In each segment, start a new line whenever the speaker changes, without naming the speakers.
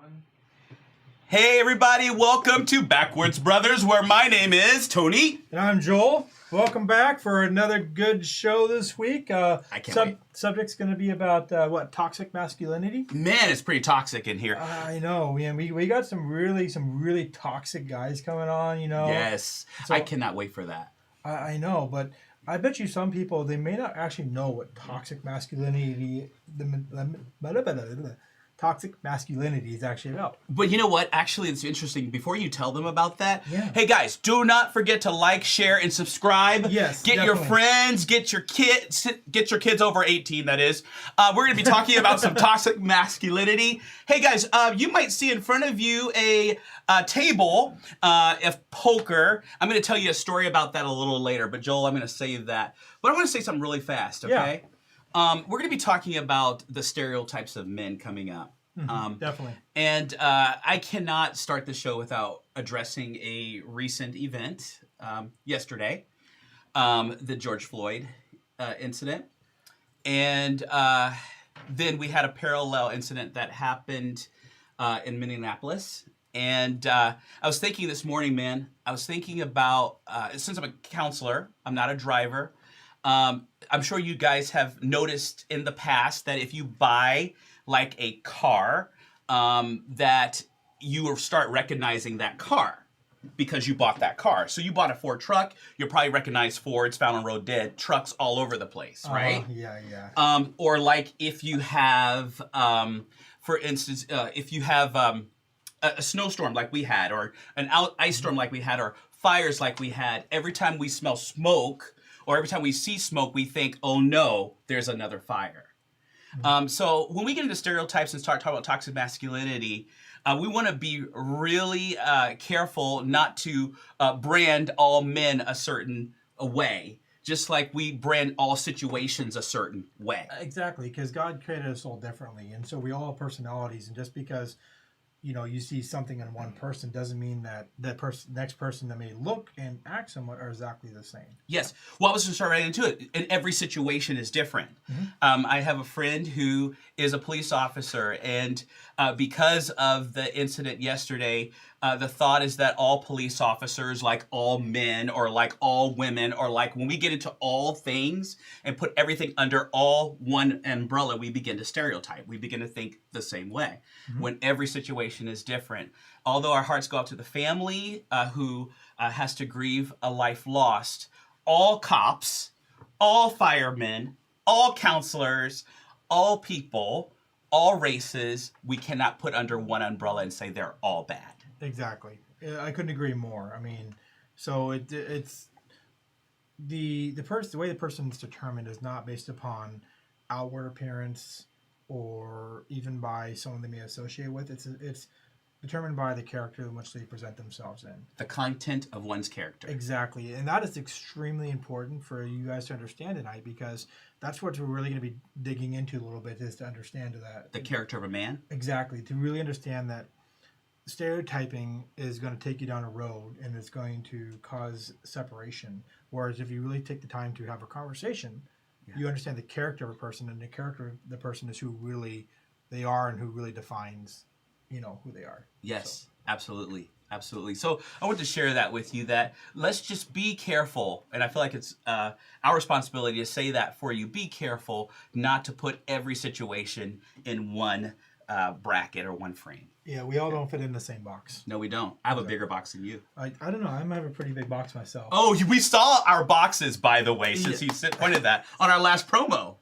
on.
Hey everybody, welcome to Backwards Brothers, where my name is Tony.
And I'm Joel. Welcome back for another good show this week.
I can't wait.
Subject's going to be about toxic masculinity.
Man, it's pretty toxic in here.
I know, man. We got some really toxic guys coming on.
Yes,
So,
I cannot wait for that.
I know, but I bet you some people they may not actually know what toxic masculinity is actually about.
But you know what? Actually, it's interesting. Before you tell them about that,
Yeah.
Hey guys, do not forget to like, share, and subscribe.
Yes,
get
definitely.
your friends, get your kids over 18. That is. We're going to be talking about some toxic masculinity. Hey guys, you might see in front of you a table of poker. I'm going to tell you a story about that a little later. But Joel, I'm going to save that. But I want to say something really fast. Okay.
Yeah.
We're going to be talking about the stereotypes of men coming up.
Definitely.
And I cannot start the show without addressing a recent event yesterday, the George Floyd incident. And then we had a parallel incident that happened in Minneapolis. And I was thinking this morning, man, I was thinking about, since I'm a counselor, I'm not a driver, I'm sure you guys have noticed in the past that if you buy like a car, that you will start recognizing that car because you bought that car. So you bought a Ford truck, you'll probably recognize Fords found on road dead, trucks all over the place, right?
Yeah.
Or like if you have, for instance, if you have a snowstorm like we had, or an ice storm like we had, or fires like we had, every time we smell smoke, or every time we see smoke, we think, oh no, there's another fire. So when we get into stereotypes and start talking about toxic masculinity, we want to be really careful not to brand all men a certain way, just like we brand all situations a certain way.
Exactly, because God created us all differently, and so we all have personalities, and just because you see something in one person doesn't mean that next person that may look and act somewhat are exactly the same.
Yes. Well, I was going to start right into it. And every situation is different. I have a friend who is a police officer, and because of the incident yesterday, the thought is that all police officers, like all men or like all women, or like when we get into all things and put everything under all one umbrella, we begin to stereotype. We begin to think the same way when every situation is different. Although our hearts go out to the family who has to grieve a life lost, all cops, all firemen, all counselors, all people, all races, we cannot put under one umbrella and say they're all bad.
Exactly. I couldn't agree more. I mean, so it's the way the person is determined is not based upon outward appearance or even by someone they may associate with. It's determined by the character in which they present themselves in.
The content of one's character.
Exactly. And that is extremely important for you guys to understand tonight, because that's what we're really going to be digging into a little bit, is to understand that.
The character of a man?
Exactly. To really understand that stereotyping is going to take you down a road and it's going to cause separation. Whereas if you really take the time to have a conversation, you understand the character of a person, and the character of the person is who really they are and who really defines who they are.
Yes, absolutely. So I want to share that with you, that let's just be careful. And I feel like it's our responsibility to say that for you. Be careful not to put every situation in one bracket or one frame.
Yeah, we all don't fit in the same box.
No, we don't. I have a bigger box than you.
I don't know. I might have a pretty big box myself.
Oh, we saw our boxes, by the way, since he pointed that on our last promo.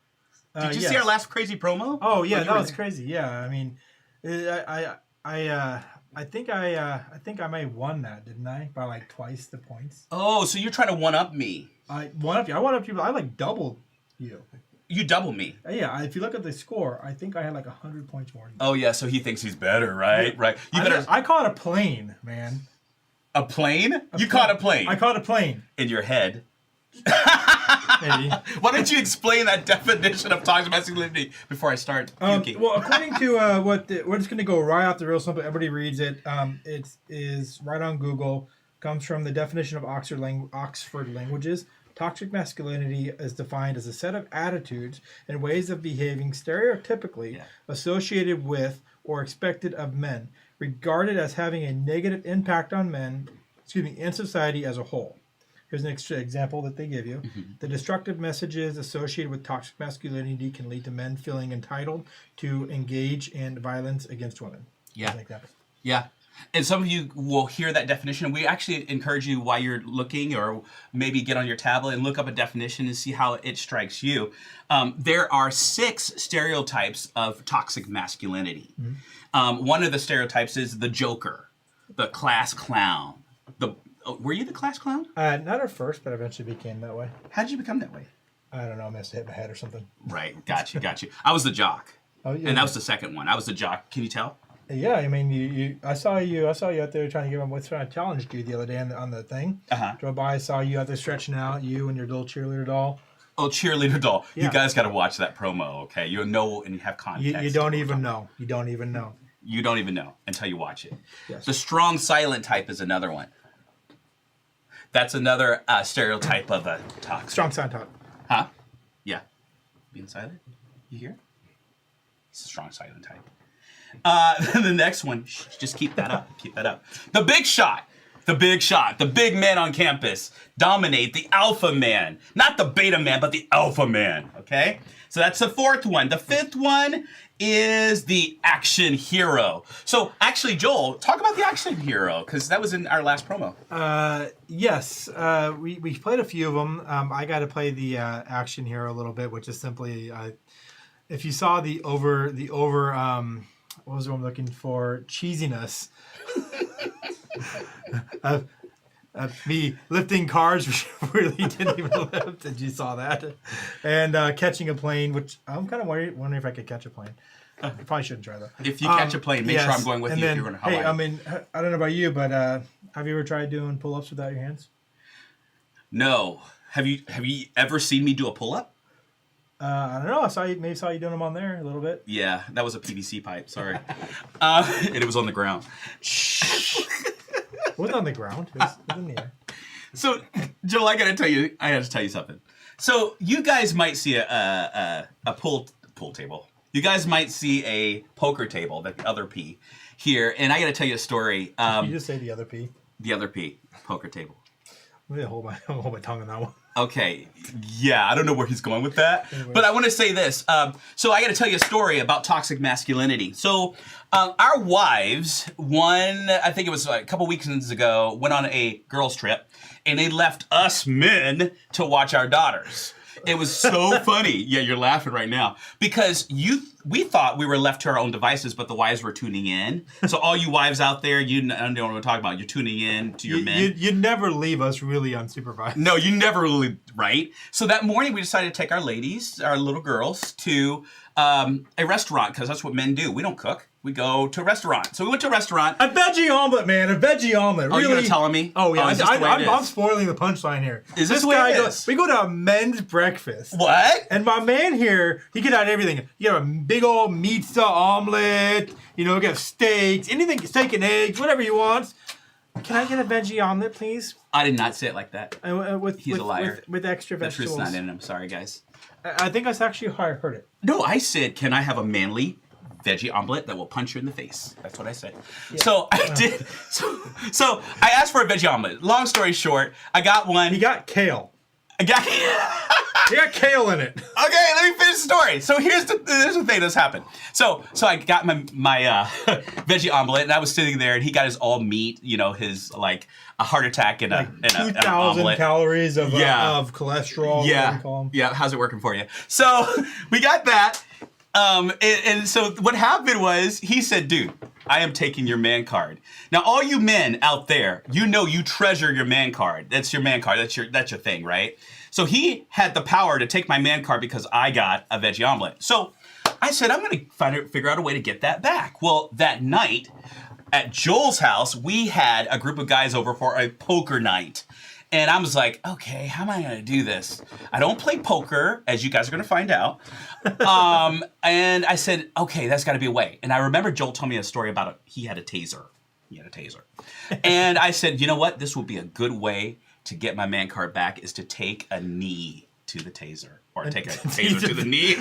Did you see our last crazy promo?
Oh yeah, that was crazy. Yeah, I mean, I think I may have won that, didn't I? By like twice the points.
Oh, so you're trying to one up me?
I one up you. I like doubled you.
You double me.
Yeah, if you look at the score, I think I had like 100 points more than you.
Oh yeah, so he thinks he's better, right?
Yeah.
Right.
I caught a plane, man.
A plane? You caught a plane?
I caught a plane.
In your head.
Maybe.
Why don't you explain that definition of toxic masculinity before I start puking?
Well, according to we're just going to go right off the real simple. Everybody reads it. It is right on Google. Comes from the definition of Oxford Languages. Toxic masculinity is defined as a set of attitudes and ways of behaving stereotypically associated with or expected of men, regarded as having a negative impact on men, and society as a whole. Here's an extra example that they give you. The destructive messages associated with toxic masculinity can lead to men feeling entitled to engage in violence against women.
Yeah.
Like that.
Yeah. And some of you will hear that definition. We actually encourage you while you're looking, or maybe get on your tablet and look up a definition and see how it strikes you. There are 6 stereotypes of toxic masculinity. One of the stereotypes is the joker, the class clown. Were you the class clown?
Not at first, but eventually became that way.
How did you become that way?
I don't know. I must have hit my head or something.
Right. Got you. I was the jock.
Oh, yeah.
And that was the second one. I was the jock. Can you tell?
Yeah, I mean, I saw you out there trying to give him what's trying to challenge you the other day on the thing. Drove by, saw you out there stretching out, you and your little cheerleader doll.
Oh, cheerleader doll!
Yeah.
You guys got to watch that promo, okay? You know, and you have context.
You don't even know. You don't even know.
You don't even know until you watch it.
Yes.
The strong silent type is another one. That's another stereotype of a toxic.
Strong silent type.
Huh? Yeah. Being silent. You hear? It's a strong silent type. The next one, just keep that up. Keep that up. The big shot. The big shot. The big man on campus. Dominate. The alpha man. Not the beta man, but the alpha man. Okay? So that's the 4th one. The 5th one is the action hero. So actually, Joel, talk about the action hero, because that was in our last promo.
Yes. We played a few of them. I got to play the action hero a little bit, which is simply, if you saw the over what was the one I'm looking for? Cheesiness. Me lifting cars, which really didn't even lift. Did you saw that? And catching a plane, which I'm kind of wondering if I could catch a plane. I probably shouldn't try though.
If you catch a plane, make sure I'm going with you if you're going to Hawaii.
Hey, I mean, I don't know about you, but have you ever tried doing pull-ups without your hands?
No. Have you ever seen me do a pull-up?
I don't know. I saw you doing them on there a little bit.
Yeah, that was a PVC pipe. Sorry, and it was on the ground.
It wasn't on the ground. It was in the air.
So, Joel, I got to tell you something. So, you guys might see a pool table. You guys might see a poker table, the other P, here, and I got to tell you a story.
Can you just say the other P?
The other P, poker table.
I'm gonna hold my tongue on that one.
Okay, yeah, I don't know where he's going with that,
Anyway.
but I want to say this. So I got to tell you a story about toxic masculinity. So our wives, I think it was a couple weekends ago, went on a girls' trip, and they left us men to watch our daughters. It was so funny. Yeah, you're laughing right now. Because we thought we were left to our own devices, but the wives were tuning in. So all you wives out there, you know what I'm talking about. You're tuning in to your men.
You never leave us really unsupervised.
No, you never really, right? So that morning we decided to take our ladies, our little girls, to a restaurant, because that's what men do. We don't cook. We go to a restaurant. So we went to a restaurant.
A veggie omelet, man. A veggie omelet.
Oh,
really?
you're going to tell me?
Oh, yeah.
is this the way it is?
I'm spoiling the punchline here.
Is this the way it is?
We go to a men's breakfast.
What?
And my man here, he can have everything. You have a big old pizza omelet. You know, we got steaks, anything, steak and eggs, whatever you want. Can I get a veggie omelet, please?
I did not say it like that. He's a liar.
With extra
The
vegetables.
truth's not in him. Sorry, guys.
I think that's actually how I heard it.
No, I said, can I have a manly veggie omelet that will punch you in the face? That's what I said.
Yeah.
So I did. So I asked for a veggie omelet. Long story short, I got one.
He got kale.
I got.
He got kale in it.
Okay, let me finish the story. So here's the thing that's happened. So I got my veggie omelet, and I was sitting there, and he got his all meat, his like a heart attack and
like
an
2,000 calories of cholesterol.
Yeah. How's it working for you? So we got that. And so what happened was he said, dude, I am taking your man card. Now, all you men out there, you treasure your man card. That's your man card. That's your thing, right? So he had the power to take my man card because I got a veggie omelet. So I said, I'm going to figure out a way to get that back. Well, that night at Joel's house, we had a group of guys over for a poker night. And I was like, okay, how am I going to do this? I don't play poker, as you guys are going to find out. And I said, okay, that's got to be a way. And I remember Joel told me a story about he had a taser. And I said, you know what? This will be a good way to get my man card back, is to take a knee to the taser. Or take a taser to the knee.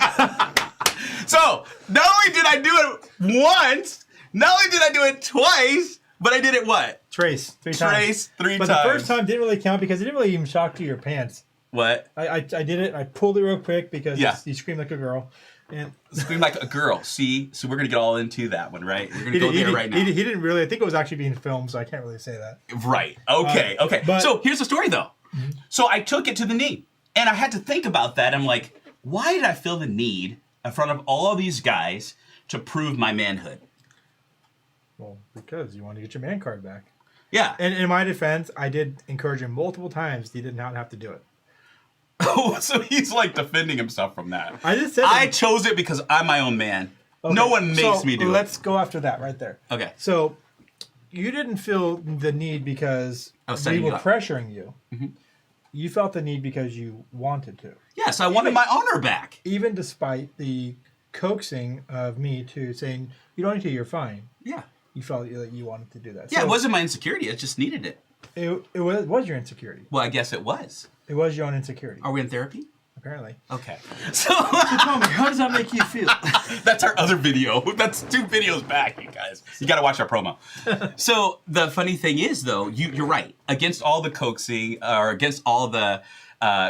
So, not only did I do it once, not only did I do it twice, but I did it what?
Trace 3 times.
Trace 3 times.
But the first time didn't really count because it didn't really even shock to your pants.
What?
I did it. I pulled it real quick because you screamed like a girl. And
scream like a girl. See? So we're going to get all into that one, right? We're going to go there right now.
He didn't really. I think it was actually being filmed, so I can't really say that.
Right. Okay. Okay.
But,
so here's the story, though. Mm-hmm. So I took it to the knee. And I had to think about that. I'm like, why did I feel the need in front of all of these guys to prove my manhood?
Well, because you want to get your man card back.
Yeah.
And in my defense, I did encourage him multiple times. He did not have to do it.
Oh, so he's like defending himself from that.
I just said
I chose it because I'm my own man. Okay. No one makes me do it.
Let's go after that right there.
Okay.
So you didn't feel the need because we were pressuring you. Mm-hmm. You felt the need because you wanted to.
Yes, I wanted my honor back.
Even despite the coaxing of me to saying, you don't need to, you're fine.
Yeah.
You felt that you wanted to do that.
Yeah, so, it wasn't my insecurity. I just needed it.
It was your insecurity.
Well, I guess it was.
It was your own insecurity.
Are we in therapy?
Apparently.
Okay.
So tell me, how does that make you feel?
That's our other video. That's 2 videos back, you guys. You got to watch our promo. So the funny thing is, though, you're right. Against all the coaxing or against all the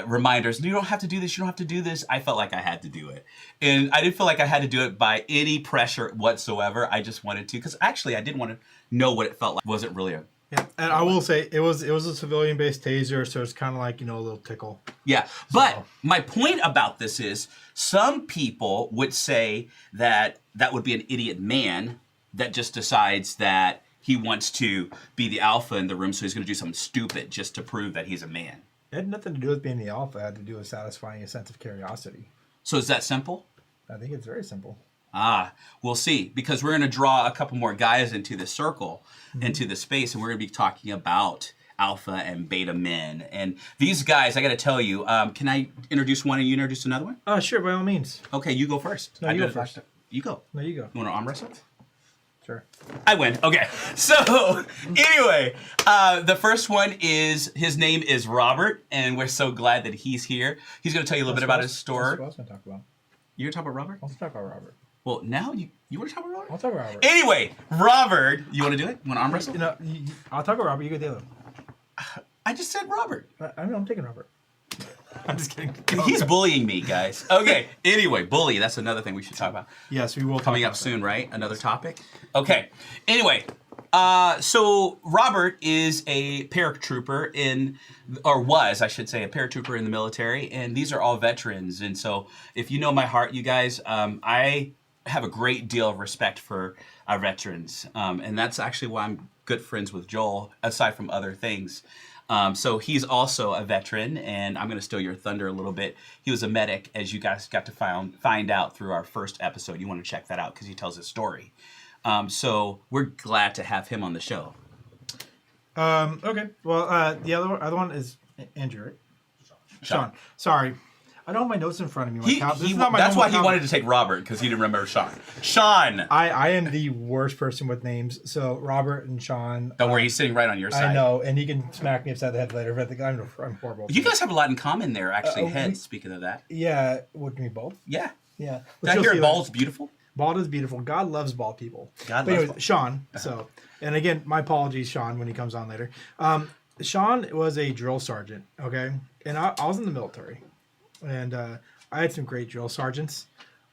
reminders, you don't have to do this, you don't have to do this, I felt like I had to do it. And I didn't feel like I had to do it by any pressure whatsoever. I just wanted to, because actually I didn't want to know what it felt like. It wasn't really a...
Yeah, and I will say it was a civilian-based taser, so it's kind of like, a little tickle.
Yeah, but my point about this is some people would say that would be an idiot man that just decides that he wants to be the alpha in the room, so he's going to do something stupid just to prove that he's a man.
It had nothing to do with being the alpha. It had to do with satisfying a sense of curiosity.
So is that simple?
I think it's very simple.
We'll see, because we're going to draw a couple more guys into this circle, into this space, and we're going to be talking about alpha and beta men. And these guys, I got to tell you, can I introduce one and you introduce another one?
Sure, by all means.
Okay, you go first.
No, you go first.
You go.
No, you go.
You want to arm wrestle?
Sure.
I win. Okay. So, anyway, the first one is, his name is Robert, and we're so glad that he's here. He's going to tell you a little bit about his story.
That's what I was going to talk about.
You're going to talk about Robert?
Let's talk about Robert.
Well, now you want to talk about Robert?
I'll talk about Robert.
Anyway, Robert, you want to do it? You want to arm wrestle?
I'll talk about Robert. You go the other.
I just said Robert.
I'm taking Robert. I'm just kidding.
He's bullying me, guys. Okay. Anyway, bully. That's another thing we should talk about.
Yes, we will.
Coming up soon, right? Another topic. Okay. Anyway, so Robert is a paratrooper was, I should say, a paratrooper in the military, and these are all veterans. And so, if you know my heart, you guys, I have a great deal of respect for our veterans, and that's actually why I'm good friends with Joel, aside from other things. So he's also a veteran, and I'm going to steal your thunder a little bit. He was a medic, as you guys got to find out through our first episode. You want to check that out because he tells his story. So we're glad to have him on the show.
Okay. Well, the other one is Andrew, right? Sean. Sorry. I don't have my notes in front of me.
That's why he wanted to take Robert, because he didn't remember Sean. Sean!
I am the worst person with names. So Robert and Sean.
Don't worry, he's sitting right on your side.
I know, and he can smack me upside the head later, but I'm horrible.
You guys have a lot in common there, actually, heads, speaking of that.
Yeah. What, me both?
Yeah.
Yeah.
Did I hear bald's beautiful?
Bald is beautiful. God loves bald people.
God loves
bald. Sean. So, and again, my apologies, Sean, when he comes on later. Sean was a drill sergeant, okay? And I was in the military. And I had some great drill sergeants,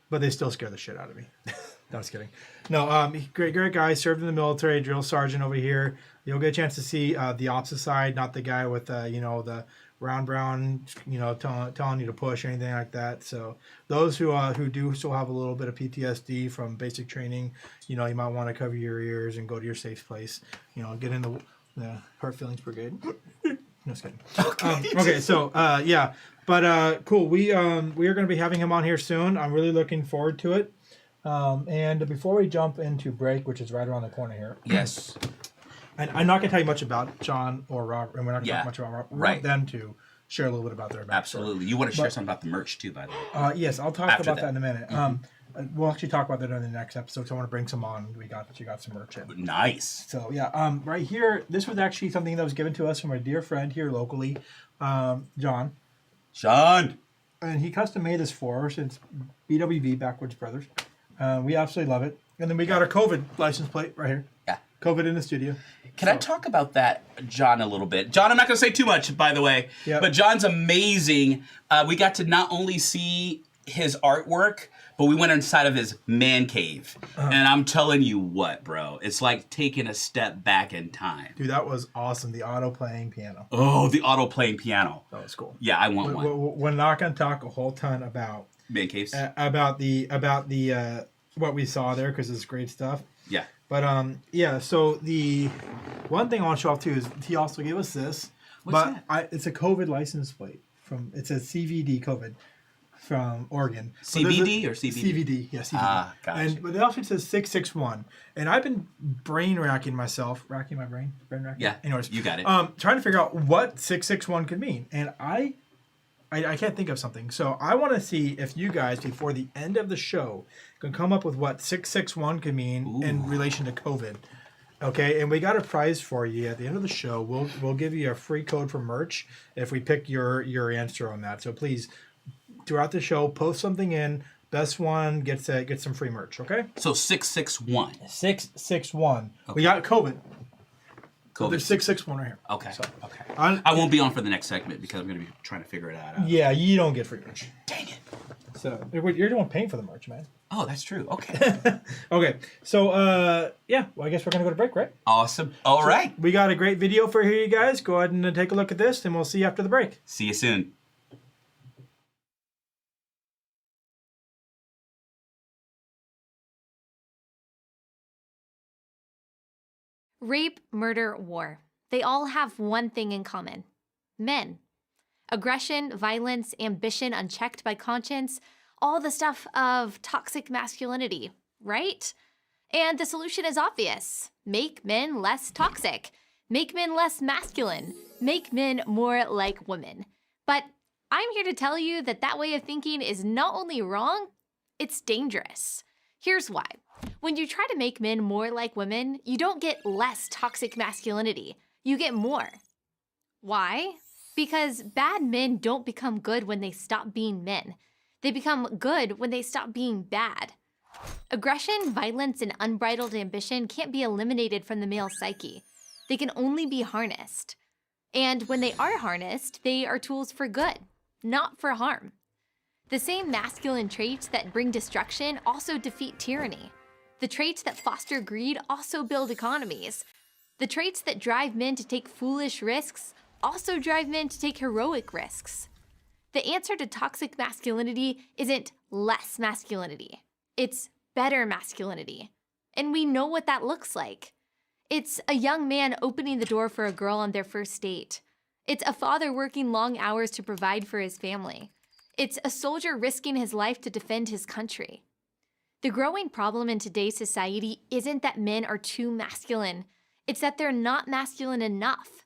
but they still scare the shit out of me. No, I was kidding. No, great guy, served in the military, drill sergeant over here. You'll get a chance to see the opposite side, not the guy with, the round brown, telling you to push or anything like that. So those who do still have a little bit of PTSD from basic training, you might want to cover your ears and go to your safe place. Get in the Heart Feelings Brigade. No, just kidding. Okay, so yeah. But cool. We are going to be having him on here soon. I'm really looking forward to it. And before we jump into break, which is right around the corner here.
Yes.
And I'm not going to tell you much about John or Robert, and we're not going to talk much about Robert. We want them to share a little bit about their backstory.
Absolutely. You want to share something about the merch too, by the way.
Yes, I'll talk about that in a minute. Mm-hmm. We'll actually talk about that in the next episode, so I want to bring some on. You got some merch in.
Nice.
So yeah, right here, this was actually something that was given to us from a dear friend here locally, John.
Sean.
And he custom made this for us. It's BWV, Backwoods Brothers. We absolutely love it. And then we got our COVID license plate right here.
Yeah.
COVID in the studio.
Can I talk about that, John, a little bit? John, I'm not going to say too much, by the way, but John's amazing. We got to not only see his artwork, but we went inside of his man cave. And I'm telling you what, bro, it's like taking a step back in time.
Dude, that was awesome. The auto-playing piano.
Oh, the auto-playing piano.
That was cool.
Yeah, I want one.
We're not going to talk a whole ton about
man caves.
About the what we saw there, because it's great stuff.
Yeah.
But so the one thing I want to show off too is he also gave us this.
What's that?
It's a COVID license plate it says CVD COVID from Oregon.
CBD or CBD?
CVD, yeah, CVD.
Ah, gotcha.
But it also says 661. And I've been brain racking myself, racking my brain.
Yeah.
Anyways,
you got it.
Trying to figure out what 661 could mean, and I can't think of something. So I want to see if you guys, before the end of the show, can come up with what 661 could mean in relation to COVID. Okay, and we got a prize for you at the end of the show. We'll give you a free code for merch if we pick your answer on that. So please, throughout the show, post something in. Best one gets some free merch. Okay.
So 661.
661.
Okay.
We got COVID.
So
there's 661 right here.
Okay.
So,
okay. I won't be on for the next segment because I'm going to be trying to figure that out.
Yeah, you don't get free merch.
Dang it.
So you're the one paying for the merch, man.
Oh, that's true. Okay.
Okay. So well, I guess we're gonna go to break, right?
Awesome. All right.
We got a great video for you guys. Go ahead and take a look at this, and we'll see you after the break.
See you soon.
Rape, murder, war. They all have one thing in common. Men. Aggression, violence, ambition unchecked by conscience, all the stuff of toxic masculinity, right? And the solution is obvious. Make men less toxic. Make men less masculine. Make men more like women. But I'm here to tell you that that way of thinking is not only wrong, it's dangerous. Here's why. When you try to make men more like women, you don't get less toxic masculinity. You get more. Why? Because bad men don't become good when they stop being men. They become good when they stop being bad. Aggression, violence, and unbridled ambition can't be eliminated from the male psyche. They can only be harnessed. And when they are harnessed, they are tools for good, not for harm. The same masculine traits that bring destruction also defeat tyranny. The traits that foster greed also build economies. The traits that drive men to take foolish risks also drive men to take heroic risks. The answer to toxic masculinity isn't less masculinity. It's better masculinity. And we know what that looks like. It's a young man opening the door for a girl on their first date. It's a father working long hours to provide for his family. It's a soldier risking his life to defend his country. The growing problem in today's society isn't that men are too masculine. It's that they're not masculine enough.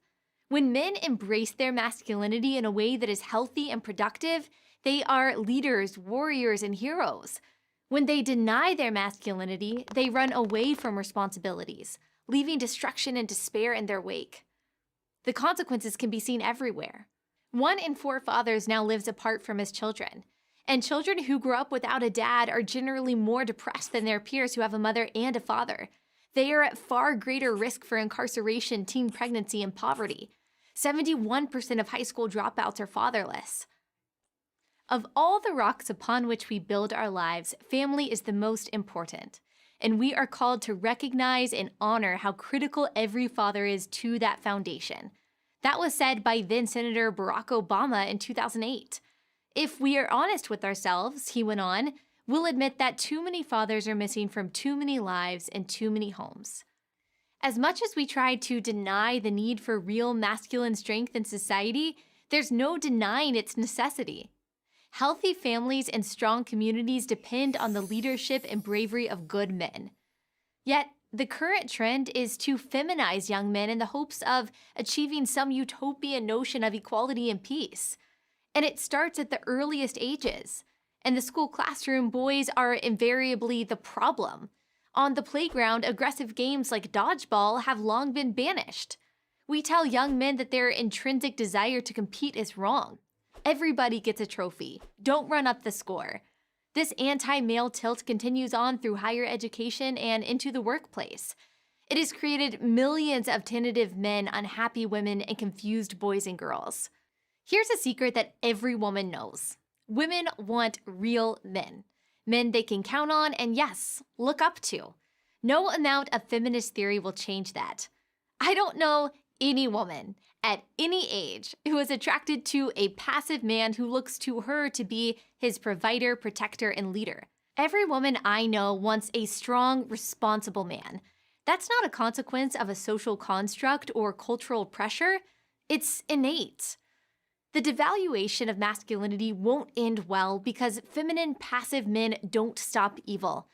When men embrace their masculinity in a way that is healthy and productive, they are leaders, warriors, and heroes. When they deny their masculinity, they run away from responsibilities, leaving destruction and despair in their wake. The consequences can be seen everywhere. 1 in 4 fathers now lives apart from his children. And children who grow up without a dad are generally more depressed than their peers who have a mother and a father. They are at far greater risk for incarceration, teen pregnancy, and poverty. 71% of high school dropouts are fatherless. Of all the rocks upon which we build our lives, family is the most important. And we are called to recognize and honor how critical every father is to that foundation. That was said by then Senator Barack Obama in 2008. If we are honest with ourselves, he went on, we'll admit that too many fathers are missing from too many lives and too many homes. As much as we try to deny the need for real masculine strength in society, there's no denying its necessity. Healthy families and strong communities depend on the leadership and bravery of good men. Yet, the current trend is to feminize young men in the hopes of achieving some utopian notion of equality and peace. And it starts at the earliest ages. In the school classroom, boys are invariably the problem. On the playground, aggressive games like dodgeball have long been banished. We tell young men that their intrinsic desire to compete is wrong. Everybody gets a trophy. Don't run up the score. This anti-male tilt continues on through higher education and into the workplace. It has created millions of tentative men, unhappy women, and confused boys and girls. Here's a secret that every woman knows. Women want real men. Men they can count on and, yes, look up to. No amount of feminist theory will change that. I don't know any woman at any age who is attracted to a passive man who looks to her to be his provider, protector, and leader. Every woman I know wants a strong, responsible man. That's not a consequence of a social construct or cultural pressure. It's innate. The devaluation of masculinity won't end well because feminine, passive men don't stop evil.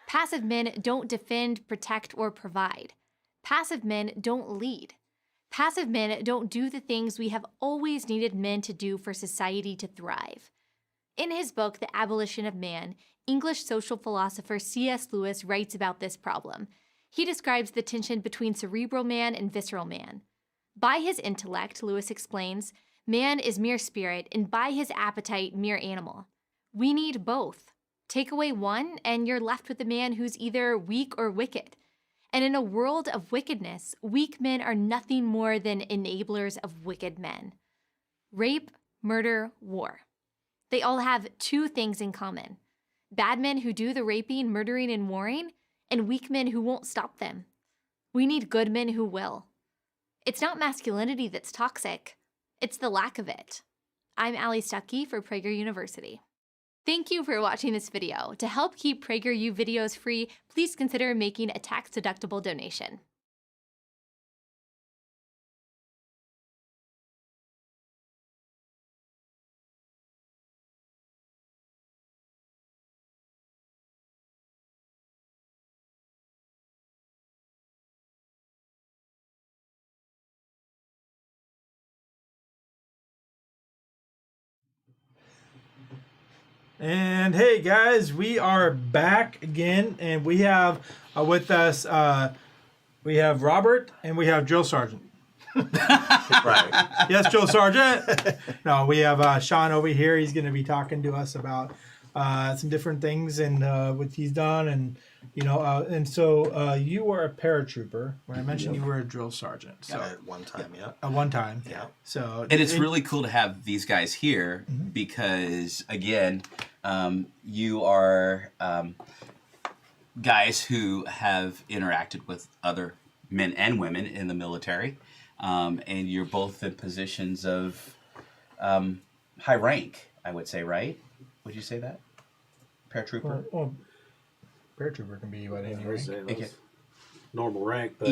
Passive men don't defend, protect, or provide. Passive men don't lead. Passive men don't do the things we have always needed men to do for society to thrive. In his book, The Abolition of Man, English social philosopher C.S. Lewis writes about this problem. He describes the tension between cerebral man and visceral man. By his intellect, Lewis explains, man is mere spirit, and by his appetite, mere animal. We need both. Take away one, and you're left with a man who's either weak or wicked. And in a world of wickedness, weak men are nothing more than enablers of wicked men. Rape, murder, war. They all have two things in common. Bad men who do the raping, murdering, and warring, and weak men who won't stop them. We need good men who will. It's not masculinity that's toxic. It's the lack of it. I'm Allie Stuckey for Prager University. Thank you for watching this video. To help keep PragerU videos free, please consider making a tax-deductible donation.
And hey guys, we are back again, and we have with us we have Robert and we have Drill Sergeant.
Right.
Yes, Drill Sergeant. No, we have Sean over here. He's going to be talking to us about some different things and what he's done, and and so you were a paratrooper. When I mentioned you were a drill sergeant, so
At one time, yeah.
at one time,
Yeah.
So
And it's really cool to have these guys here because, again, you are guys who have interacted with other men and women in the military, and you're both in positions of high rank, I would say, right? Would you say that? Paratrooper?
Well, paratrooper can be what any rank.
That's normal rank, but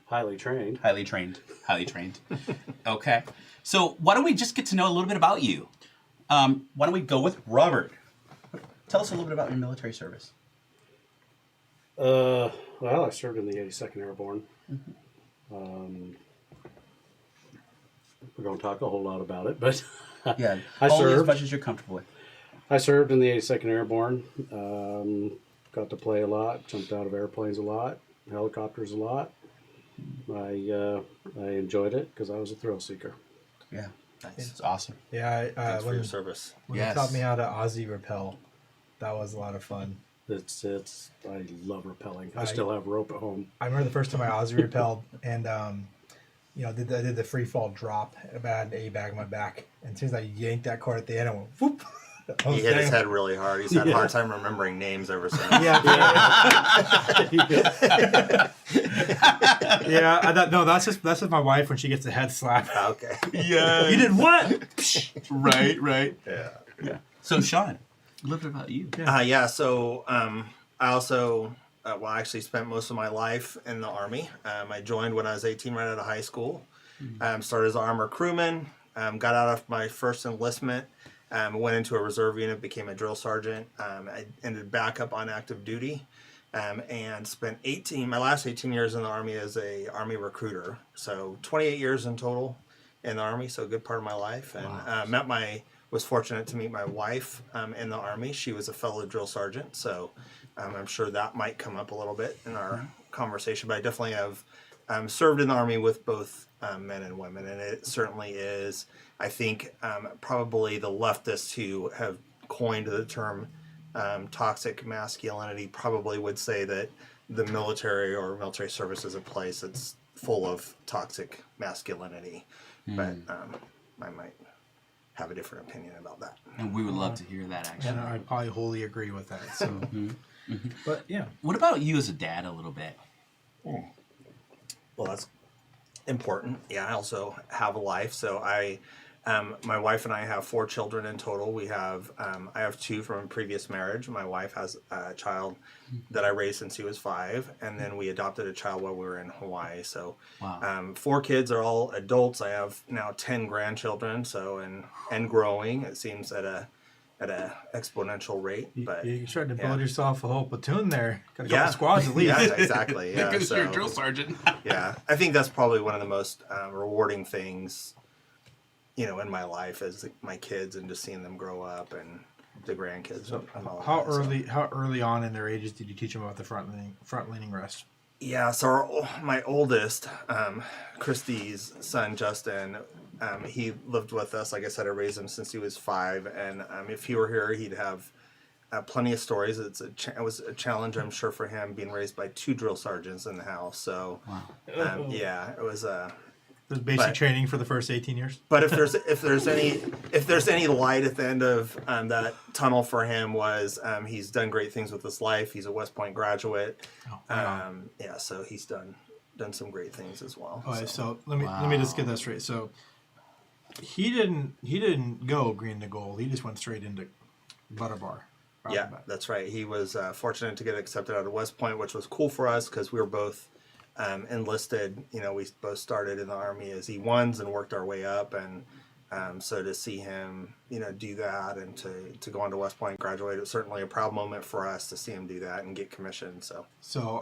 highly trained.
Highly trained. Highly trained. Okay. So why don't we just get to know a little bit about you? Why don't we go with Robert? Tell us a little bit about your military service.
Well, I served in the 82nd Airborne. We don't talk a whole lot about it, but
Yeah.
I
only as
served.
much as you're comfortable with.
I served in the 82nd Airborne. Got to play a lot, jumped out of airplanes a lot, helicopters a lot. I enjoyed it because I was a thrill seeker.
Yeah. It's awesome.
Yeah,
Thanks for
when
your service.
you taught me how to Aussie rappel, that was a lot of fun.
It's I love rappelling. I still have rope at home.
I remember the first time I Aussie rappelled, and I did the free fall drop. I had an A bag on my back, and as soon as I yanked that cord at the end, I went whoop.
He hit his head really hard. He's had a hard time remembering names ever since.
Yeah, yeah. I thought, no, that's just my wife when she gets a head slap.
Okay.
Yeah.
You did what?
Right.
Yeah.
So Sean, a little bit about you.
So I also, I actually spent most of my life in the Army. I joined when I was 18, right out of high school. Started as an armor crewman. Got out of my first enlistment. Went into a reserve unit, became a drill sergeant. I ended back up on active duty, and spent my last 18 years in the Army as a Army recruiter. So 28 years in total in the Army, so a good part of my life. And was fortunate to meet my wife in the Army. She was a fellow drill sergeant, so I'm sure that might come up a little bit in our conversation. But I definitely have served in the Army with both men and women, and it certainly is, I think, probably the leftists who have coined the term toxic masculinity probably would say that the military or military service is a place that's full of toxic masculinity. But I might have a different opinion about that.
And we would love to hear that, actually.
And I probably wholly agree with that. So, but yeah,
What about you as a dad a little bit?
Well, that's important. Yeah, I also have a life. So my wife and I have 4 children in total. We have, I have 2 from a previous marriage. My wife has a child that I raised since he was 5, and then we adopted a child while we were in Hawaii. So,
Wow.
4 kids are all adults. I have now 10 grandchildren. So, and growing. It seems at a exponential rate. But
you're starting to build yourself a whole platoon there. Got a couple
yeah,
squads at least.
yeah, exactly. Yeah,
Because you're a
so-
drill sergeant.
yeah, I think that's probably one of the most rewarding things, in my life is my kids and just seeing them grow up and the grandkids. And all that,
How early on in their ages did you teach them about the front leaning rest?
Yeah, so my oldest, Christy's son Justin, he lived with us. Like I said, I raised him since he was 5, and if he were here, he'd have plenty of stories. It was a challenge, I'm sure, for him being raised by 2 drill sergeants in the house. So, yeah, it was
There's basic training for the first 18 years.
But if there's any light at the end of that tunnel for him was he's done great things with his life. He's a West Point graduate. Yeah, so he's done some great things as well.
Okay, so let me just get that straight. So he didn't go green to gold. He just went straight into butter bar.
Yeah, that's right. He was fortunate to get accepted out of West Point, which was cool for us because we were both enlisted. We both started in the Army as E1s and worked our way up, and so to see him, do that and to go on to West Point and graduate, it was certainly a proud moment for us to see him do that and get commissioned. So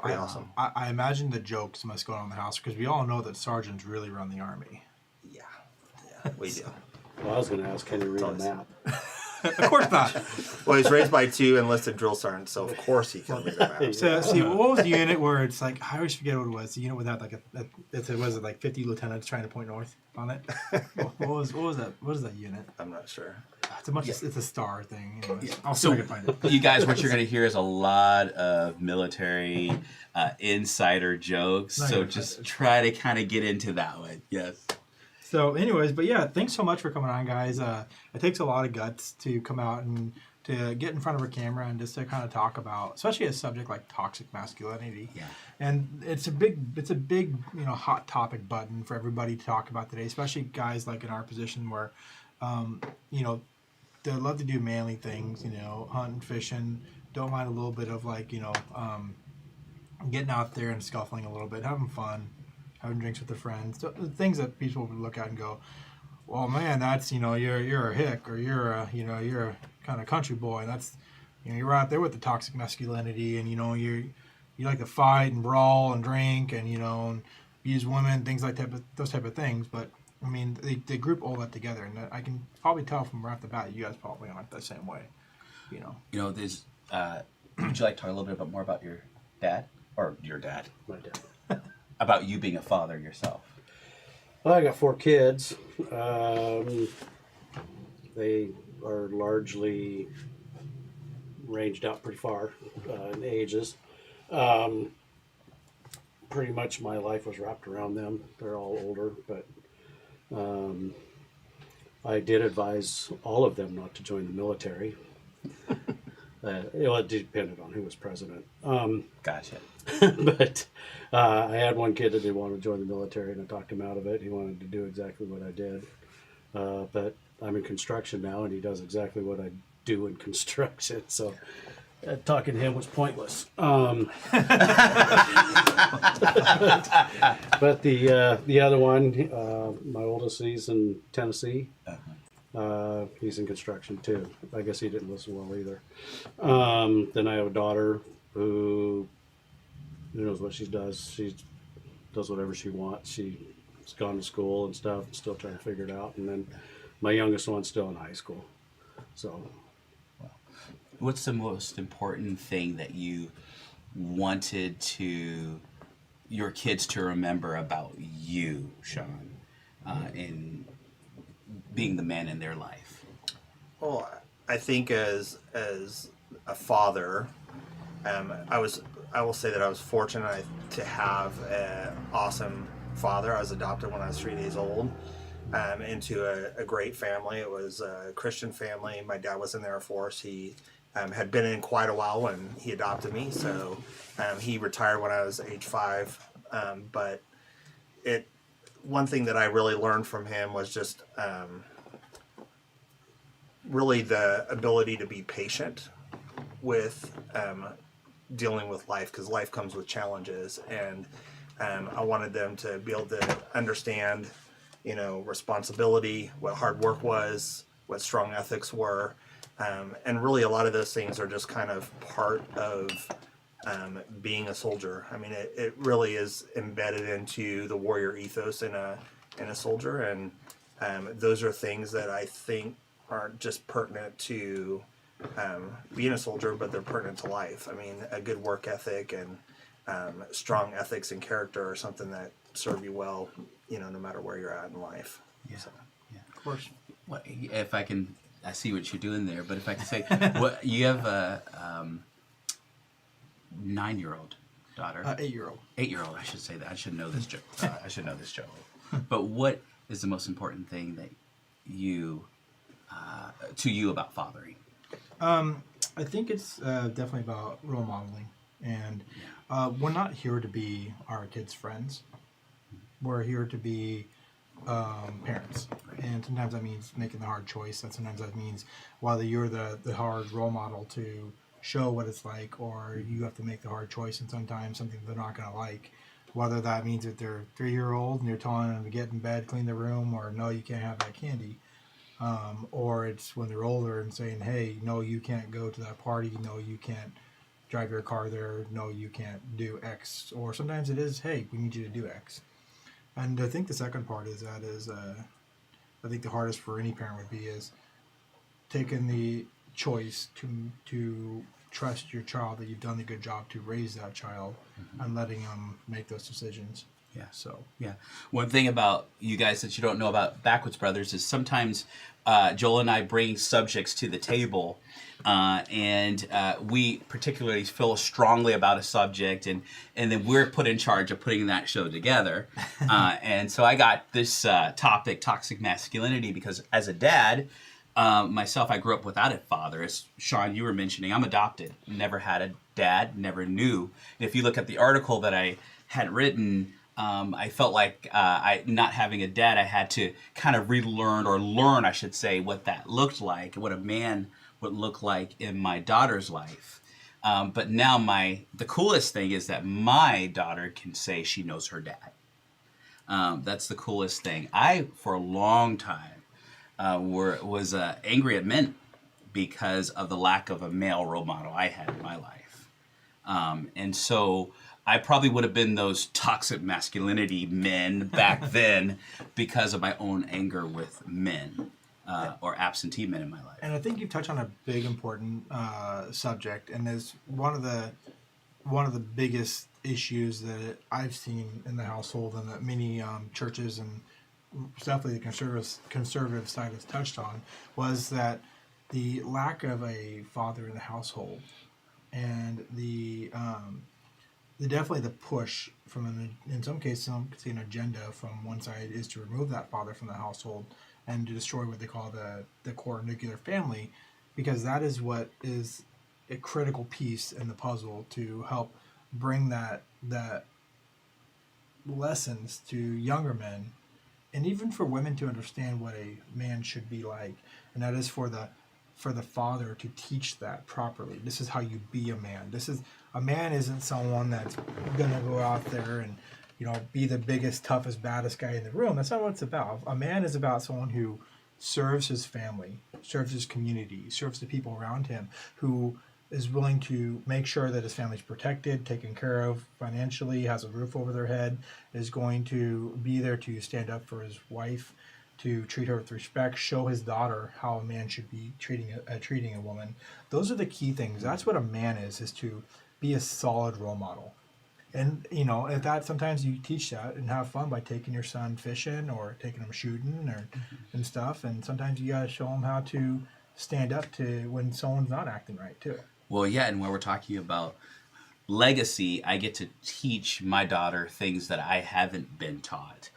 awesome.
I imagine the jokes must go on in the house because we all know that sergeants really run the Army.
Yeah, we do.
Well, I was going to ask, can you read a map?
Of course not.
Well, he's raised by 2 enlisted drill sergeants, so of course he can read a map.
So, see, what was the unit where it's like, I always forget what it was. The unit without was it like 50 lieutenants trying to point north on it? What was that? What is that unit?
I'm not sure.
It's a star thing. Anyways. I'll see
So,
if I can find it.
you guys, what you're going to hear is a lot of military insider jokes.
Not
So
gonna
just
find it.
try to kind of get into that one. Yes.
So, anyways, but yeah, thanks so much for coming on, guys. It takes a lot of guts to come out and to get in front of a camera and just to kind of talk about, especially a subject like toxic masculinity.
Yeah.
And it's a big, hot topic button for everybody to talk about today, especially guys like in our position where, they love to do manly things, hunting, fishing, don't mind a little bit of getting out there and scuffling a little bit, having fun, having drinks with their friends, so, things that people would look at and go, well, man, that's, you're a hick, or you're a kind of country boy. That's, you're out there with the toxic masculinity, and, you like to fight and brawl and drink and, and use women, things like that, those type of things. But, I mean, they group all that together, and I can probably tell from right off the bat, you guys probably aren't the same way,
There's, would you like to talk a little bit more about your dad? Or your dad?
My dad.
About you being a father yourself.
Well, I got 4 kids. They are largely ranged out pretty far in ages. Pretty much my life was wrapped around them. They're all older, but I did advise all of them not to join the military. It depended on who was president.
Gotcha.
But I had one kid that didn't want to join the military, and I talked him out of it. He wanted to do exactly what I did. But I'm in construction now, and he does exactly what I do in construction. So talking to him was pointless. But the other one, my oldest, he's in Tennessee. He's in construction too. I guess he didn't listen well either. Then I have a daughter who knows what she does. She does whatever she wants. She's gone to school and stuff, and still trying to figure it out. And then my youngest one's still in high school. So,
What's the most important thing that you wanted your kids to remember about you, Sean, in being the man in their life?
Well, I think as a father, I will say that I was fortunate to have an awesome father. I was adopted when I was 3 days old, into a great family. It was a Christian family. My dad was in the Air Force. He had been in quite a while when he adopted me. So he retired when I was age 5. But one thing that I really learned from him was just really the ability to be patient with dealing with life, because life comes with challenges, and I wanted them to be able to understand, responsibility, what hard work was, what strong ethics were, and really a lot of those things are just kind of part of being a soldier. I mean, it really is embedded into the warrior ethos in a soldier, and those are things that I think aren't just pertinent to being a soldier, but they're pertinent to life. I mean, a good work ethic and strong ethics and character are something that serve you well, no matter where you're at in life.
Yeah.
So.
Yeah.
Of course.
Well, if I can, I see what you're doing there, but if I can say, what you have a 9-year-old daughter,
8-year-old.
8-year-old. I should say that. I should know this joke. I should know this joke. But what is the most important thing that to you about fathering?
I think it's definitely about role modeling, and we're not here to be our kids' friends. We're here to be parents, and sometimes that means making the hard choice, and sometimes that means whether you're the hard role model to show what it's like, or you have to make the hard choice, and sometimes something they're not going to like. Whether that means that they're 3-year-old and you're telling them to get in bed, clean the room, or no, you can't have that candy. Or it's when they're older and saying, hey, no, you can't go to that party. No, you can't drive your car there. No, you can't do X. Or sometimes it is, hey, we need you to do X. And I think the second part is I think the hardest for any parent would be is taking the choice to trust your child that you've done a good job to raise that child, and letting them make those decisions.
Yeah.
So
Yeah. One thing about you guys that you don't know about Backwoods Brothers is sometimes Joel and I bring subjects to the table, and we particularly feel strongly about a subject, and then we're put in charge of putting that show together. And so I got this topic, toxic masculinity, because as a dad, myself, I grew up without a father. As Sean, you were mentioning, I'm adopted. Never had a dad, never knew. And if you look at the article that I had written, I felt like not having a dad, I had to kind of relearn, or learn, I should say, what that looked like, what a man would look like in my daughter's life. But now the coolest thing is that my daughter can say she knows her dad. That's the coolest thing. I, for a long time, was angry at men because of the lack of a male role model I had in my life. And so I probably would have been those toxic masculinity men back then because of my own anger with men, or absentee men in my life.
And I think you've touched on a big, important subject, and is one of the biggest issues that I've seen in the household, and that many churches and definitely the conservative side has touched on, was that the lack of a father in the household, and the definitely the push from in some cases, some could see an agenda from one side is to remove that father from the household and to destroy what they call the core nuclear family, because that is what is a critical piece in the puzzle to help bring that lessons to younger men, and even for women to understand what a man should be like, and that is for the father to teach that properly. This is how you be a man. A man isn't someone that's gonna go out there and be the biggest, toughest, baddest guy in the room. That's not what it's about. A man is about someone who serves his family, serves his community, serves the people around him, who is willing to make sure that his family's protected, taken care of financially, has a roof over their head, is going to be there to stand up for his wife, to treat her with respect, show his daughter how a man should be treating a woman. Those are the key things. That's what a man is to be a solid role model. And if that, sometimes you teach that and have fun by taking your son fishing or taking him shooting and stuff. And sometimes you gotta show him how to stand up to when someone's not acting right too.
Well, yeah, and when we're talking about legacy, I get to teach my daughter things that I haven't been taught.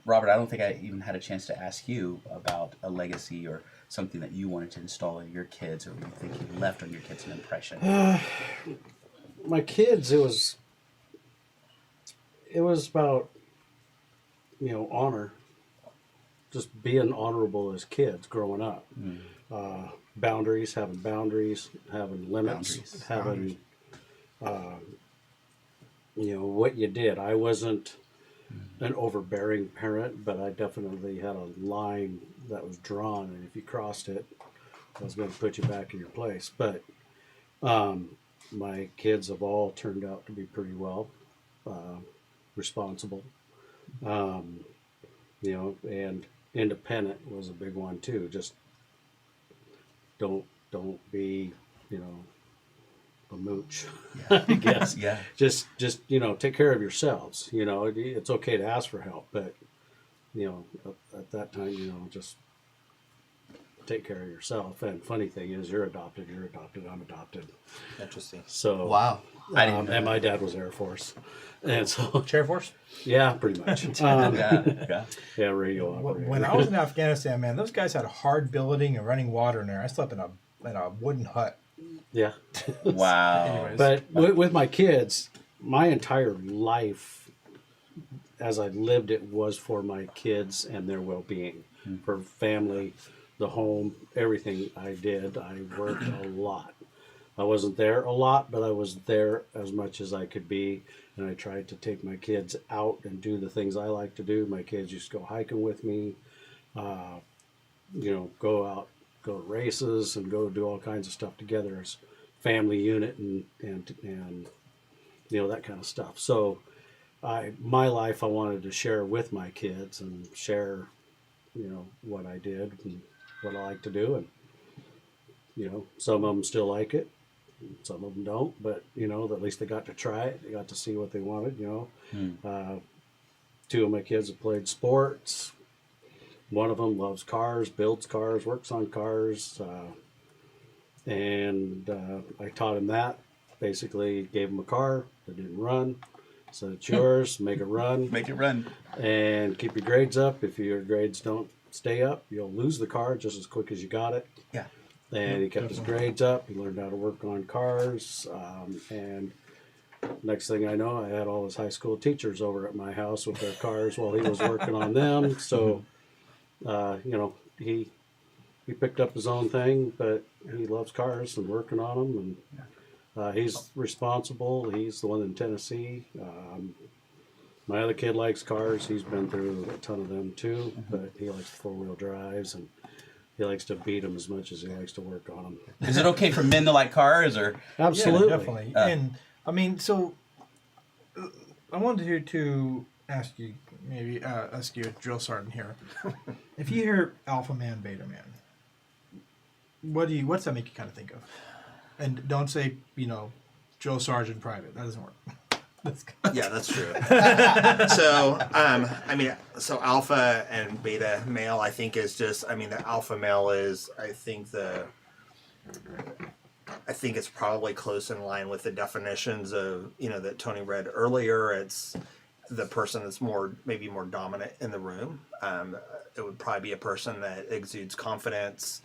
Robert, I don't think I even had a chance to ask you about a legacy or something that you wanted to install in your kids, or you think you left on your kids an impression.
My kids, it was about, honor, just being honorable as kids growing up. Boundaries, having limits, having what you did. I wasn't an overbearing parent, but I definitely had a line that was drawn, and if you crossed it, I was going to put you back in your place. But my kids have all turned out to be pretty well responsible, and independent was a big one too. Just don't be, a mooch, I guess.
Yeah.
Just take care of yourselves. It's okay to ask for help, but at that time, just take care of yourself. And funny thing is, you're adopted, I'm adopted.
Interesting.
So
Wow. I didn't know
and my
that.
dad was Air Force, and so
Chair Force.
yeah, pretty much.
Yeah.
Radio operator.
When I was in Afghanistan, man, those guys had hard billeting and running water in there. I slept in a wooden hut.
Yeah.
Wow.
Anyways.
But with my kids, my entire life, as I lived it, was for my kids and their well-being, for family, the home, everything I did. I worked a lot. I wasn't there a lot, but I was there as much as I could be, and I tried to take my kids out and do the things I like to do. My kids used to go hiking with me, go out, go to races, and go do all kinds of stuff together as family unit and that kind of stuff. So my life I wanted to share with my kids and share, what I did and what I like to do. And, some of them still like it. Some of them don't, but, at least they got to try it. They got to see what they wanted, Two of my kids have played sports. One of them loves cars, builds cars, works on cars. And I taught him that. Basically gave him a car that didn't run. So it's yours, make it run.
Make it run.
And keep your grades up. If your grades don't stay up, you'll lose the car just as quick as you got it.
Yeah.
And he kept his grades up. He learned how to work on cars. And next thing I know, I had all his high school teachers over at my house with their cars while he was working on them. So, he picked up his own thing, but he loves cars and working on them. And he's responsible. He's the one in Tennessee. My other kid likes cars. He's been through a ton of them too, but he likes four-wheel drives, and he likes to beat them as much as he likes to work on them.
Is it okay for men to like cars, or?
Absolutely.
Yeah, definitely. And I mean, so I wanted to ask you, maybe ask you a drill sergeant here. If you hear alpha man, beta man, what's that make you kind of think of? And don't say, drill sergeant private. That doesn't work.
Yeah, that's true. So, so alpha and beta male, I think is just, the alpha male is, I think it's probably close in line with the definitions of, that Tony read earlier. It's the person that's maybe more dominant in the room. It would probably be a person that exudes confidence,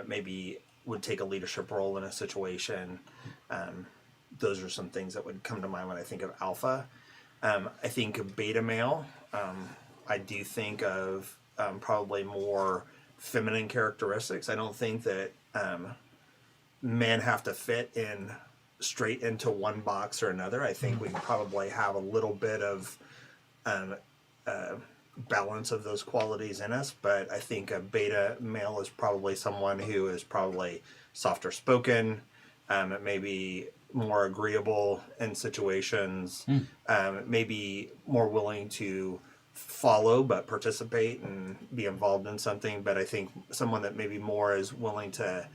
maybe would take a leadership role in a situation. Those are some things that would come to mind when I think of alpha. I think of beta male. I do think of probably more feminine characteristics. I don't think that men have to fit in straight into one box or another. I think we probably have a little bit of balance of those qualities in us, but I think a beta male is probably someone who is probably softer spoken, maybe more agreeable in situations, maybe more willing to follow but participate and be involved in something. But I think someone that maybe more is willing to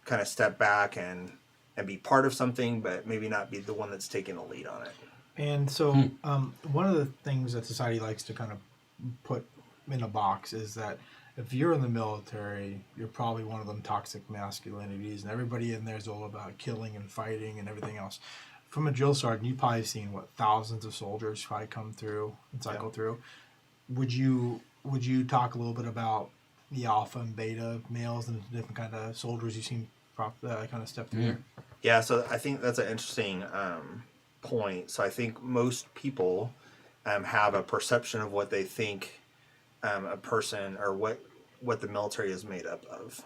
kind of step back and be part of something, but maybe not be the one that's taking the lead on it.
And so one of the things that society likes to kind of put in a box is that if you're in the military, you're probably one of them toxic masculinities, and everybody in there is all about killing and fighting and everything else. From a drill sergeant, you've probably seen thousands of soldiers probably come through and cycle through. Would you talk a little bit about the alpha and beta males and the different kind of soldiers you've seen kind of step through here?
Yeah, so I think that's an interesting point. So I think most people have a perception of what they think a person or what the military is made up of.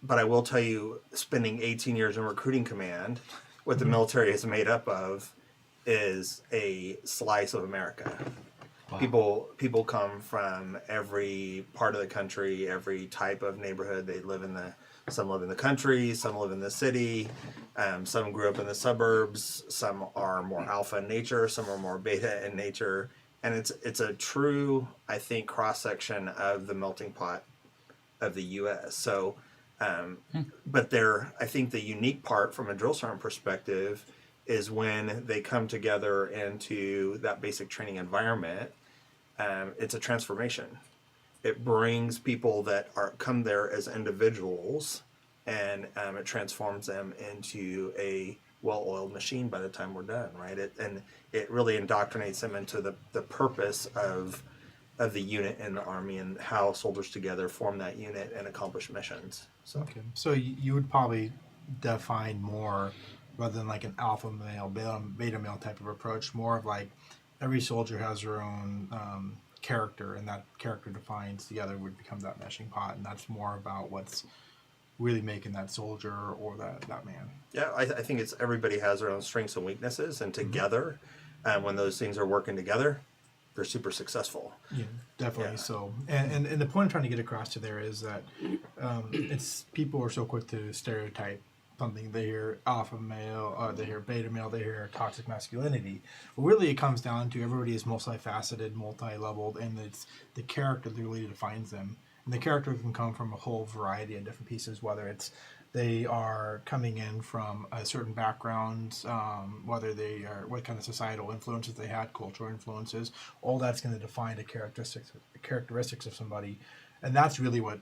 But I will tell you, spending 18 years in recruiting command, what the military is made up of is a slice of America. Wow. People come from every part of the country, every type of neighborhood. Some live in the country, some live in the city, some grew up in the suburbs, some are more alpha in nature, some are more beta in nature. And it's a true, I think, cross-section of the melting pot of the U.S. So, but I think the unique part from a drill sergeant perspective is when they come together into that basic training environment, it's a transformation. It brings people that come there as individuals, and it transforms them into a well-oiled machine by the time we're done, right? It really indoctrinates them into the purpose of the unit in the Army and how soldiers together form that unit and accomplish missions. So,
okay. So you would probably define more, rather than like an alpha male, beta male type of approach, more of like every soldier has their own character, and that character defines together would become that meshing pot, and that's more about what's really making that soldier or that man.
Yeah, I think it's everybody has their own strengths and weaknesses, and together, when those things are working together, they're super successful.
Yeah, definitely. Yeah. So, and the point I'm trying to get across to there is that it's people are so quick to stereotype something. They hear alpha male, they hear beta male, they hear toxic masculinity. But really, it comes down to everybody is multifaceted, multi-leveled, and it's the character that really defines them. And the character can come from a whole variety of different pieces, whether it's they are coming in from a certain background, whether they are, what kind of societal influences they had, cultural influences, all that's going to define the characteristics of somebody. And that's really what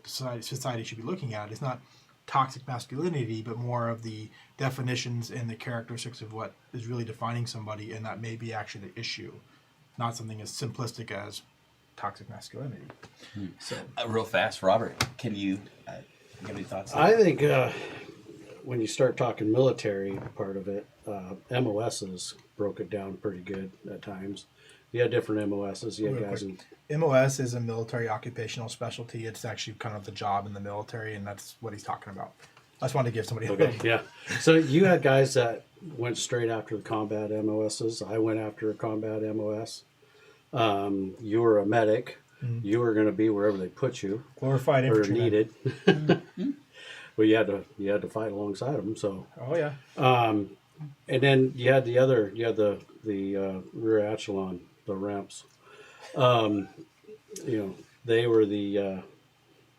society should be looking at. It's not toxic masculinity, but more of the definitions and the characteristics of what is really defining somebody, and that may be actually the issue, not something as simplistic as toxic masculinity.
So, real fast, Robert, can you give any thoughts?
I think when you start talking military part of it, MOSs broke it down pretty good at times. You had different MOSs. You had guys in
MOS is a military occupational specialty. It's actually kind of the job in the military, and that's what he's talking about. I just wanted to give somebody a
okay, yeah. So you had guys that went straight after the combat MOSs. I went after a combat MOS. You were a medic. Mm-hmm. You were going to be wherever they put you.
Glorified infantry.
Or needed. Mm-hmm. Well, you had to fight alongside them. So.
Oh yeah.
And then you had the rear echelon, the ramps. They were the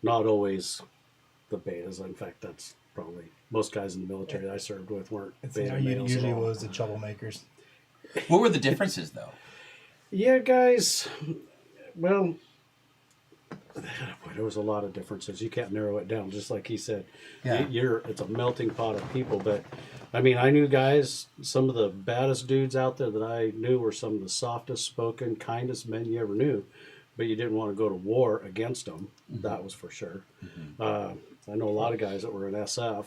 not always the betas. In fact, that's probably most guys in the military that I served with weren't beta males.
Usually was the troublemakers.
What were the differences, though?
Yeah, guys. Well, there was a lot of differences. You can't narrow it down, just like he said. Yeah. It's a melting pot of people. But I mean, I knew guys. Some of the baddest dudes out there that I knew were some of the softest spoken, kindest men you ever knew. But you didn't want to go to war against them. Mm-hmm. That was for sure. Mm-hmm. I know a lot of guys that were in SF.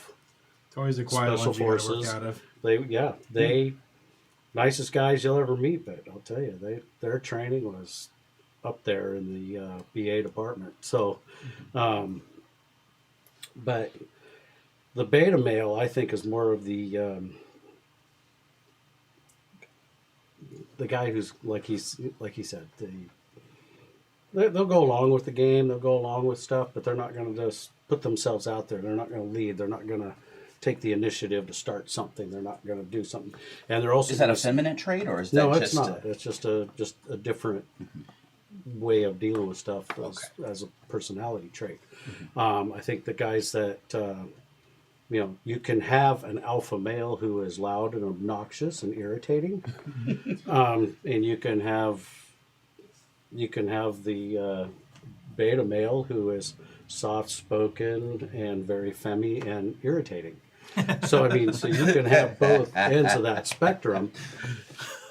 It's always the quiet
special forces. Out of. They nicest guys you'll ever meet. But I'll tell you, their training was up there in the BA department. So, but the beta male, I think, is more of the guy who's like he said, they'll go along with the game, they'll go along with stuff, but they're not going to just put themselves out there. They're not going to lead. They're not going to take the initiative to start something. They're not going to do something. And they're also
is that a feminine trait, or is that
no? It's not. It's just a different way of dealing with stuff as a personality trait. Mm-hmm. I think the guys that you can have an alpha male who is loud and obnoxious and irritating, and you can have the beta male who is soft-spoken and very femmy and irritating. So I mean, so you can have both ends of that spectrum.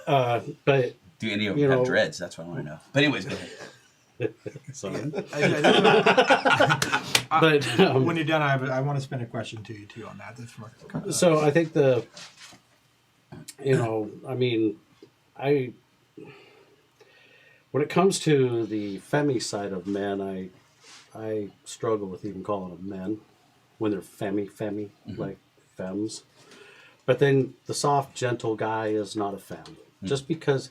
But
Do any of
you
them have
know-
dreads? That's what I want to know. But anyways, go ahead.
son,
I-
but
when you're done, I want to spin a question to you too on that. That's more,
so I think I mean, when it comes to the femmy side of men, I struggle with even calling them men when they're femmy, like femmes. But then the soft, gentle guy is not a femme. Just because,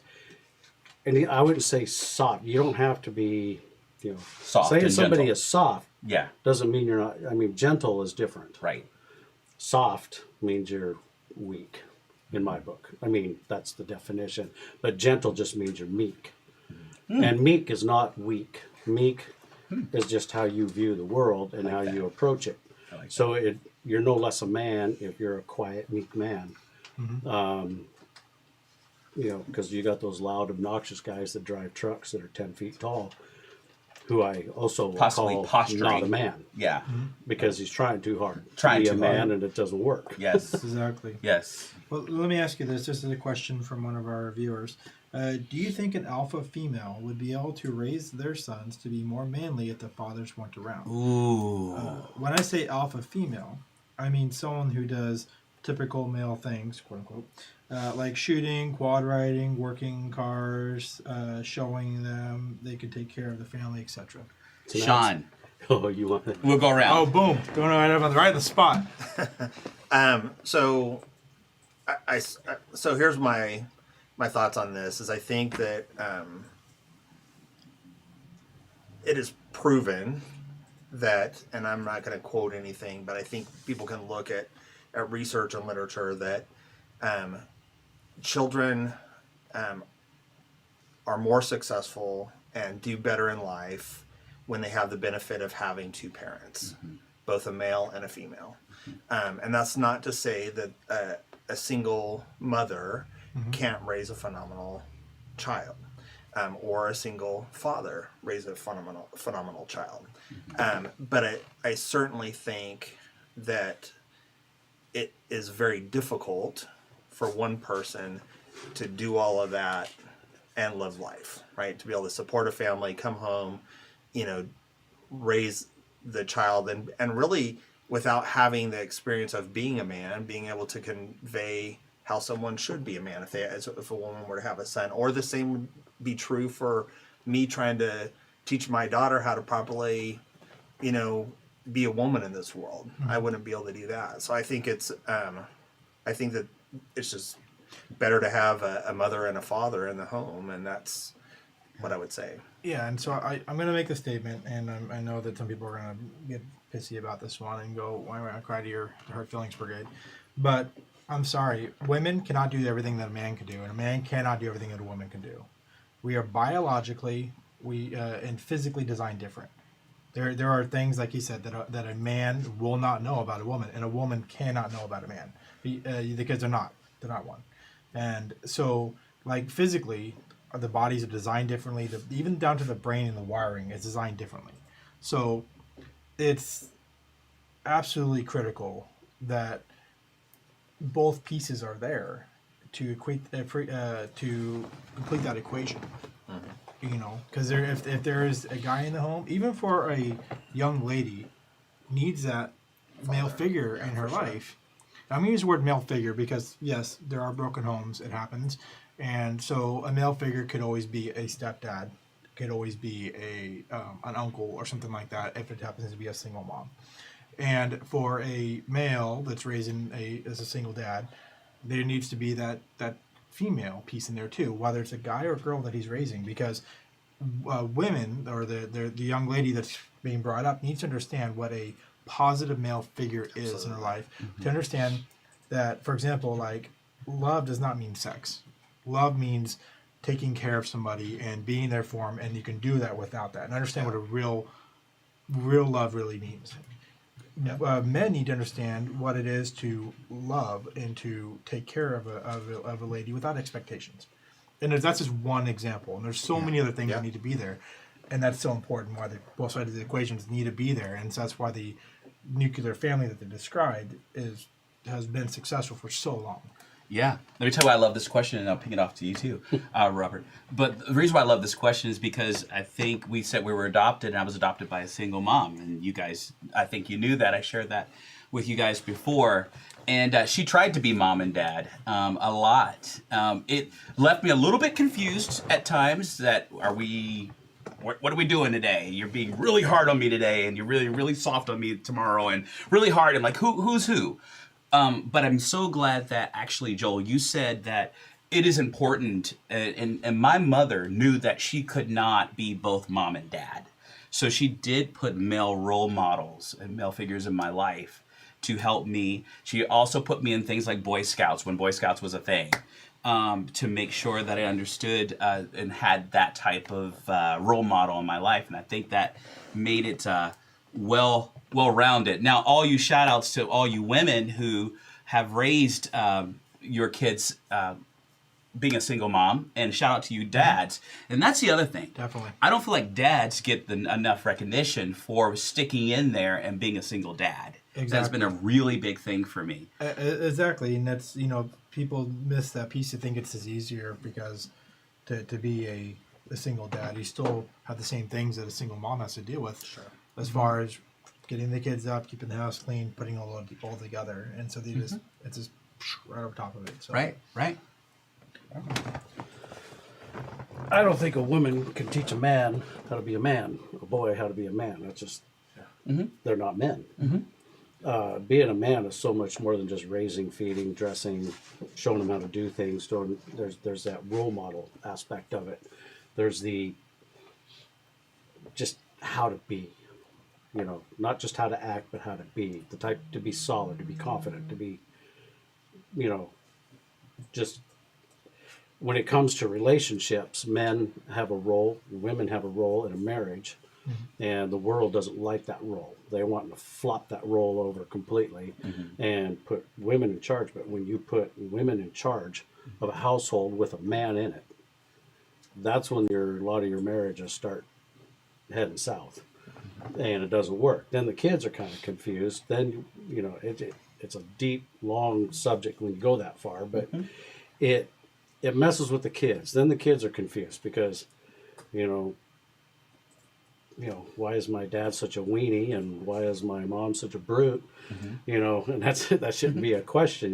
and I wouldn't say soft. You don't have to be,
Soft
saying
and
somebody
gentle.
is soft
Yeah,
doesn't mean you're not. I mean, gentle is different.
right.
Soft means you're weak, in my book. I mean, that's the definition. But gentle just means you're meek. And meek is not weak. Meek is just how you view the world and how you approach it.
I like
So you're no less a man if you're a quiet, meek man. Because you got those loud, obnoxious guys that drive trucks that are 10 feet tall, who I also will
Possibly
call
posturing.
not a man,
Yeah.
because he's trying too hard
Trying
to be
too
a man,
hard.
and it doesn't work.
Yes.
exactly.
Yes.
Well, let me ask you this. This is a question from one of our viewers. Do you think an alpha female would be able to raise their sons to be more manly if the fathers weren't around?
Ooh.
When I say alpha female, I mean someone who does typical male things, quote unquote, like shooting, quad riding, working cars, showing them they can take care of the family, etc.
So now
Sean,
Oh, you want to?
we'll go
Oh,
around.
boom! Going right on the spot.
So, so here's my thoughts on this. Is I think that it is proven that, and I'm not going to quote anything, but I think people can look at research and literature that children are more successful and do better in life when they have the benefit of having two parents, both a male and a female. And that's not to say that a single mother can't raise a phenomenal child, or a single father raise a phenomenal child. But I certainly think that it is very difficult for one person to do all of that and live life, right? To be able to support a family, come home, raise the child, and really without having the experience of being a man, being able to convey how someone should be a man if a woman were to have a son. Or the same would be true for me trying to teach my daughter how to properly, be a woman in this world. I wouldn't be able to do that. So I think I think that it's just better to have a mother and a father in the home, and that's what I would say.
Yeah, and so I'm going to make a statement, and I know that some people are going to get pissy about this one and go, why would I cry to your hurt feelings brigade? But I'm sorry, women cannot do everything that a man can do, and a man cannot do everything that a woman can do. We are biologically and physically designed different. There are things, like he said, that a man will not know about a woman, and a woman cannot know about a man because they're not one. And so, like, physically, the bodies are designed differently. Even down to the brain and the wiring is designed differently. So it's absolutely critical that both pieces are there to equate to complete that equation. Because if there is a guy in the home, even for a young lady, needs that male figure in her life. I'm going to use the word male figure because, yes, there are broken homes. It happens. And so a male figure could always be a stepdad, could always be an uncle or something like that if it happens to be a single mom. And for a male that's raising as a single dad, there needs to be that female piece in there too, whether it's a guy or a girl that he's raising, because women or the young lady that's being brought up needs to understand what a positive male figure is in her life, to understand that, for example, like, love does not mean sex. Love means taking care of somebody and being there for them, and you can do that without that, and understand what a real love really means. Men need to understand what it is to love and to take care of a lady without expectations. And that's just one example, and there's so many other things that need to be there. and that's so important. Why both sides of the equations need to be there, and so that's why the nuclear family that they described has been successful for so long.
Yeah. Let me tell you why I love this question, and I'll ping it off to you too, Robert. But the reason why I love this question is because I think we said we were adopted, and I was adopted by a single mom. And you guys, I think you knew that. I shared that with you guys before. And she tried to be mom and dad a lot. It left me a little bit confused at times that what are we doing today? You're being really hard on me today, and you're really, really soft on me tomorrow, and really hard. I'm like, who's who? But I'm so glad that actually, Joel, you said that it is important, and my mother knew that she could not be both mom and dad. So she did put male role models and male figures in my life to help me. She also put me in things like Boy Scouts, when Boy Scouts was a thing, to make sure that I understood and had that type of role model in my life. And I think that made it well-rounded. Now, all you shout-outs to all you women who have raised your kids being a single mom, and shout out to you dads. And that's the other thing.
Definitely.
I don't feel like dads get enough recognition for sticking in there and being a single dad.
Exactly.
That's been a really big thing for me.
Exactly, and that's, people miss that piece. To think it's just easier because to be a single dad, you still have the same things that a single mom has to deal with. Sure. As far as getting the kids up, keeping the house clean, putting all together, and so they just it's just right over top of it. So.
Right.
I don't think a woman can teach a man how to be a man, a boy how to be a man. That's just, they're not men. Being a man is so much more than just raising, feeding, dressing, showing them how to do things. There's that role model aspect of it. There's the just how to be, not just how to act, but how to be. The type to be solid, to be confident, to be, just when it comes to relationships, men have a role, women have a role in a marriage, and the world doesn't like that role. They want to flop that role over completely and put women in charge. But when you put women in charge of a household with a man in it, that's when a lot of your marriages start heading south, and it doesn't work. Then the kids are kind of confused. Then it's a deep, long subject when you go that far, but it messes with the kids. Then the kids are confused because, why is my dad such a weenie, and why is my mom such a brute? And that shouldn't be a question.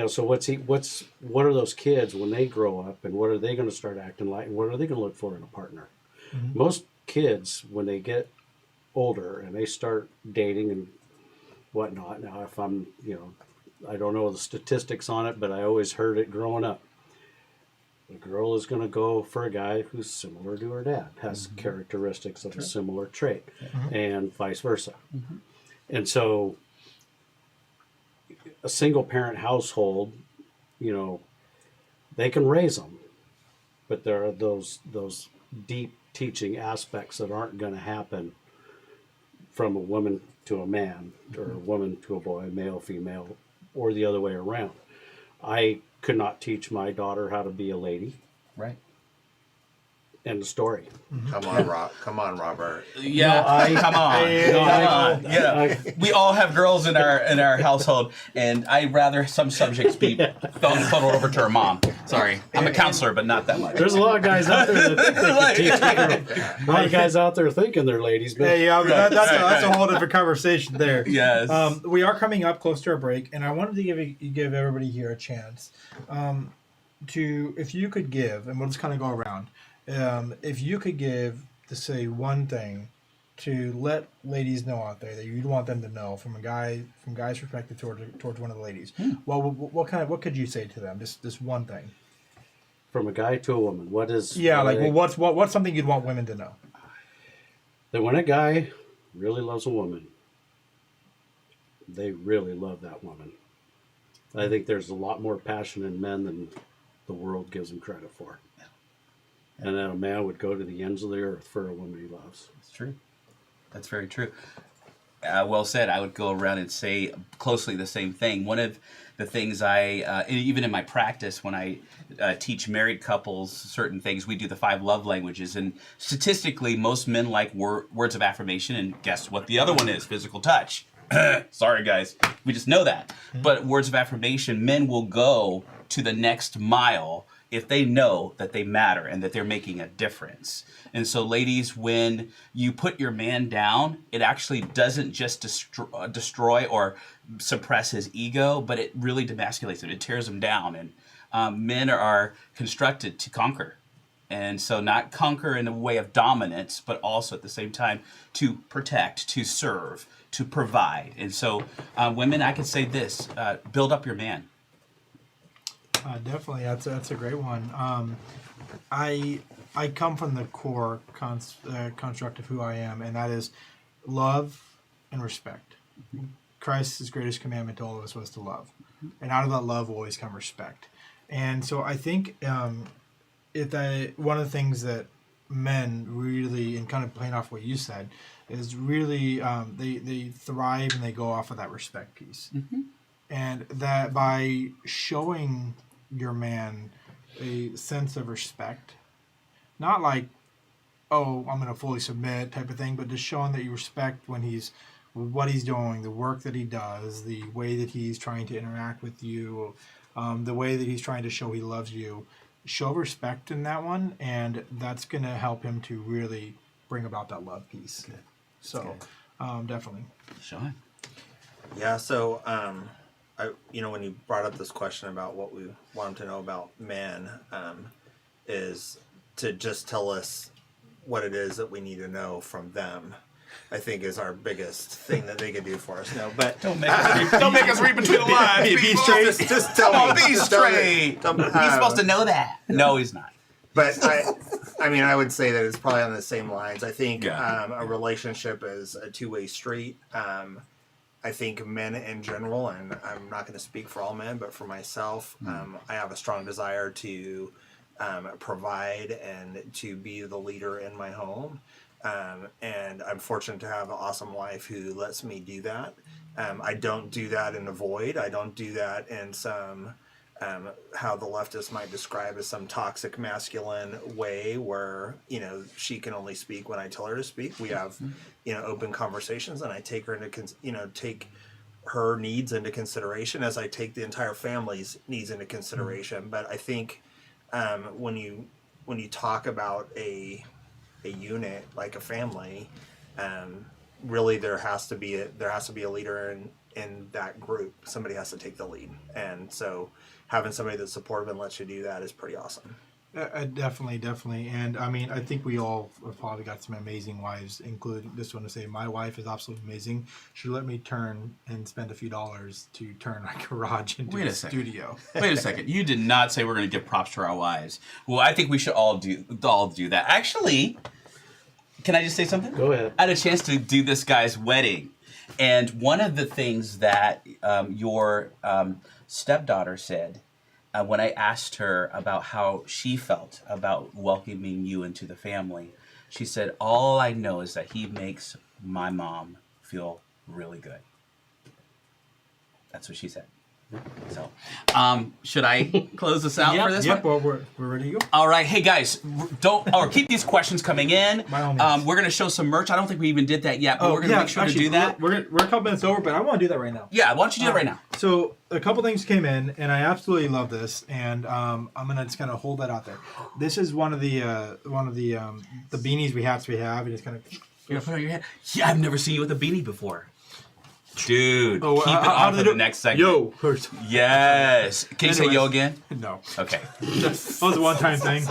So what are those kids when they grow up, and what are they going to start acting like, and what are they going to look for in a partner? Most kids, when they get older and they start dating and whatnot. Now, if I'm, I don't know the statistics on it, but I always heard it growing up. A girl is going to go for a guy who's similar to her dad, has characteristics of a similar trait, and vice versa. And so a single parent household, they can raise them, but there are those deep teaching aspects that aren't going to happen from a woman to a man, or a woman to a boy, male, female, or the other way around. I could not teach my daughter how to be a lady.
Right.
End of story.
Come on, Robert.
Yeah, come on. Yeah, we all have girls in our household, and I'd rather some subjects be funneled over to her mom. Sorry, I'm a counselor, but not that much.
There's a lot of guys out there that think they can teach girls. A lot of guys out there thinking they're ladies. But
that's a whole different conversation there.
Yes.
We are coming up close to our break, and I wanted to give everybody here a chance to, if you could give, and we'll just kind of go around. If you could give, to say one thing to let ladies know out there that you'd want them to know from guy's perspective towards one of the ladies, what could you say to them? Just one thing.
From a guy to a woman, what's
something you'd want women to know?
That when a guy really loves a woman, they really love that woman. I think there's a lot more passion in men than the world gives them credit for. And that a man would go to the ends of the earth for a woman he loves.
It's true. That's very true. well said. I would go around and say closely the same thing. One of the things I, even in my practice, when I teach married couples certain things, we do the 5 love languages. And statistically, most men like words of affirmation. And guess what the other one is? Physical touch. Sorry, guys. We just know that. But words of affirmation, men will go to the next mile if they know that they matter and that they're making a difference. And so, ladies, when you put your man down, it actually doesn't just destroy or suppress his ego, but it really demasculates him. It tears him down. And men are constructed to conquer. And so not conquer in a way of dominance, but also at the same time to protect, to serve, to provide. And so women, I can say this, build up your man.
Definitely, that's a great one. I come from the core construct of who I am, and that is love and respect. Christ's greatest commandment to all of us was to love, and out of that love will always come respect. And so I think one of the things that men really, and kind of playing off what you said, is really they thrive and they go off of that respect piece, and that by showing your man a sense of respect, not like, oh, I'm going to fully submit type of thing, but just showing that you respect what he's doing, the work that he does, the way that he's trying to interact with you, the way that he's trying to show he loves you. Show respect in that one, and that's going to help him to really bring about that love piece. Good. So, definitely.
Sean?
Yeah, so when you brought up this question about what we want to know about men, is to just tell us what it is that we need to know from them. I think is our biggest thing that they could do for us. No, but
don't make us read between the lines.
Be straight. Just tell me.
Be straight. He's supposed to know that. No, he's not.
But I would say that it's probably on the same lines. I think a relationship is a two-way street. I think men in general, and I'm not going to speak for all men, but for myself, I have a strong desire to provide and to be the leader in my home. And I'm fortunate to have an awesome wife who lets me do that. I don't do that in a void. I don't do that in some, how the leftists might describe as some toxic masculine way where, she can only speak when I tell her to speak. We have, open conversations, and I take her into, take her needs into consideration as I take the entire family's needs into consideration. But I think when you talk about a unit like a family, really there has to be a leader in that group. Somebody has to take the lead, and so having somebody that's supportive and lets you do that is pretty awesome.
Definitely, and I think we all have probably got some amazing wives, including this one to say my wife is absolutely amazing. She let me turn and spend a few dollars to turn my garage into a studio.
Wait a second, you did not say we're going to give props to our wives. Well, I think we should all do that. Actually, can I just say something?
Go ahead.
I had a chance to do this guy's wedding, and one of the things that your stepdaughter said when I asked her about how she felt about welcoming you into the family, she said, all I know is that he makes my mom feel really good. That's what she said. So, should I close this out for this one?
Yep, well, we're ready to go.
All right. Hey, guys, keep these questions coming in.
By all means.
We're going to show some merch. I don't think we even did that yet, but we're going to make sure to do that.
We're a couple minutes over, but I want to do that right now.
Yeah, why don't you do that right now?
So a couple things came in, and I absolutely love this, and I'm going to just kind of hold that out there. This is one of the beanies we have, and it's kind of...
You're going to put it on your head? Yeah, I've never seen you with a beanie before. Dude, keep it on for the next segment.
Yo, first.
Yes. Can you say yo again?
No.
Okay.
That was a one-time thing.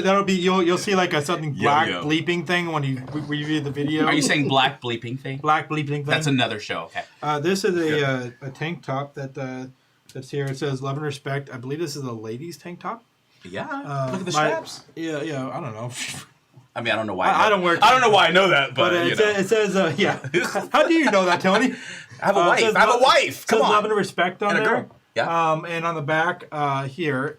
That'll be you'll see like something black bleeping thing when you read the video.
Are you saying black bleeping thing?
Black bleeping thing.
That's another show. Okay.
This is a tank top that's here. It says love and respect. I believe this is a ladies' tank top.
Yeah. Look at the straps.
Yeah. I don't know.
I mean, I don't know why.
I don't work.
I don't know why I know that, but
it says, yeah. How do you know that, Tony?
I have a wife. I have a wife. Come on.
Love and respect on
and
there.
A girl. Yeah.
And on the back here,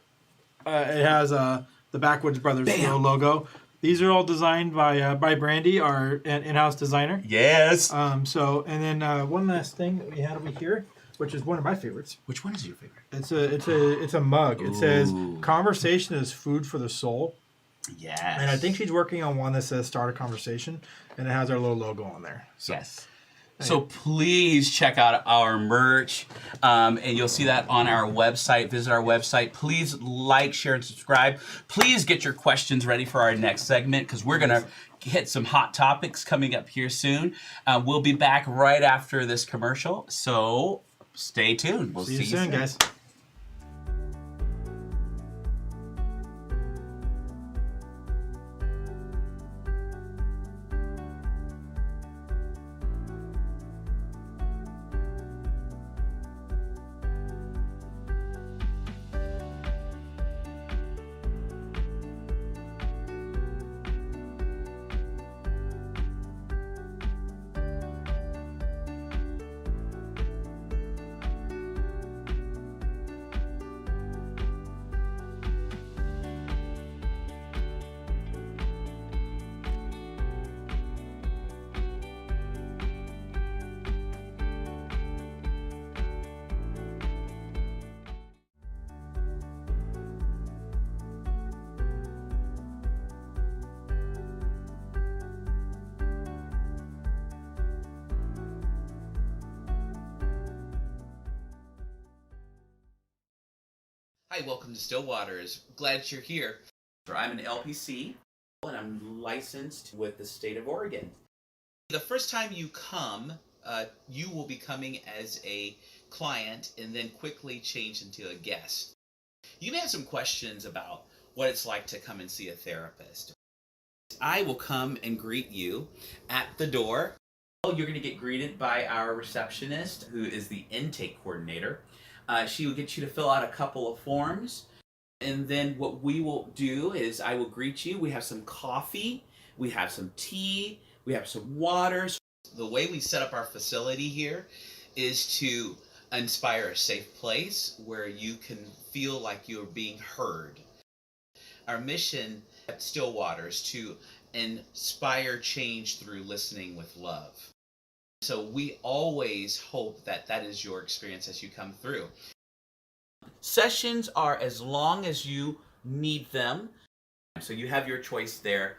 it has the Backwoods Brothers logo. These are all designed by Brandy, our in-house designer.
Yes.
And then one last thing that we had over here, which is one of my favorites.
Which one is your favorite?
It's a mug. It says
Ooh.
"Conversation is food for the soul."
Yes.
And I think she's working on one that says "Start a conversation," and it has our little logo on there. So.
Yes. So please check out our merch, and you'll see that on our website. Visit our website. Please like, share, and subscribe. Please get your questions ready for our next segment because we're going to hit some hot topics coming up here soon. We'll be back right after this commercial, so stay tuned. We'll see you soon,
guys.
Hi, welcome to Stillwaters. Glad you're here. I'm an LPC, and I'm licensed with the state of Oregon. The first time you come, you will be coming as a client and then quickly change into a guest. You may have some questions about what it's like to come and see a therapist. I will come and greet you at the door. You're going to get greeted by our receptionist, who is the intake coordinator. She will get you to fill out a couple of forms. And then what we will do is I will greet you. We have some coffee. We have some tea. We have some water. The way we set up our facility here is to inspire a safe place where you can feel like you're being heard. Our mission at Stillwater is to inspire change through listening with love. So we always hope that that is your experience as you come through. Sessions are as long as you need them. So you have your choice there.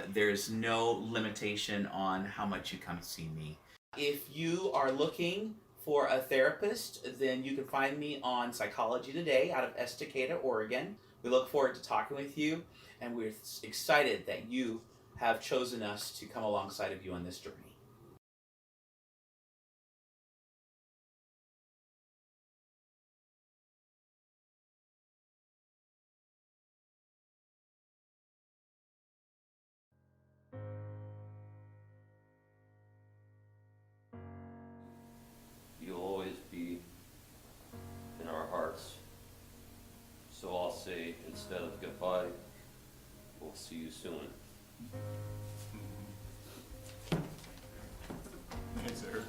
There's no limitation on how much you come see me. If you are looking for a therapist, then you can find me on Psychology Today out of Estacada, Oregon. We look forward to talking with you, and we're excited that you have chosen us to come alongside of you on this journey.
You'll always be in our hearts. So I'll say, instead of goodbye, we'll see you soon.
Thanks, sir.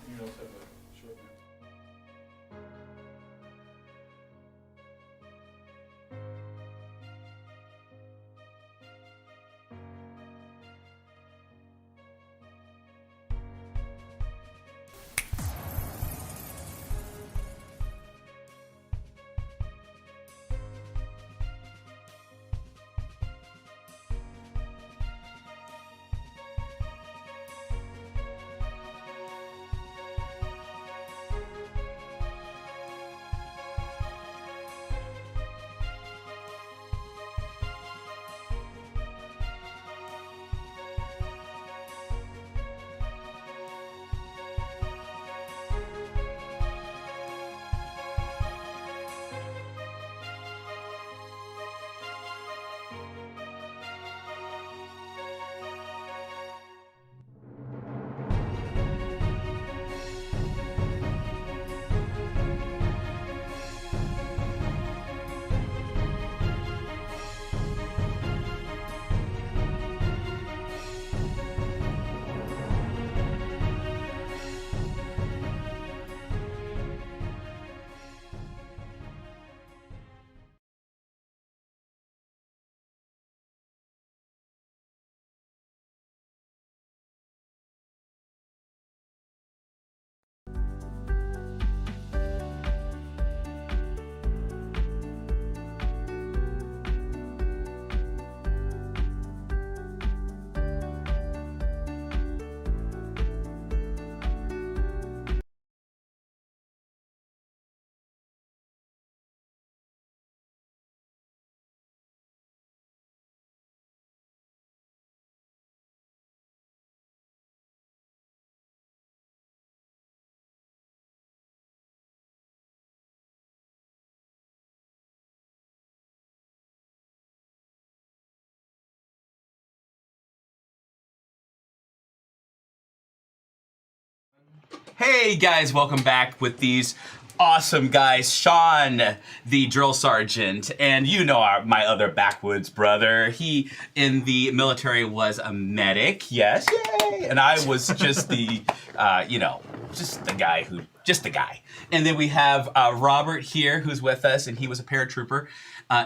You also have a short name.
Hey guys, welcome back with these awesome guys. Sean, the drill sergeant, and my other backwoods brother. He in the military was a medic, yes, yay! And I was just the, just the guy. And then we have Robert here, who's with us, and he was a paratrooper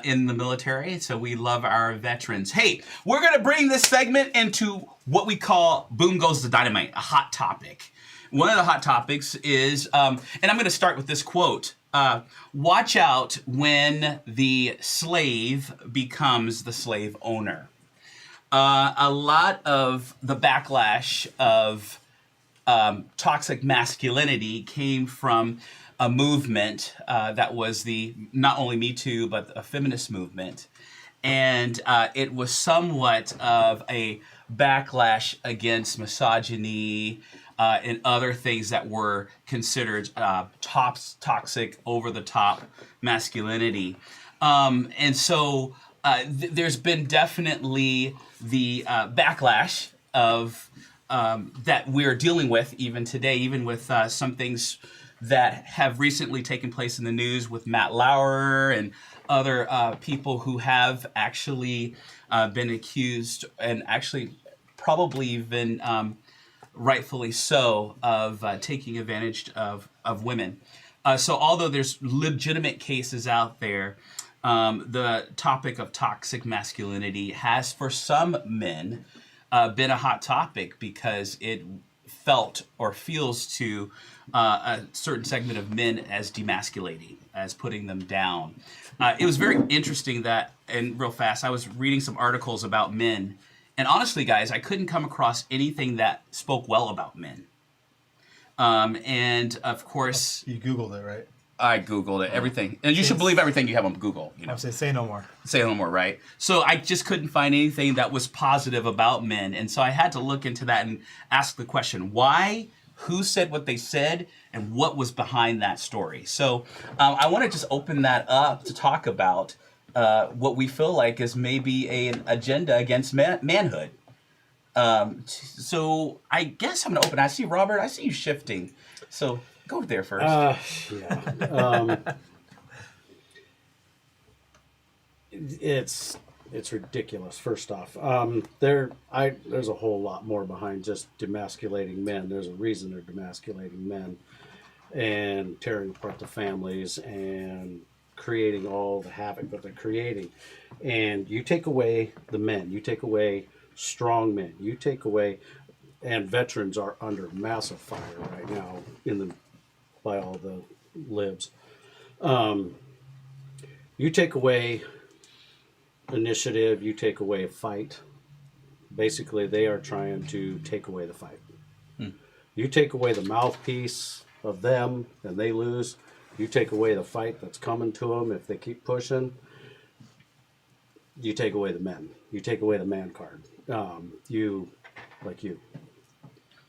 in the military. So we love our veterans. Hey, we're gonna bring this segment into what we call "Boom Goes the Dynamite," a hot topic. One of the hot topics is, and I'm going to start with this quote, watch out when the slave becomes the slave owner. A lot of the backlash of toxic masculinity came from a movement that was the not only Me Too, but a feminist movement. And it was somewhat of a backlash against misogyny, and other things that were considered toxic, over-the-top masculinity. And so there's been definitely the backlash of that we're dealing with even today, even with some things that have recently taken place in the news with Matt Lauer and other people who have actually been accused and actually probably even rightfully so, of taking advantage of women. So although there's legitimate cases out there, the topic of toxic masculinity has, for some men, been a hot topic because it felt or feels to a certain segment of men as demasculating, as putting them down. It was very interesting that, and real fast, I was reading some articles about men. And honestly, guys, I couldn't come across anything that spoke well about men. And of course,
You Googled it, right?
I Googled it, everything. And you should believe everything you have on Google.
I'll say no more.
Say no more, right? So I just couldn't find anything that was positive about men. And so I had to look into that and ask the question, why, who said what they said, and what was behind that story? So I want to just open that up to talk about what we feel like is maybe an agenda against manhood. So I guess I'm going to open. I see Robert. I see you shifting. So go there first.
It's ridiculous. First off, there's a whole lot more behind just demasculating men. There's a reason they're demasculating men and tearing apart the families and creating all the havoc that they're creating. And you take away the men, you take away strong men, you take away, and veterans are under massive fire right now by all the libs. You take away initiative, you take away a fight. Basically, they are trying to take away the fight. You take away the mouthpiece of them and they lose. You take away the fight that's coming to them if they keep pushing. You take away the men. You take away the man card. You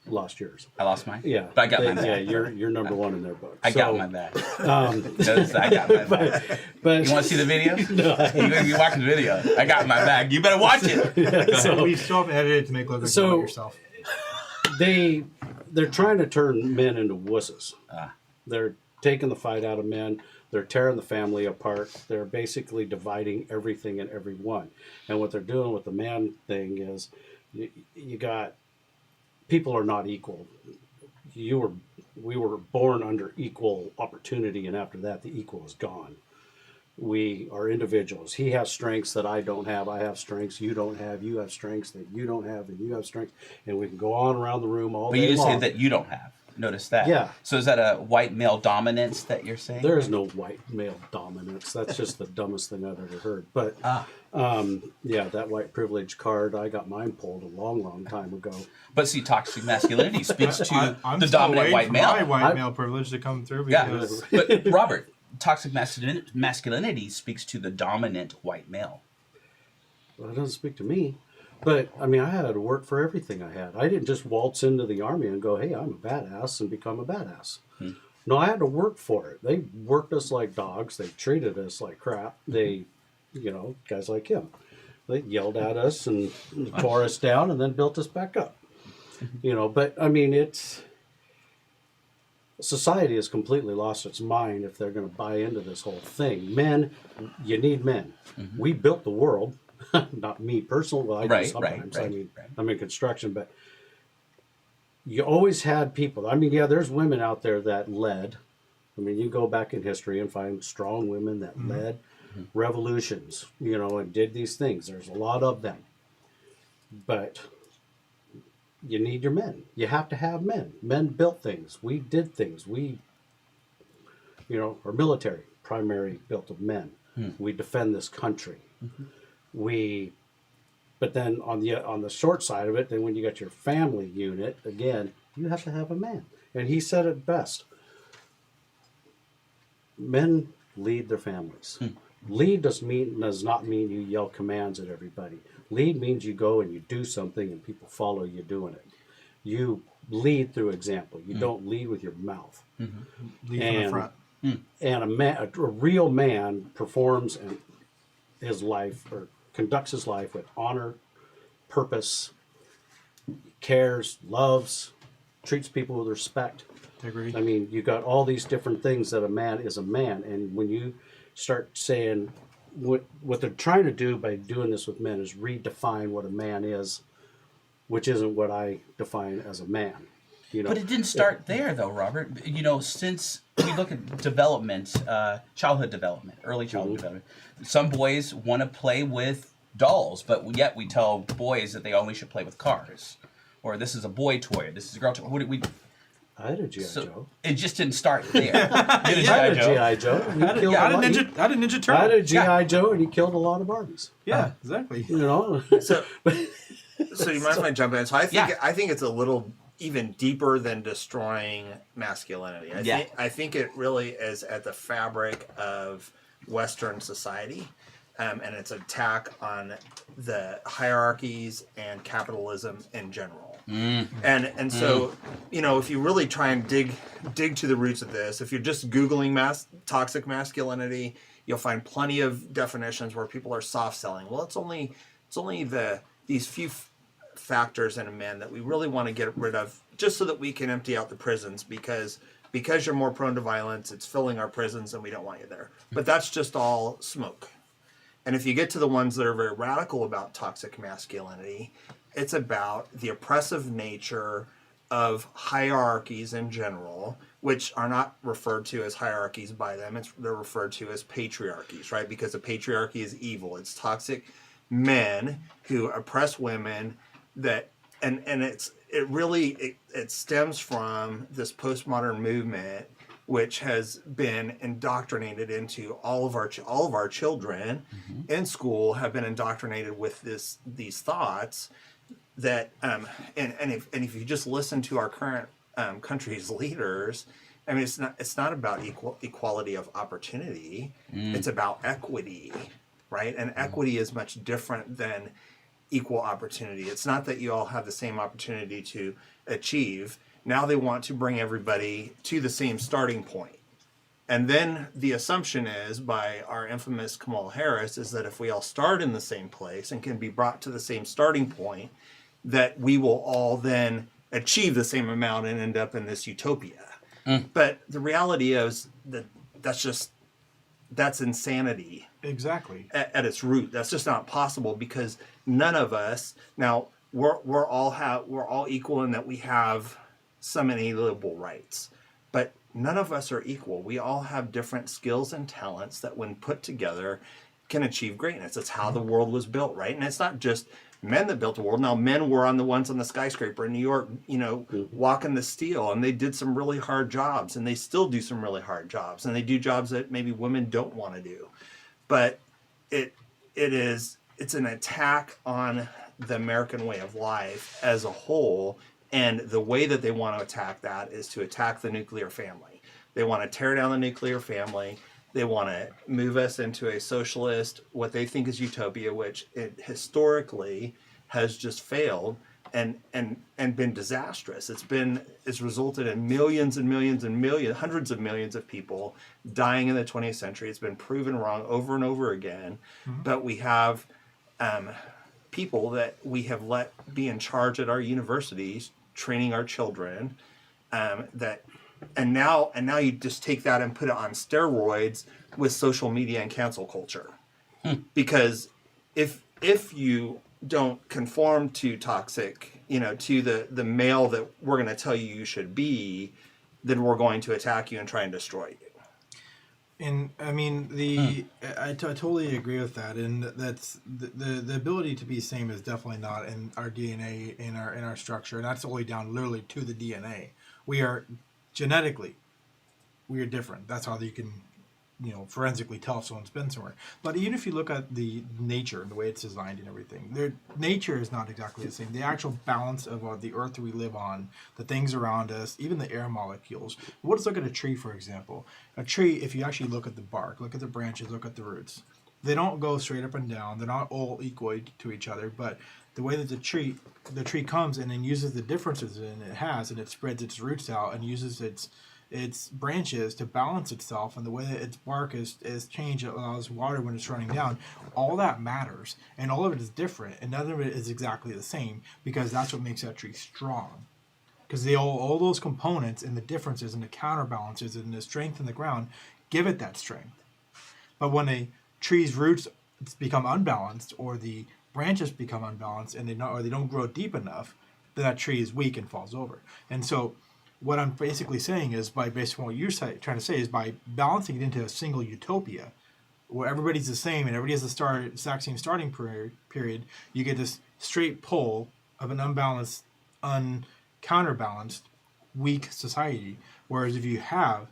lost yours.
I lost mine?
Yeah.
But I got my bag.
Yeah, you're number one in their book.
I got my bag. Notice I got my bag.
But
You want to see the video? You're going to be watching the video. I got my bag. You better watch it.
So we still haven't edited to make it look like you know it yourself.
They're trying to turn men into wusses. They're taking the fight out of men. They're tearing the family apart. They're basically dividing everything and everyone. And what they're doing with the man thing is you got people are not equal. We were born under equal opportunity, and after that, the equal is gone. We are individuals. He has strengths that I don't have. I have strengths you don't have. You have strengths that you don't have, and you have strengths. And we can go on around the room all day long.
But you just say that you don't have. Notice that.
Yeah.
So is that a white male dominance that you're saying?
There is no white male dominance. That's just the dumbest thing I've ever heard. But yeah, that white privilege card, I got mine pulled a long, long time ago.
But see, toxic masculinity speaks to
I'm
the
still
dominant
waiting
white
for
male.
my white male privilege to come through because
But Robert, toxic masculinity speaks to the dominant white male.
Well, it doesn't speak to me. But, I mean, I had to work for everything I had. I didn't just waltz into the Army and go, hey, I'm a badass, and become a badass. No, I had to work for it. They worked us like dogs. They treated us like crap. They, guys like him. They yelled at us and tore us down and then built us back up. But, I mean, society has completely lost its mind if they're going to buy into this whole thing. Men, you need men. We built the world, not me personally. Well, I do sometimes. I mean, I'm in construction, but you always had people. I mean, yeah, there's women out there that led. I mean, you go back in history and find strong women that led revolutions, you know, and did these things. There's a lot of them. But you need your men. You have to have men. Men built things. We did things. We, you know, our military, primary built of men. We defend this country. But then on the short side of it, then when you got your family unit, again, you have to have a man. And he said it best. Men lead their families. Lead does not mean you yell commands at everybody. Lead means you go and you do something and people follow you doing it. You lead through example. You don't lead with your mouth.
Lead from the front.
And a real man performs in his life or conducts his life with honor, purpose, cares, loves, treats people with respect.
Integrity.
I mean, you got all these different things that a man is a man. And when you start saying what they're trying to do by doing this with men is redefine what a man is, which isn't what I define as a man. You know,
But it didn't start there, though, Robert. You know, since we look at development, childhood development, early childhood development, some boys want to play with dolls, but yet we tell boys that they only should play with cars, or this is a boy toy, this is a girl toy. What did we?
I had a G.I. Joe.
It just didn't start there.
I had a G.I. Joe.
I had a Ninja Turtle.
I had a G.I. Joe, and he killed a lot of Barbies.
Yeah, exactly.
You know,
So you mind if I jump in? So I think it's a little even deeper than destroying masculinity. I think it really is at the fabric of Western society, and it's an attack on the hierarchies and capitalism in general. And so, you know, if you really try and dig to the roots of this, if you're just Googling toxic masculinity, you'll find plenty of definitions where people are soft selling. Well, it's only these few factors in a man that we really want to get rid of, just so that we can empty out the prisons, because you're more prone to violence, it's filling our prisons and we don't want you there. But that's just all smoke. And if you get to the ones that are very radical about toxic masculinity, it's about the oppressive nature of hierarchies in general, which are not referred to as hierarchies by them. They're referred to as patriarchies, right? Because a patriarchy is evil. It's toxic men who oppress women. It stems from this postmodern movement, which has been indoctrinated into all of our children in school have been indoctrinated with these thoughts that if you just listen to our current country's leaders, I mean, it's not about equality of opportunity. It's about equity, right? And equity is much different than equal opportunity. It's not that you all have the same opportunity to achieve. Now they want to bring everybody to the same starting point. And then the assumption is, by our infamous Kamala Harris, is that if we all start in the same place and can be brought to the same starting point, that we will all then achieve the same amount and end up in this utopia. But the reality is that that's insanity.
Exactly.
At its root. That's just not possible, because none of us, now we're all equal in that we have some inalienable rights, but none of us are equal. We all have different skills and talents that, when put together, can achieve greatness. It's how the world was built, right? And it's not just men that built the world. Now, men were on the ones on the skyscraper in New York, you know, walking the steel, and they did some really hard jobs, and they still do some really hard jobs, and they do jobs that maybe women don't want to do. But it's an attack on the American way of life as a whole, and the way that they want to attack that is to attack the nuclear family. They want to tear down the nuclear family. They want to move us into a socialist, what they think is utopia, which it historically has just failed and been disastrous. It's resulted in millions and millions and millions, hundreds of millions of people dying in the 20th century. It's been proven wrong over and over again. But we have people that we have let be in charge at our universities, training our children, that and now you just take that and put it on steroids with social media and cancel culture. Because if you don't conform to toxic, to the male that we're going to tell you should be, then we're going to attack you and try and destroy you.
And I mean, I totally agree with that, and that's the ability to be same is definitely not in our DNA, in our structure, and that's only down literally to the DNA. We are genetically, we are different. That's how you can, forensically tell if someone's been somewhere. But even if you look at the nature and the way it's designed and everything, nature is not exactly the same. The actual balance of the earth we live on, the things around us, even the air molecules. Let's look at a tree, for example. A tree, if you actually look at the bark, look at the branches, look at the roots, they don't go straight up and down. They're not all equal to each other, but the way that the tree comes and then uses the differences it has, and it spreads its roots out and uses its branches to balance itself, and the way that its bark is changed, it allows water when it's running down. All that matters, and all of it is different, and none of it is exactly the same, because that's what makes that tree strong. Because all those components and the differences and the counterbalances and the strength in the ground give it that strength. But when a tree's roots become unbalanced, or the branches become unbalanced, and they don't grow deep enough, then that tree is weak and falls over. And so what I'm basically saying is, based on what you're trying to say, is by balancing it into a single utopia, where everybody's the same and everybody has the exact same starting period, you get this straight pull of an unbalanced, uncounterbalanced, weak society. Whereas if you have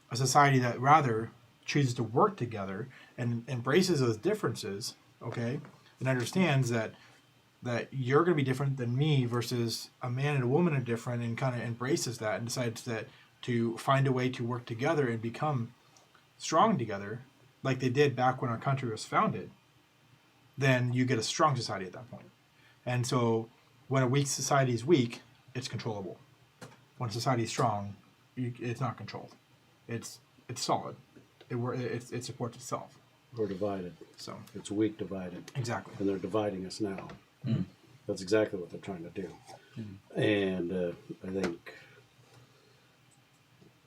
a society that rather chooses to work together and embraces those differences, okay, and understands that you're going to be different than me, versus a man and a woman are different, and kind of embraces that and decides that to find a way to work together and become strong together, like they did back when our country was founded, then you get a strong society at that point. And so when a weak society is weak, it's controllable. When society is strong, it's not controlled. It's solid. It supports itself.
We're divided.
So
It's weak divided.
exactly.
And they're dividing us now. That's exactly what they're trying to do. And I think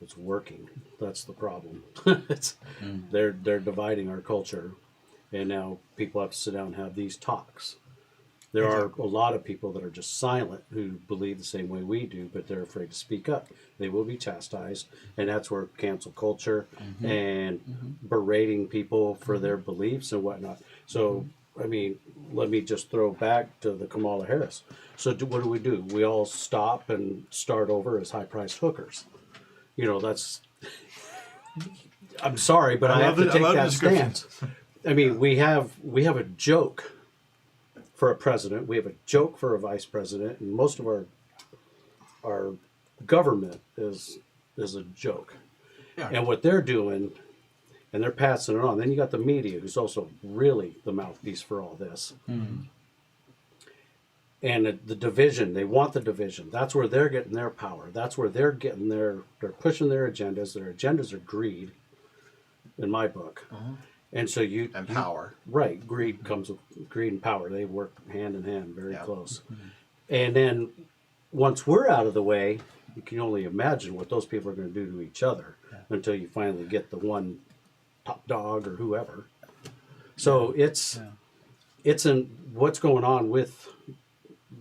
it's working. That's the problem. They're dividing our culture, and now people have to sit down and have these talks. There are a lot of people that are just silent, who believe the same way we do, but they're afraid to speak up. They will be chastised, and that's where cancel culture and berating people for their beliefs and whatnot. So, I mean, let me just throw back to the Kamala Harris. So what do? We all stop and start over as high-priced hookers. That's... I'm sorry, but I have to take that stance. I mean, we have a joke for a president. We have a joke for a vice president, and most of our government is a joke.
Yeah.
And what they're doing, and they're passing it on. Then you got the media, who's also really the mouthpiece for all this. And the division, they want the division. That's where they're getting their power. That's where they're getting they're pushing their agendas. Their agendas are greed, in my book. And so
And power.
Right. Greed comes with greed and power. They work hand in hand, very close. And then once we're out of the way, you can only imagine what those people are going to do to each other until you finally get the one top dog or whoever. So it's what's going on with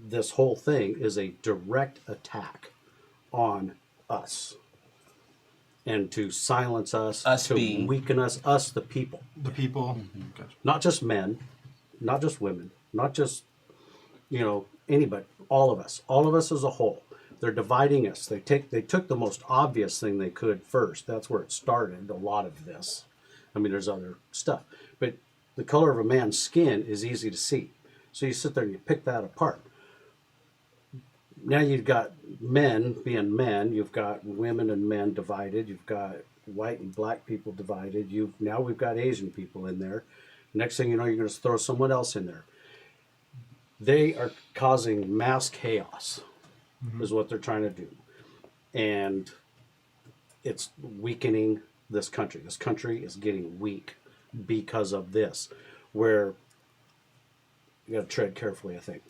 this whole thing is a direct attack on us. And to silence us, to weaken us the people.
The people. Gotcha.
Not just men, not just women, not just, anybody, all of us as a whole. They're dividing us. They took the most obvious thing they could first. That's where it started, a lot of this. I mean, there's other stuff. But the color of a man's skin is easy to see. So you sit there and you pick that apart. Now you've got men being men. You've got women and men divided. You've got white and black people divided. Now we've got Asian people in there. Next thing you know, you're going to throw someone else in there. They are causing mass chaos, is what they're trying to do. And it's weakening this country. This country is getting weak because of this, where you got to tread carefully, I think.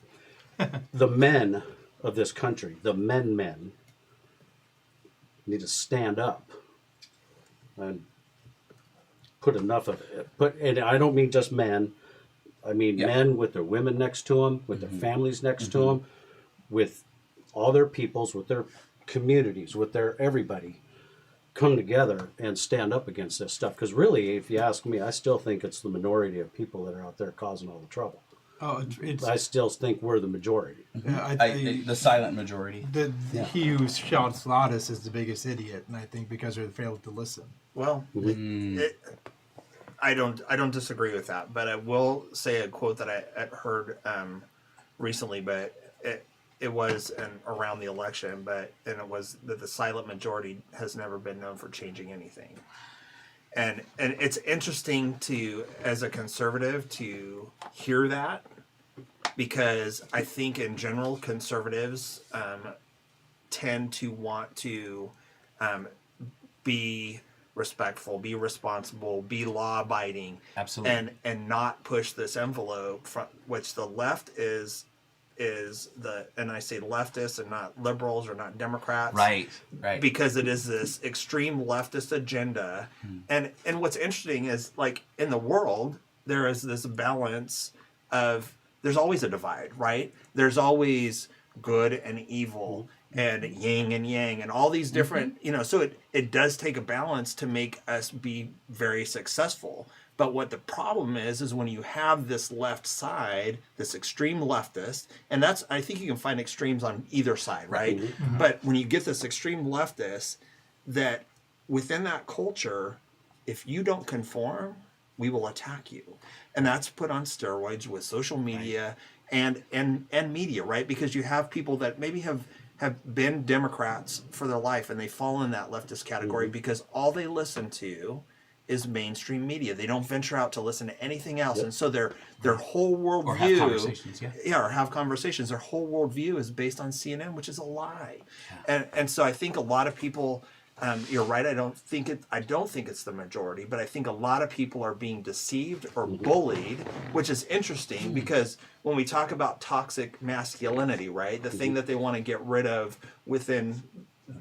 The men of this country, the men, need to stand up and put enough of it. And I don't mean just men. I mean men with their women next to them, with their families next to them, with all their peoples, with their communities, with their everybody, come together and stand up against this stuff. Because really, if you ask me, I still think it's the minority of people that are out there causing all the trouble.
Oh,
I still think we're the majority.
The silent majority.
He who shouts loudest is the biggest idiot, and I think because they failed to listen.
Well, I don't disagree with that, but I will say a quote that I heard recently, but it was around the election, and it was that the silent majority has never been known for changing anything. And it's interesting as a conservative, to hear that, because I think in general conservatives tend to want to be respectful, be responsible, be law-abiding,
absolutely,
and not push this envelope, which the left is and I say leftists and not liberals or not Democrats,
right,
because it is this extreme leftist agenda. And what's interesting is, like, in the world there is this balance of, there's always a divide, right? There's always good and evil and yin and yang and all these different, so it does take a balance to make us be very successful. But what the problem is when you have this left side, this extreme leftist, and I think you can find extremes on either side, right? But when you get this extreme leftist, that within that culture, if you don't conform, we will attack you. And that's put on steroids with social media and media, right? Because you have people that maybe have been Democrats for their life, and they fall in that leftist category because all they listen to is mainstream media. They don't venture out to listen to anything else. And so their whole worldview,
or have conversations,
or have conversations. Their whole worldview is based on CNN, which is a lie. And so I think a lot of people, you're right. I don't think it's the majority, but I think a lot of people are being deceived or bullied, which is interesting because when we talk about toxic masculinity, right, the thing that they want to get rid of within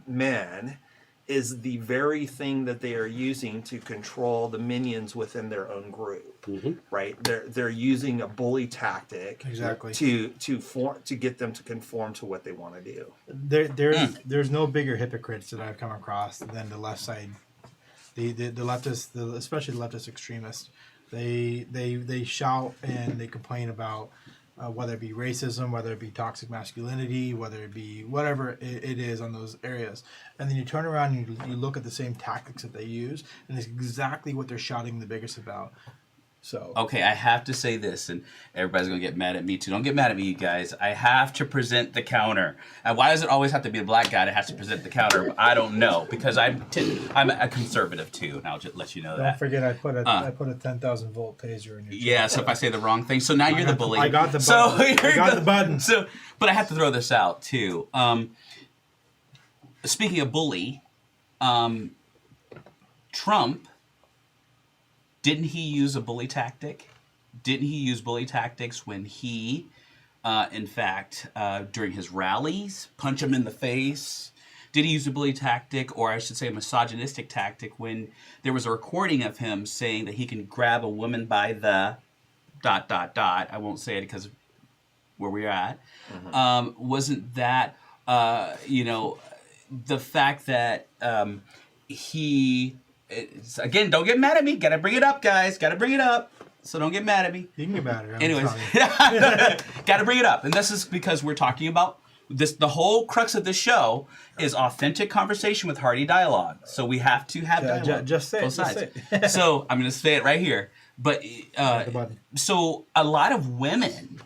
men is the very thing that they are using to control the minions within their own group, right? They're using a bully tactic,
exactly,
to get them to conform to what they want to do.
There's no bigger hypocrites that I've come across than the left side, the leftist, especially the leftist extremists. They shout and they complain about whether it be racism, whether it be toxic masculinity, whether it be whatever it is on those areas. And then you turn around and you look at the same tactics that they use, and it's exactly what they're shouting the biggest about. So
okay, I have to say this, and everybody's going to get mad at me too. Don't get mad at me, you guys. I have to present the counter. And why does it always have to be the black guy that has to present the counter? I don't know, because I'm a conservative too, and I'll just let you know that.
Don't forget, I put a 10,000 volt taser in your
Yeah, so if I say the wrong thing, so now you're the bully.
I got the button. I got the button.
So, but I have to throw this out too. Speaking of bully, Trump, didn't he use a bully tactic? Didn't he use bully tactics when he, in fact, during his rallies, punch him in the face? Did he use a bully tactic, or I should say a misogynistic tactic, when there was a recording of him saying that he can grab a woman by the ... I won't say it because of where we're at. Wasn't that, the fact that he... again, don't get mad at me. Gotta bring it up, guys. Gotta bring it up. So don't get mad at me.
You can get mad at me.
Anyways, gotta bring it up. And this is because we're talking about this. The whole crux of this show is authentic conversation with hearty dialogue. So we have to have dialogue.
Just say it.
Both
Just
sides.
say it.
So I'm going to say it right here. But so a lot of women,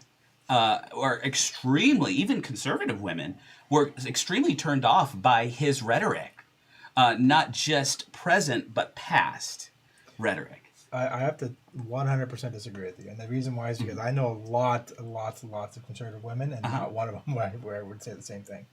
or extremely, even conservative women, were extremely turned off by his rhetoric. Not just present, but past rhetoric.
I have to 100% disagree with you. And the reason why is because I know lots of conservative women, and not one of them where I would say the same thing.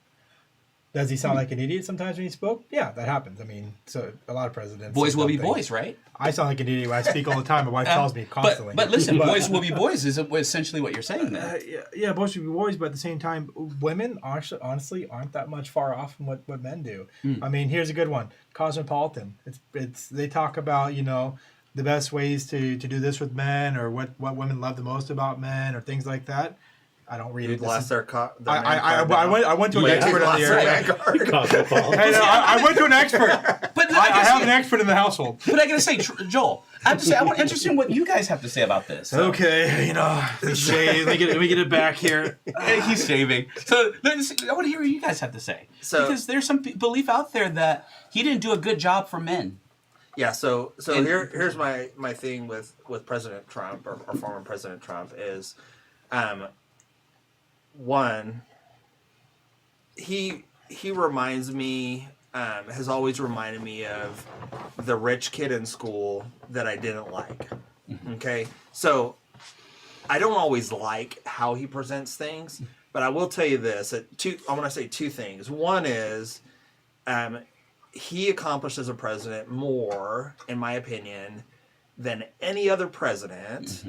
Does he sound like an idiot sometimes when he spoke? Yeah, that happens. I mean, so a lot of presidents.
Boys
say
will be
dumb things.
boys, right?
I sound like an idiot when I speak all the time. My wife tells me constantly.
But listen, boys will be boys is essentially what you're saying then.
Yeah, boys will be boys, but at the same time, women honestly aren't that much far off from what men do. I mean, here's a good one: Cosmopolitan. It's they talk about the best ways to do this with men, or what women love the most about men, or things like that. I don't read
You'd
it.
lost their
I went to an expert on the area.
Cosmopolitan.
I went to an expert.
But
I have an expert in the household.
But I gotta say, Joel, I have to say, I'm interested in what you guys have to say about this. So.
Okay, shave. Let me get it back here.
He's shaving. So I want to hear what you guys have to say. Because there's some belief out there that he didn't do a good job for men.
Yeah, so here's my thing with President Trump or former President Trump is, one, he reminds me, has always reminded me of the rich kid in school that I didn't like. Okay, so I don't always like how he presents things, but I will tell you this: I want to say two things. One is, he accomplished as a president more, in my opinion, than any other president,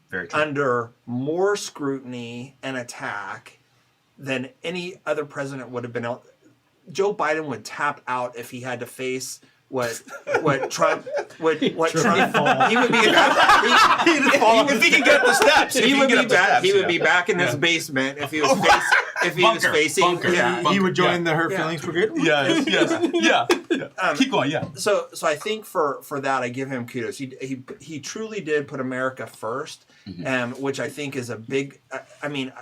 Very true.
under more scrutiny and attack than any other president would have been able. Joe Biden would tap out if he had to face what Trump would he would be
if he could get the steps,
he would be back. He would be back in his basement if he was facing.
He would join the Hurt Feelings Brigade.
Yeah. Keep going. Yeah.
So I think for that I give him kudos. He truly did put America first, which I think is a big. I mean,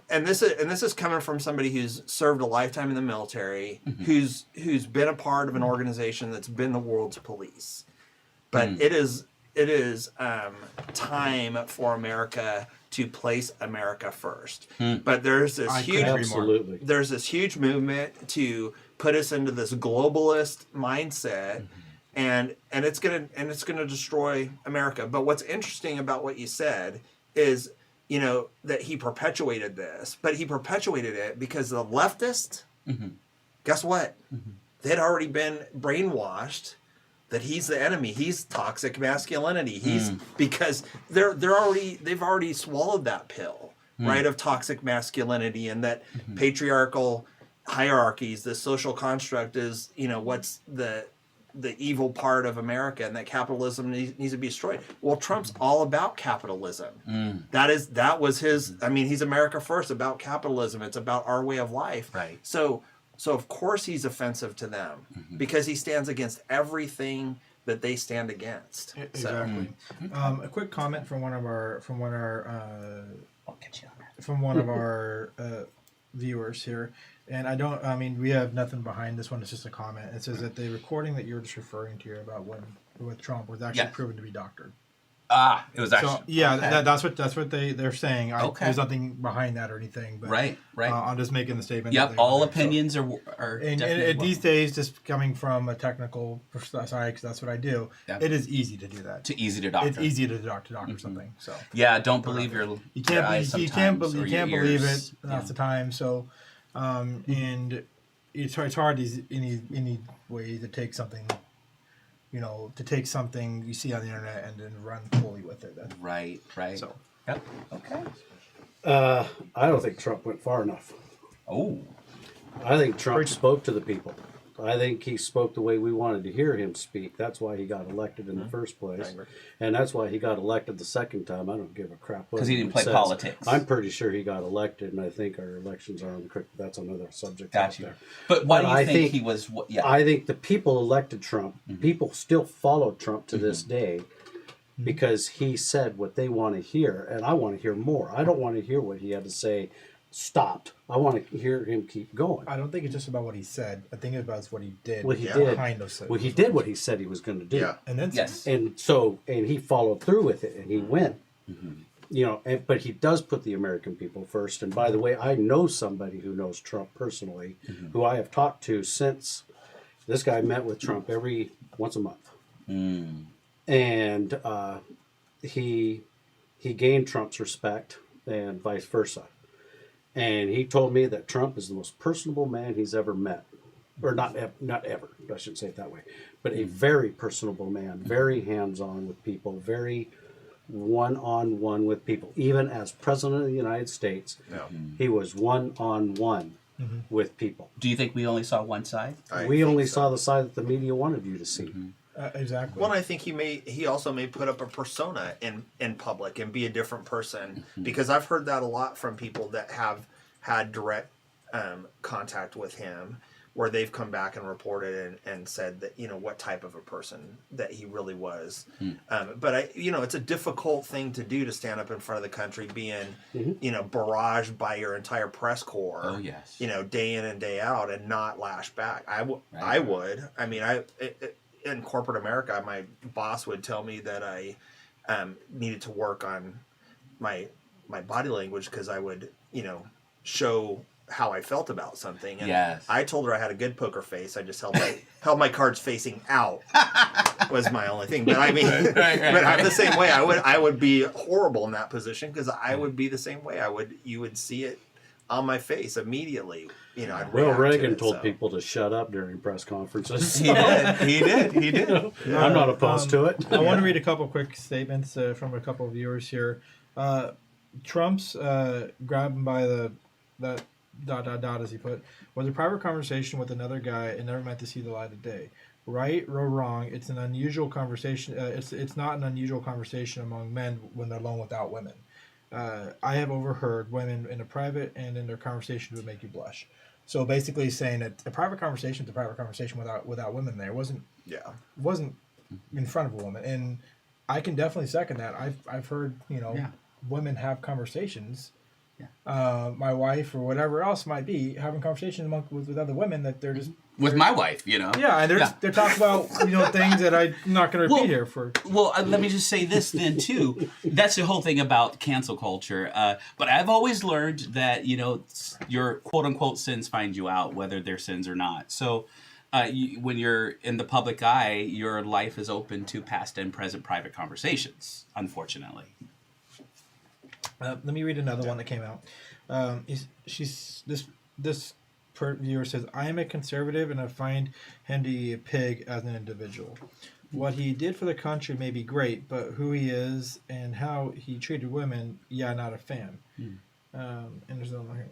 and this is coming from somebody who's served a lifetime in the military, who's been a part of an organization that's been the world's police. But it is time for America to place America first. But there's this huge movement to put us into this globalist mindset, and it's gonna destroy America. But what's interesting about what you said is, that he perpetuated this, but he perpetuated it because the leftists, guess what? They'd already been brainwashed that he's the enemy. He's toxic masculinity. Because they've already swallowed that pill, right, of toxic masculinity, and that patriarchal hierarchies, the social construct is, what's the evil part of America, and that capitalism needs to be destroyed. Well, Trump's all about capitalism. That was his. I mean, he's America first, about capitalism. It's about our way of life.
Right.
So of course he's offensive to them because he stands against everything that they stand against.
Exactly. A quick comment from one of our viewers here. And we have nothing behind this one. It's just a comment. It says that the recording that you were just referring to about with Trump was actually proven to be doctored.
It was actually.
So that's what they're saying. There's nothing behind that or anything. But,
right.
I'm just making the statement.
Yep. All opinions are.
And these days, just coming from a technical side, because that's what I do. Yep. It is easy to do that.
Easy to doctor.
It's easy to doctor something. So.
Yeah. Don't believe your.
You can't believe it. That's the time. So. And it's hard any way to take something, to take something you see on the internet and then run fully with it.
Right.
So,
yep. Okay.
I don't think Trump went far enough.
Oh.
I think Trump spoke to the people. I think he spoke the way we wanted to hear him speak. That's why he got elected in the first place. And that's why he got elected the second time. I don't give a crap what
because he didn't play
says.
Politics.
I'm pretty sure he got elected, and I think our elections are on the correct. That's another subject.
Got you. There. But why do you think he was?
I think the people elected Trump. People still follow Trump to this day because he said what they want to hear, and I want to hear more. I don't want to hear what he had to say stopped. I want to hear him keep going.
I don't think it's just about what he said. I think it's about what he did.
What he did.
Kind of said.
Well, he did what he said he was going to do.
Yeah.
And then
and he followed through with it, and he went. But he does put the American people first. And by the way, I know somebody who knows Trump personally, who I have talked to since this guy met with Trump once a month. And he gained Trump's respect and vice versa. And he told me that Trump is the most personable man he's ever met. Or not ever, I shouldn't say it that way. But a very personable man, very hands-on with people, very one-on-one with people. Even as President of the United States, he was one-on-one with people.
Do you think we only saw one side?
We only saw the side that the media wanted you to see.
Exactly.
Well, I think he also may put up a persona in public and be a different person, because I've heard that a lot from people that have had direct contact with him, where they've come back and reported and said that, what type of a person that he really was. But it's a difficult thing to do, to stand up in front of the country being, barraged by your entire press corps.
Oh, yes.
Day in and day out, and not lash back. I would. I mean, in corporate America, my boss would tell me that I needed to work on my body language, because I would, show how I felt about something. And
yes.
I told her I had a good poker face. I just held my cards facing out was my only thing. But I mean, but I'm the same way. I would be horrible in that position, because I would be the same way. You would see it on my face immediately. I'd
Will
react to
Reagan
it,
told people to shut up during press conferences.
He did.
I'm not opposed to it.
I want to read a couple quick statements from a couple of viewers here. Trump's grabbed him by that ... as he put, was a private conversation with another guy and never meant to see the light of day. Right or wrong, it's an unusual conversation. It's not an unusual conversation among men when they're alone without women. I have overheard women in a private and in their conversation would make you blush. So basically saying that a private conversation is a private conversation without women there. It wasn't in front of a woman. And I can definitely second that. I've heard, women have conversations. My wife or whatever else might be having conversations with other women that they're just
with my wife,
Yeah, and they're talking about things that I'm not going to repeat here for.
Well, let me just say this then too. That's the whole thing about cancel culture. But I've always learned that your quote unquote sins find you out, whether they're sins or not. So when you're in the public eye, your life is open to past and present private conversations. Unfortunately.
Let me read another one that came out. This viewer says, I am a conservative and I find him to be a pig as an individual. What he did for the country may be great, but who he is and how he treated women, not a fan. And there's another one here.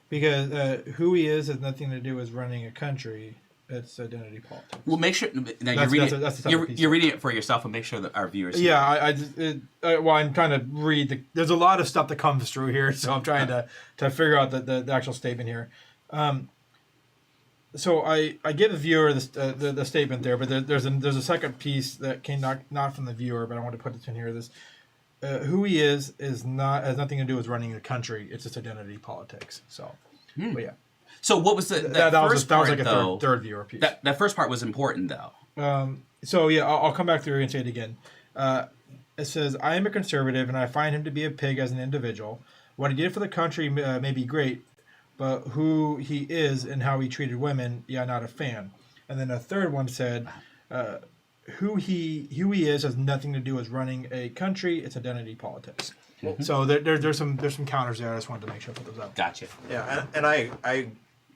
Because who he is has nothing to do with running a country. It's identity politics.
Well, make sure now you're reading it for yourself, and make sure that our viewers.
Yeah, I'm trying to read. There's a lot of stuff that comes through here, so I'm trying to figure out the actual statement here. So I give the viewer the statement there, but there's a second piece that came not from the viewer, but I want to put it in here. This who he is has nothing to do with running the country. It's just identity politics. So, but yeah.
So what was that first part, like a
third viewer piece.
That first part was important, though.
So yeah, I'll come back through and say it again. It says, I am a conservative and I find him to be a pig as an individual. What he did for the country may be great, but who he is and how he treated women, not a fan. And then a third one said, who he is has nothing to do with running a country. It's identity politics. Mm-hmm. So there's some counters there. I just wanted to make sure I put those up.
Gotcha.
Yeah, and I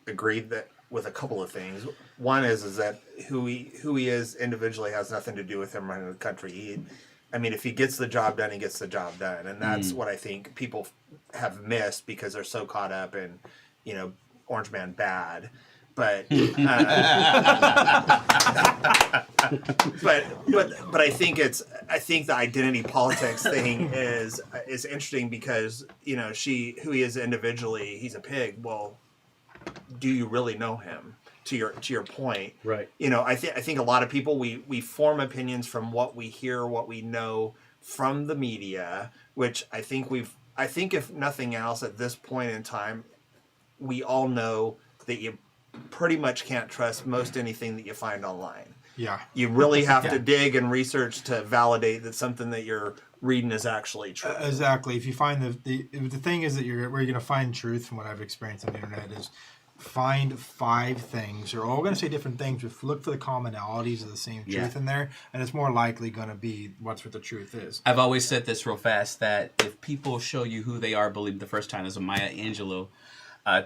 agreed that with a couple of things. One is that who he is individually has nothing to do with him running the country. If he gets the job done, he gets the job done, and that's what I think people have missed because they're so caught up in, Orange Man bad. But but I think the identity politics thing is interesting because who he is individually, he's a pig. Well, do you really know him? To your point,
right?
I think a lot of people we form opinions from what we hear, what we know from the media, which I think if nothing else at this point in time, we all know that you pretty much can't trust most anything that you find online.
Yeah.
You really have to dig and research to validate that something that you're reading is actually true.
Exactly. If you find the thing is that where you're going to find truth from what I've experienced on the internet is find 5 things. We're all going to say different things, but look for the commonalities of the same truth in there, and it's more likely going to be what's what the truth is.
I've always said this real fast, that if people show you who they are, believe the first time, is a Maya Angelou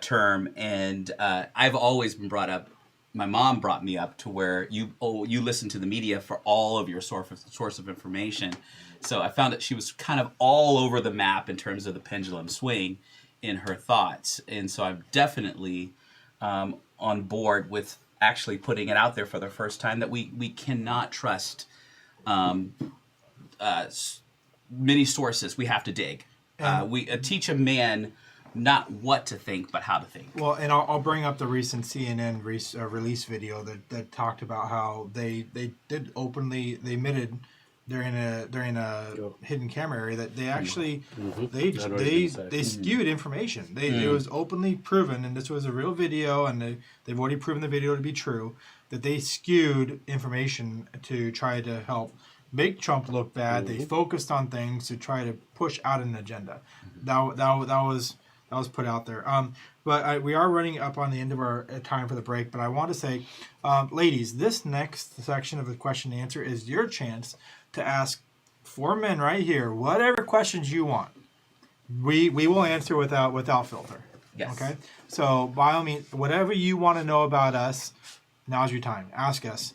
term, and I've always been brought up. My mom brought me up to where you listen to the media for all of your source of information. So I found that she was kind of all over the map in terms of the pendulum swing in her thoughts, and so I'm definitely on board with actually putting it out there for the first time that we cannot trust many sources. We have to dig. We teach a man not what to think, but how to think.
Well, and I'll bring up the recent CNN release video that talked about how they did openly, they admitted during a hidden camera area that they actually they skewed information. It was openly proven, and this was a real video, and they've already proven the video to be true, that they skewed information to try to help make Trump look bad. They focused on things to try to push out an agenda. That was put out there. But we are running up on the end of our time for the break. But I want to say, ladies, this next section of the question and answer is your chance to ask 4 men right here whatever questions you want. We will answer without filter.
Yes. Okay.
So by all means, whatever you want to know about us, now's your time. Ask us.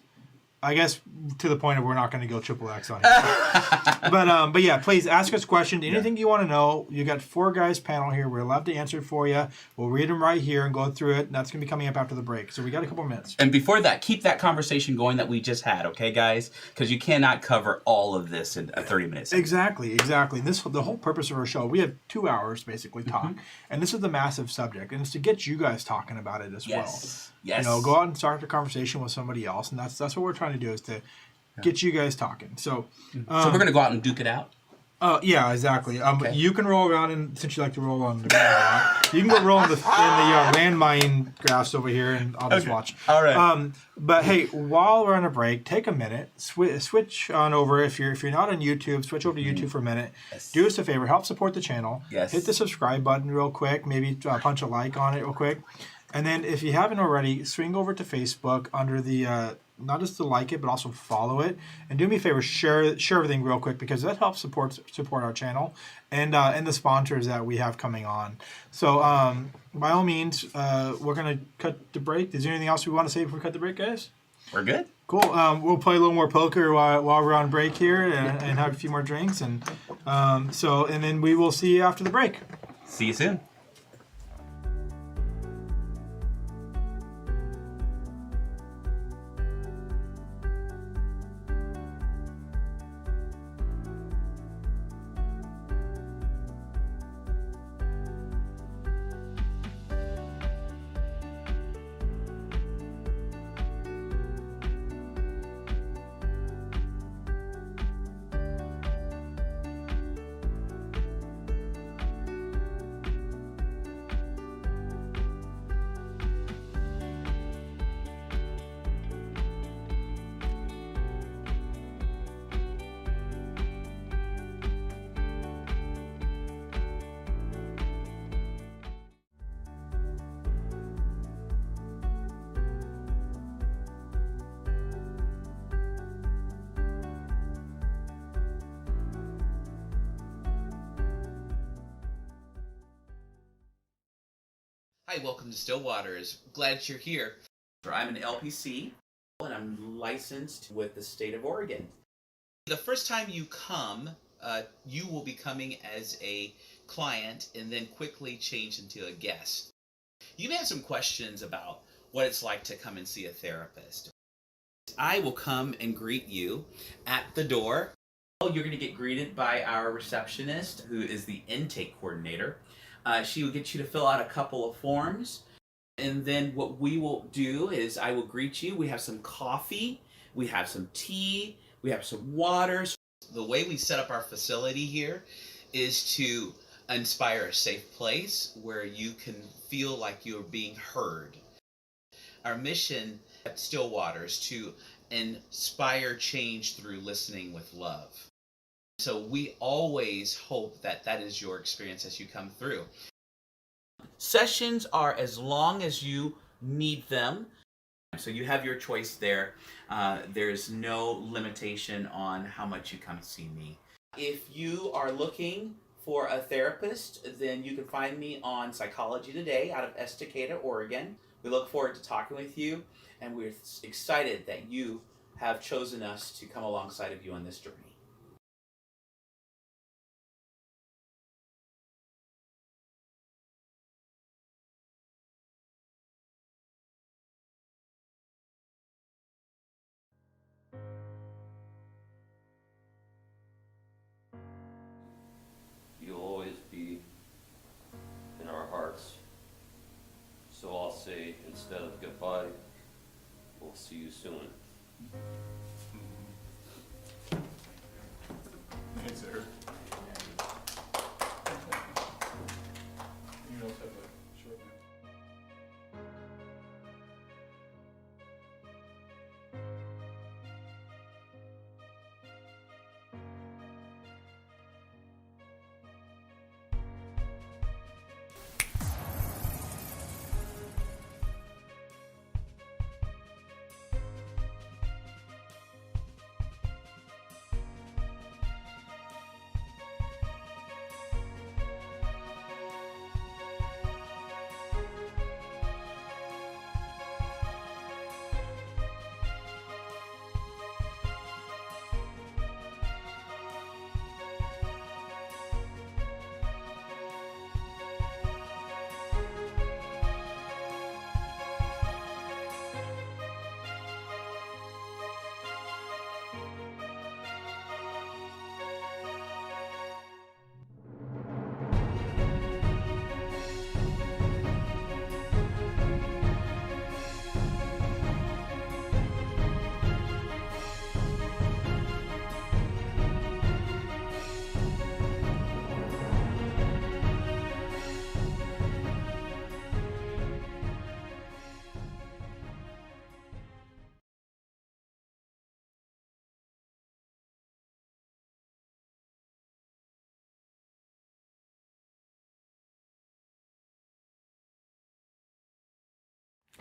I guess to the point of we're not going to go triple X on it. But yeah, please ask us questions. Anything you want to know. You got 4 guys panel here. We're allowed to answer it for you. We'll read them right here and go through it. And that's going to be coming up after the break. So we got a couple minutes.
And before that, keep that conversation going that we just had, okay, guys? Because you cannot cover all of this in 30 minutes.
Exactly. And the whole purpose of our show, we have 2 hours basically talk. And this is the massive subject. And it's to get you guys talking about it as well.
Yes.
Go out and start a conversation with somebody else, and that's what we're trying to do, is to get you guys talking. So,
so we're gonna go out and duke it out.
Yeah, exactly. You can roll around, and since you like to roll on the ground, you can go roll in the landmine grass over here, and I'll just watch.
All right.
But hey, while we're on a break, take a minute, switch on over. If you're not on YouTube, switch over to YouTube for a minute.
Yes.
Do us a favor, help support the channel.
Yes.
Hit the subscribe button real quick. Maybe punch a like on it real quick. And then if you haven't already, swing over to Facebook under the, not just to like it, but also follow it. And do me a favor, share everything real quick, because that helps support our channel and the sponsors that we have coming on. So by all means, we're going to cut the break. Is there anything else we want to say before we cut the break, guys?
We're good.
Cool. We'll play a little more poker while we're on break here and have a few more drinks. And then we will see you after the break.
See you soon. Hi, welcome to Stillwaters. Glad you're here. I'm an LPC, and I'm licensed with the state of Oregon. The first time you come, you will be coming as a client and then quickly change into a guest. You may have some questions about what it's like to come and see a therapist. I will come and greet you at the door. You're going to get greeted by our receptionist, who is the intake coordinator. She will get you to fill out a couple of forms, and then what we will do is I will greet you. We have some coffee, we have some tea, we have some water. The way we set up our facility here is to inspire a safe place where you can feel like you're being heard. Our mission at Stillwater is to inspire change through listening with love. So we always hope that that is your experience as you come through. Sessions are as long as you need them. So you have your choice there. There's no limitation on how much you come see me. If you are looking for a therapist, then you can find me on Psychology Today out of Estacada, Oregon. We look forward to talking with you, and we're excited that you have chosen us to come alongside of you on this journey.
You'll always be in our hearts. So I'll say, instead of goodbye, we'll see you soon.
Thanks, sir. You also have a short name.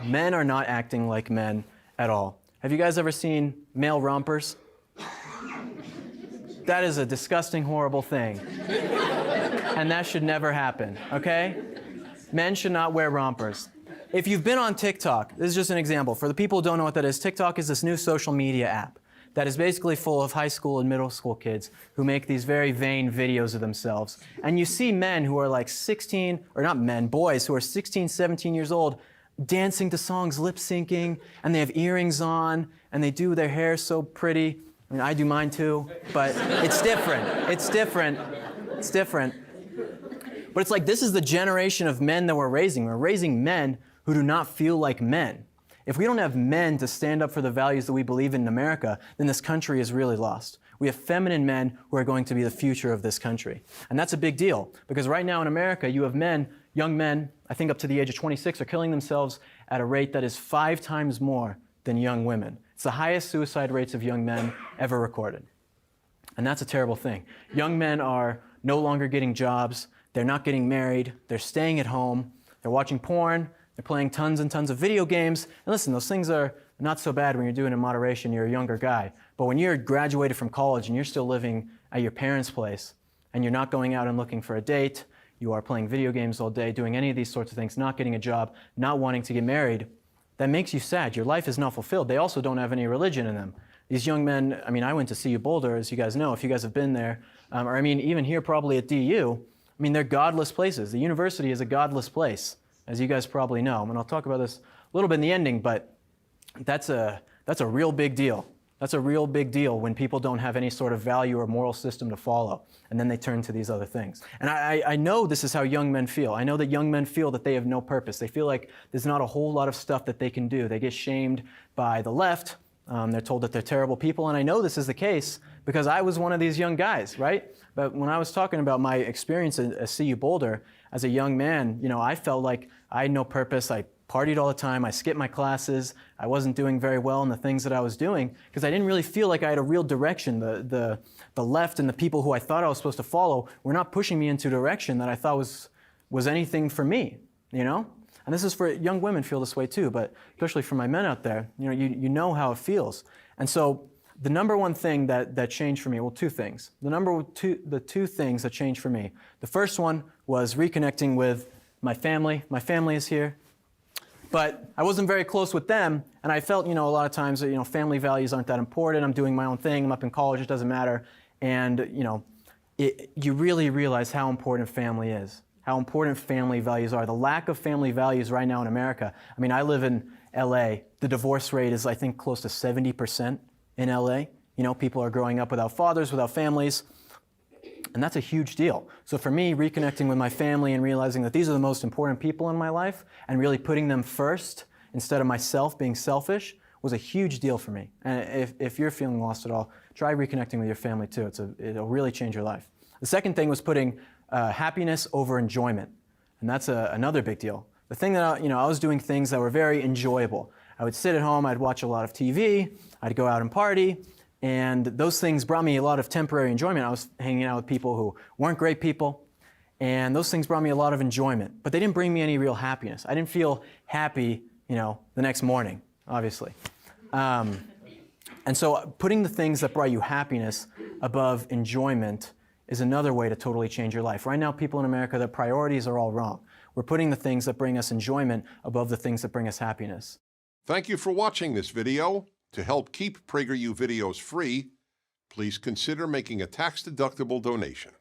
Men are not acting like men at all. Have you guys ever seen male rompers? That is a disgusting, horrible thing. And that should never happen, okay? Men should not wear rompers. If you've been on TikTok, this is just an example. For the people who don't know what that is, TikTok is this new social media app that is basically full of high school and middle school kids who make these very vain videos of themselves. And you see men who are like 16, or not men, boys who are 16, 17 years old, dancing to songs, lip syncing, and they have earrings on, and they do their hair so pretty. I mean, I do mine too, but it's different. It's different. It's different. But it's like this is the generation of men that we're raising. We're raising men who do not feel like men. If we don't have men to stand up for the values that we believe in America, then this country is really lost. We have feminine men who are going to be the future of this country. And that's a big deal, because right now in America, you have men, young men, I think up to the age of 26, are killing themselves at a rate that is 5 times more than young women. It's the highest suicide rates of young men ever recorded. And that's a terrible thing. Young men are no longer getting jobs, they're not getting married, they're staying at home, they're watching porn, they're playing tons and tons of video games. And listen, those things are not so bad when you're doing it in moderation, you're a younger guy. But when you're graduated from college and you're still living at your parents' place, and you're not going out and looking for a date, you are playing video games all day, doing any of these sorts of things, not getting a job, not wanting to get married, that makes you sad. Your life is not fulfilled. They also don't have any religion in them. These young men, I mean, I went to CU Boulder, as you guys know, if you guys have been there, or I mean, even here probably at DU, I mean, they're godless places. The university is a godless place, as you guys probably know. And I'll talk about this a little bit in the ending, but that's a real big deal. That's a real big deal when people don't have any sort of value or moral system to follow, and then they turn to these other things. And I know this is how young men feel. I know that young men feel that they have no purpose. They feel like there's not a whole lot of stuff that they can do. They get shamed by the left. They're told that they're terrible people, and I know this is the case because I was one of these young guys, right? But when I was talking about my experience at CU Boulder as a young man, you know, I felt like I had no purpose. I partied all the time, I skipped my classes, I wasn't doing very well in the things that I was doing because I didn't really feel like I had a real direction. The left and the people who I thought I was supposed to follow were not pushing me into a direction that I thought was anything for me. you know? And this is for young women feel this way too, but especially for my men out there, you know how it feels. And so the number one thing that changed for me, well, two things. The two things that changed for me. The first one was reconnecting with my family. My family is here. But I wasn't very close with them, and I felt, a lot of times that, family values aren't that important. I'm doing my own thing. I'm up in college. It doesn't matter. And, you really realize how important family is, how important family values are. The lack of family values right now in America. I mean, I live in LA. The divorce rate is, I think, close to 70% in LA. People are growing up without fathers, without families. And that's a huge deal. So for me, reconnecting with my family and realizing that these are the most important people in my life and really putting them first instead of myself being selfish was a huge deal for me. And if you're feeling lost at all, try reconnecting with your family too. It'll really change your life. The second thing was putting happiness over enjoyment. And that's another big deal. The thing that, I was doing things that were very enjoyable. I would sit at home, I'd watch a lot of TV, I'd go out and party, and those things brought me a lot of temporary enjoyment. I was hanging out with people who weren't great people, and those things brought me a lot of enjoyment. But they didn't bring me any real happiness. I didn't feel happy, the next morning, obviously. And so putting the things that brought you happiness above enjoyment is another way to totally change your life. Right now, people in America, their priorities are all wrong. We're putting the things that bring us enjoyment above the things that bring us happiness.
Thank you for watching this video. To help keep PragerU videos free, please consider making a tax-deductible donation.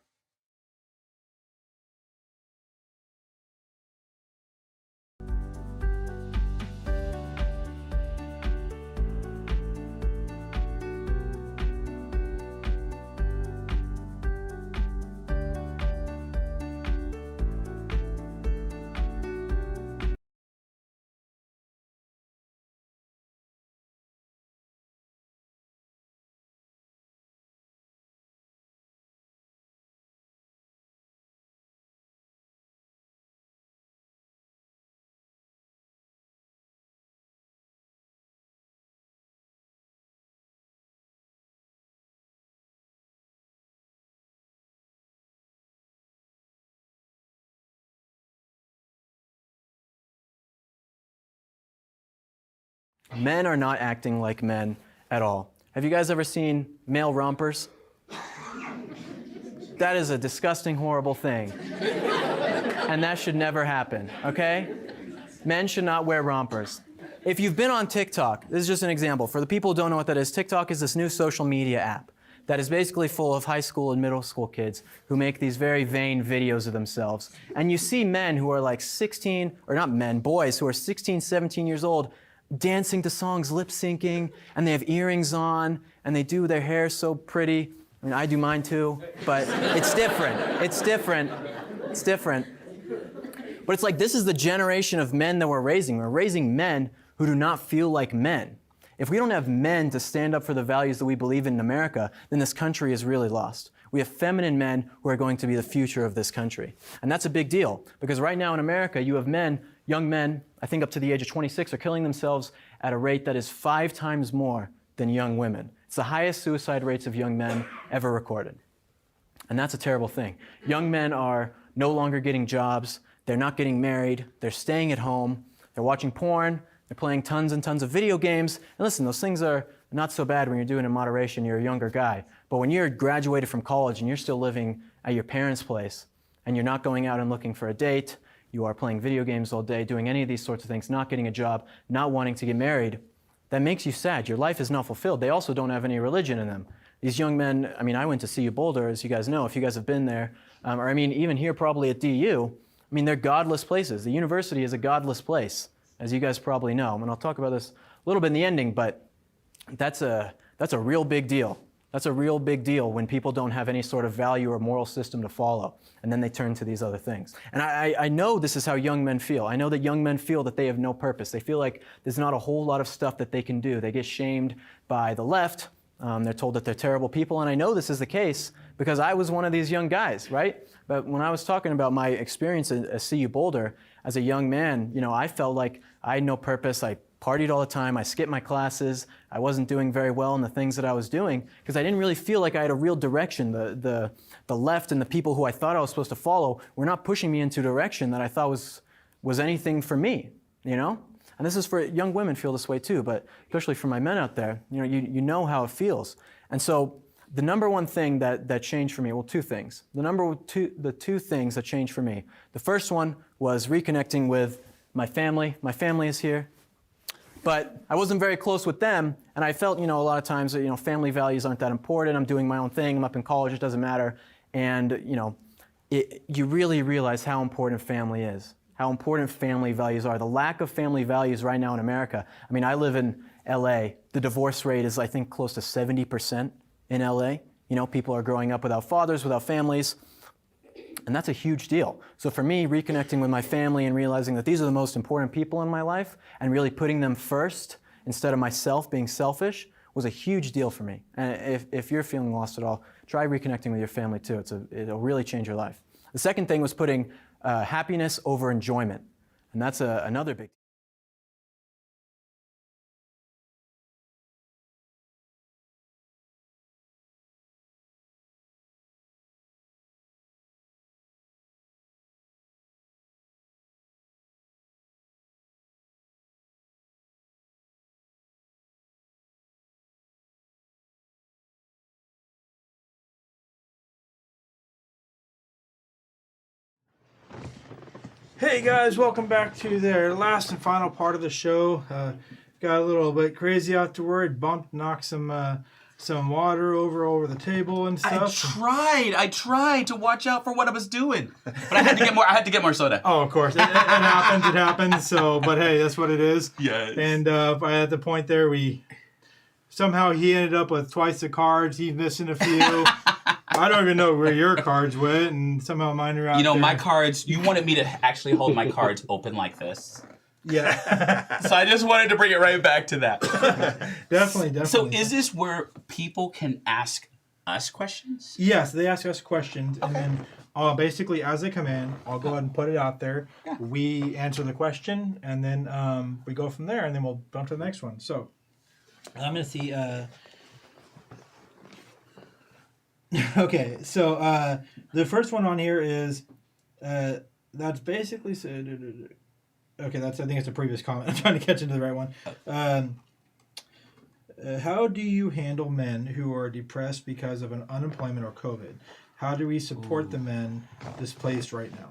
Men are not acting like men at all. Have you guys ever seen male rompers? That is a disgusting, horrible thing. And that should never happen, okay? Men should not wear rompers. If you've been on TikTok, this is just an example. For the people who don't know what that is, TikTok is this new social media app that is basically full of high school and middle school kids who make these very vain videos of themselves. And you see men who are like 16, or not men, boys who are 16, 17 years old, dancing to songs, lip syncing, and they have earrings on, and they do their hair so pretty. I mean, I do mine too, but it's different. It's different. It's different. But it's like this is the generation of men that we're raising. We're raising men who do not feel like men. If we don't have men to stand up for the values that we believe in America, then this country is really lost. We have feminine men who are going to be the future of this country. And that's a big deal, because right now in America, you have men, young men, I think up to the age of 26, are killing themselves at a rate that is 5 times more than young women. It's the highest suicide rates of young men ever recorded. And that's a terrible thing. Young men are no longer getting jobs, they're not getting married, they're staying at home, they're watching porn, they're playing tons and tons of video games. And listen, those things are not so bad when you're doing it in moderation, you're a younger guy. But when you're graduated from college and you're still living at your parents' place, and you're not going out and looking for a date, you are playing video games all day, doing any of these sorts of things, not getting a job, not wanting to get married, that makes you sad. Your life is not fulfilled. They also don't have any religion in them. These young men, I mean, I went to CU Boulder, as you guys know, if you guys have been there, or I mean, even here probably at DU, I mean, they're godless places. The university is a godless place, as you guys probably know. And I'll talk about this a little bit in the ending, but that's a real big deal. That's a real big deal when people don't have any sort of value or moral system to follow, and then they turn to these other things. And I know this is how young men feel. I know that young men feel that they have no purpose. They feel like there's not a whole lot of stuff that they can do. They get shamed by the left. They're told that they're terrible people, and I know this is the case because I was one of these young guys, right? But when I was talking about my experience at CU Boulder as a young man, I felt like I had no purpose. I partied all the time, I skipped my classes, I wasn't doing very well in the things that I was doing because I didn't really feel like I had a real direction. The left and the people who I thought I was supposed to follow were not pushing me into a direction that I thought was was anything for me, you know? And this is for young women feel this way too, but especially for my men out there, you know how it feels. And so the number one thing that changed for me, well, two things. The two things that changed for me. The first one was reconnecting with my family. My family is here. But I wasn't very close with them, and I felt, a lot of times that, family values aren't that important. I'm doing my own thing. I'm up in college. It doesn't matter. And, you really realize how important family is, how important family values are. The lack of family values right now in America. I mean, I live in LA. The divorce rate is, I think, close to 70% in LA. People are growing up without fathers, without families. And that's a huge deal. So for me, reconnecting with my family and realizing that these are the most important people in my life and really putting them first instead of myself being selfish was a huge deal for me. And if you're feeling lost at all, try reconnecting with your family too. It'll really change your life. The second thing was putting happiness over enjoyment. And that's another big
Hey guys, welcome back to the last and final part of the show. Got a little bit crazy afterward. Bumped, knocked some water over the table and stuff.
I tried to watch out for what I was doing, but I had to get more. I had to get more soda.
Oh, of course, it happens. It happens. So, but hey, that's what it is.
Yes.
And at the point there, somehow he ended up with twice the cards. He's missing a few. I don't even know where your cards went, and somehow mine are out there.
My cards, you wanted me to actually hold my cards open like this.
Yeah.
So I just wanted to bring it right back to that.
Definitely.
So is this where people can ask us questions?
Yes, they ask us questions, and then basically as they come in, I'll go ahead and put it out there. Yeah. We answer the question, and then we go from there, and then we'll bump to the next one. So I'm going to see... Okay, so the first one on here is that's basically said. Okay, I think it's a previous comment. I'm trying to catch into the right one. How do you handle men who are depressed because of an unemployment or COVID? How do we support the men displaced right now?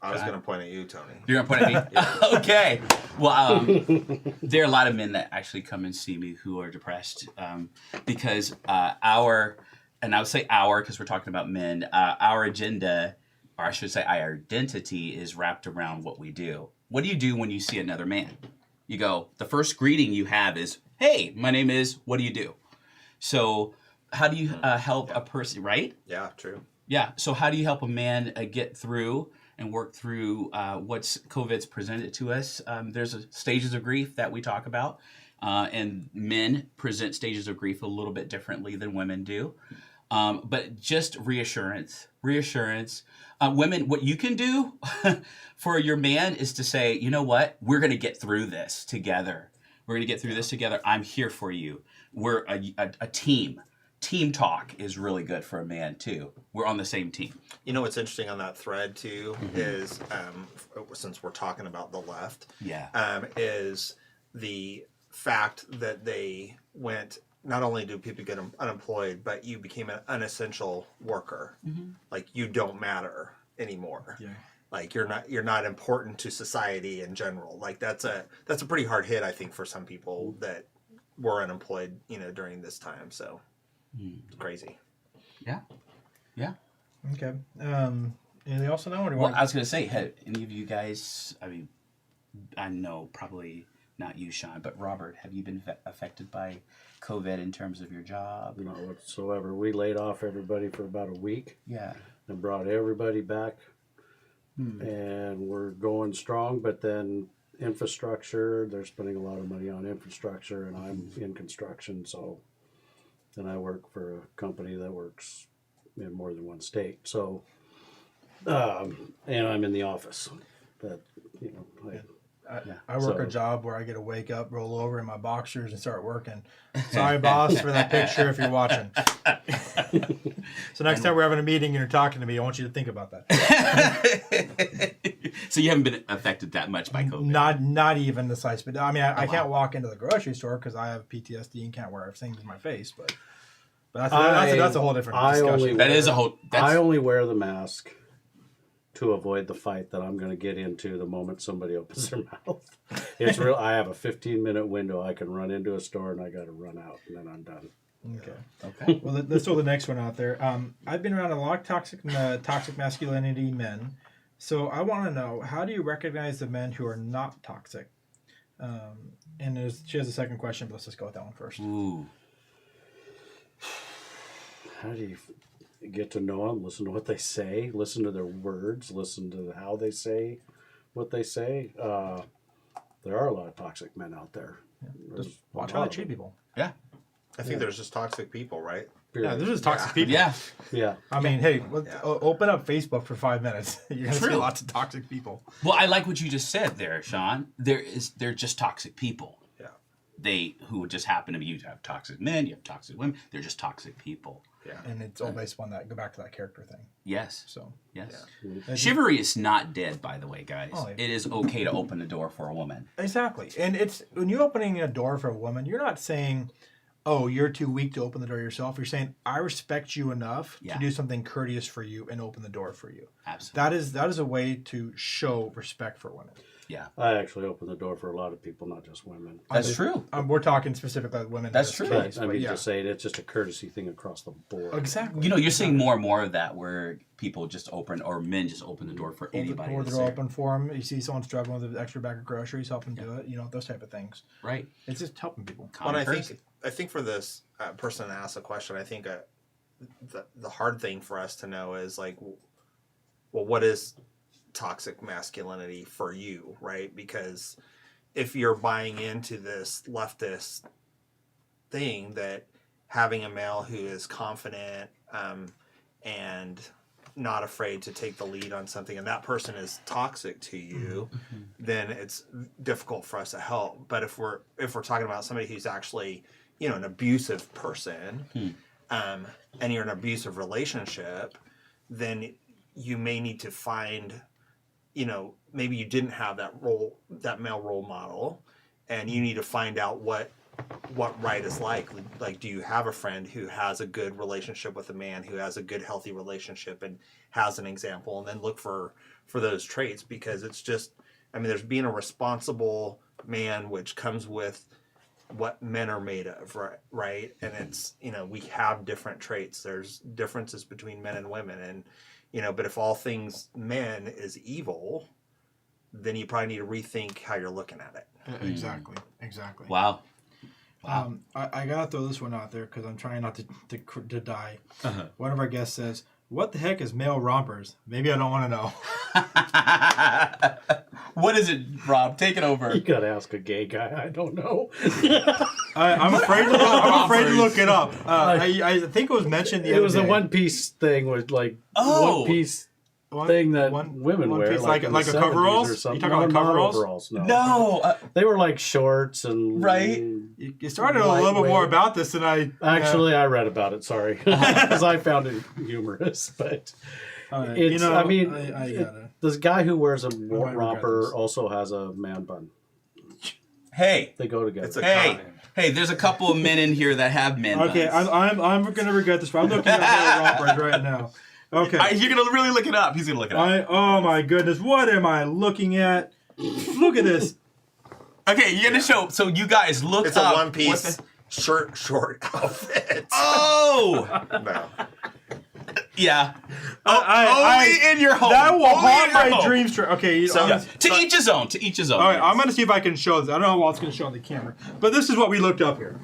I was going to point at you, Tony.
You're going to point at me? Yeah. Okay. Well, there are a lot of men that actually come and see me who are depressed because and I would say because we're talking about men, our agenda, or I should say our identity is wrapped around what we do. What do you do when you see another man? You go, the first greeting you have is, hey, my name is, what do you do? So how do you help a person, right?
Yeah, true.
Yeah. So how do you help a man get through and work through what's COVID's presented to us? There's stages of grief that we talk about, and men present stages of grief a little bit differently than women do. But just reassurance. Women, what you can do for your man is to say, you know what? We're going to get through this together. I'm here for you. We're a team. Team talk is really good for a man too. We're on the same team.
You know what's interesting on that thread too is since we're talking about the left, is the fact that they went. Not only do people get unemployed, but you became an unessential worker. Like you don't matter anymore. Yeah. Like you're not important to society in general. Like that's a pretty hard hit, I think, for some people that were unemployed, during this time. So it's crazy.
Yeah. Yeah.
Okay. Anything else on that one?
Well, I was going to say, have any of you guys, I know probably not you, Sean, but Robert, have you been affected by COVID in terms of your job?
Not whatsoever. We laid off everybody for about a week.
Yeah.
And brought everybody back. And we're going strong, but then infrastructure, they're spending a lot of money on infrastructure, and I'm in construction, so then I work for a company that works in more than one state. So, and I'm in the office. But,
I work a job where I get to wake up, roll over in my boxers, and start working. Sorry, boss, for that picture if you're watching. So next time we're having a meeting and you're talking to me, I want you to think about that.
So you haven't been affected that much by COVID?
Not even the slightest. But I mean, I can't walk into the grocery store because I have PTSD and can't wear things in my face. But that's a whole different discussion.
I only wear the mask to avoid the fight that I'm going to get into the moment somebody opens their mouth. It's real. I have a 15-minute window. I can run into a store and I got to run out, and then I'm done.
Okay. Well, let's throw the next one out there. I've been around a lot of toxic masculinity men. So I want to know, how do you recognize the men who are not toxic? And she has a second question, but let's just go with that one first.
Ooh.
How do you get to know them, listen to what they say, listen to their words, listen to how they say what they say? There are a lot of toxic men out there.
Yeah. Just watch how they treat people.
Yeah.
I think there's just toxic people, right?
Yeah, there's just toxic people.
Yeah.
I mean, hey, open up Facebook for 5 minutes. You're going to see lots of toxic people.
Well, I like what you just said there, Sean. They're just toxic people.
Yeah.
Who just happen to be, you have toxic men, you have toxic women. They're just toxic people.
Yeah. And it's all based on that. Go back to that character thing.
Yes.
So.
Yes. Yeah. Chivalry is not dead, by the way, guys.
Oh, yeah.
It is okay to open the door for a woman.
Exactly. And it's when you're opening a door for a woman, you're not saying, oh, you're too weak to open the door yourself. You're saying, I respect you enough to do something courteous for you and open the door for you.
Absolutely.
That is a way to show respect for women.
Yeah.
I actually open the door for a lot of people, not just women.
That's true.
We're talking specifically about women.
That's true.
Case,
I mean, just saying it's just a courtesy thing across the board.
Exactly.
You know, you're seeing more and more of that where people just open, or men just open the door for anybody.
Or they're open for them. You see someone struggling with an extra bag of groceries, help them do it. You know, those type of things.
Right.
It's just helping people.
Well, I think for this person that asked the question, I think the hard thing for us to know is like, well, what is toxic masculinity for you, right? Because if you're buying into this leftist thing that having a male who is confident and not afraid to take the lead on something, and that person is toxic to you, then it's difficult for us to help. But if we're talking about somebody who's actually, you know, an abusive person, and you're in an abusive relationship, then you may need to find, you know, maybe you didn't have that male role model, and you need to find out what right is like. Like, do you have a friend who has a good relationship with a man, who has a good, healthy relationship and has an example, and then look for those traits, because it's just, I mean, there's being a responsible man, which comes with what men are made of, right? And it's, you know, we have different traits. There's differences between men and women, and you know, but if all things men is evil, then you probably need to rethink how you're looking at it.
Exactly.
Wow.
I gotta throw this one out there because I'm trying not to die. One of our guests says, "What the heck is male rompers? Maybe I don't want to know."
What is it, Rob? Take it over.
You gotta ask a gay guy. I don't know.
I'm afraid to look it up. I think it was mentioned the other day.
It was a One Piece thing with like One Piece thing that women wear,
like a coveralls.
Or something.
You talking about coveralls?
No.
They were like shorts and
right.
You started to know a little bit more about this than I.
Actually, I read about it. Sorry, because I found it humorous, but. It's, you know, I mean, this guy who wears a romper also has a man bun.
Hey,
they go together.
Hey, there's a couple of men in here that have men buns.
Okay, I'm gonna regret this. I'm looking at male rompers right now. Okay,
you're gonna really look it up. He's gonna look it up.
Oh my goodness, what am I looking at? Look at this.
Okay, you're gonna show. So you guys look up.
It's a one piece short outfit.
Oh
no.
Yeah. Only in your home.
That will haunt my dreams. Okay.
To each his own. To each his own.
All right. I'm going to see if I can show this. I don't know how well it's going to show on the camera. But this is what we looked up here.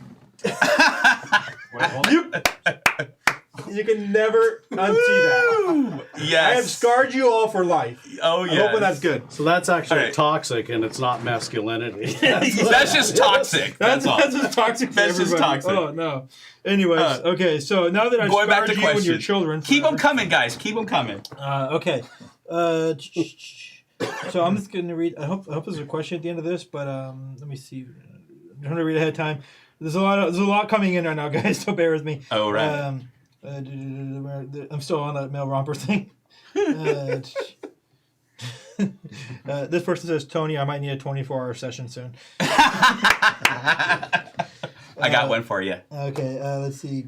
You can never unsee that.
Yes.
I have scarred you all for life.
Oh, yeah.
I hope that's good.
So that's actually toxic, and it's not masculinity.
That's just toxic. That's all.
That's just toxic.
That's just toxic.
Oh, no. Anyways, okay. So now that I've scarred you and your children.
Keep them coming, guys. Keep them coming.
Okay. So I'm just going to read. I hope there's a question at the end of this, but let me see. I'm trying to read ahead of time. There's a lot coming in right now, guys. So bear with me.
Oh, right.
I'm still on that male romper thing. This person says, Tony, I might need a 24-hour session soon.
I got one for you.
Okay, let's see.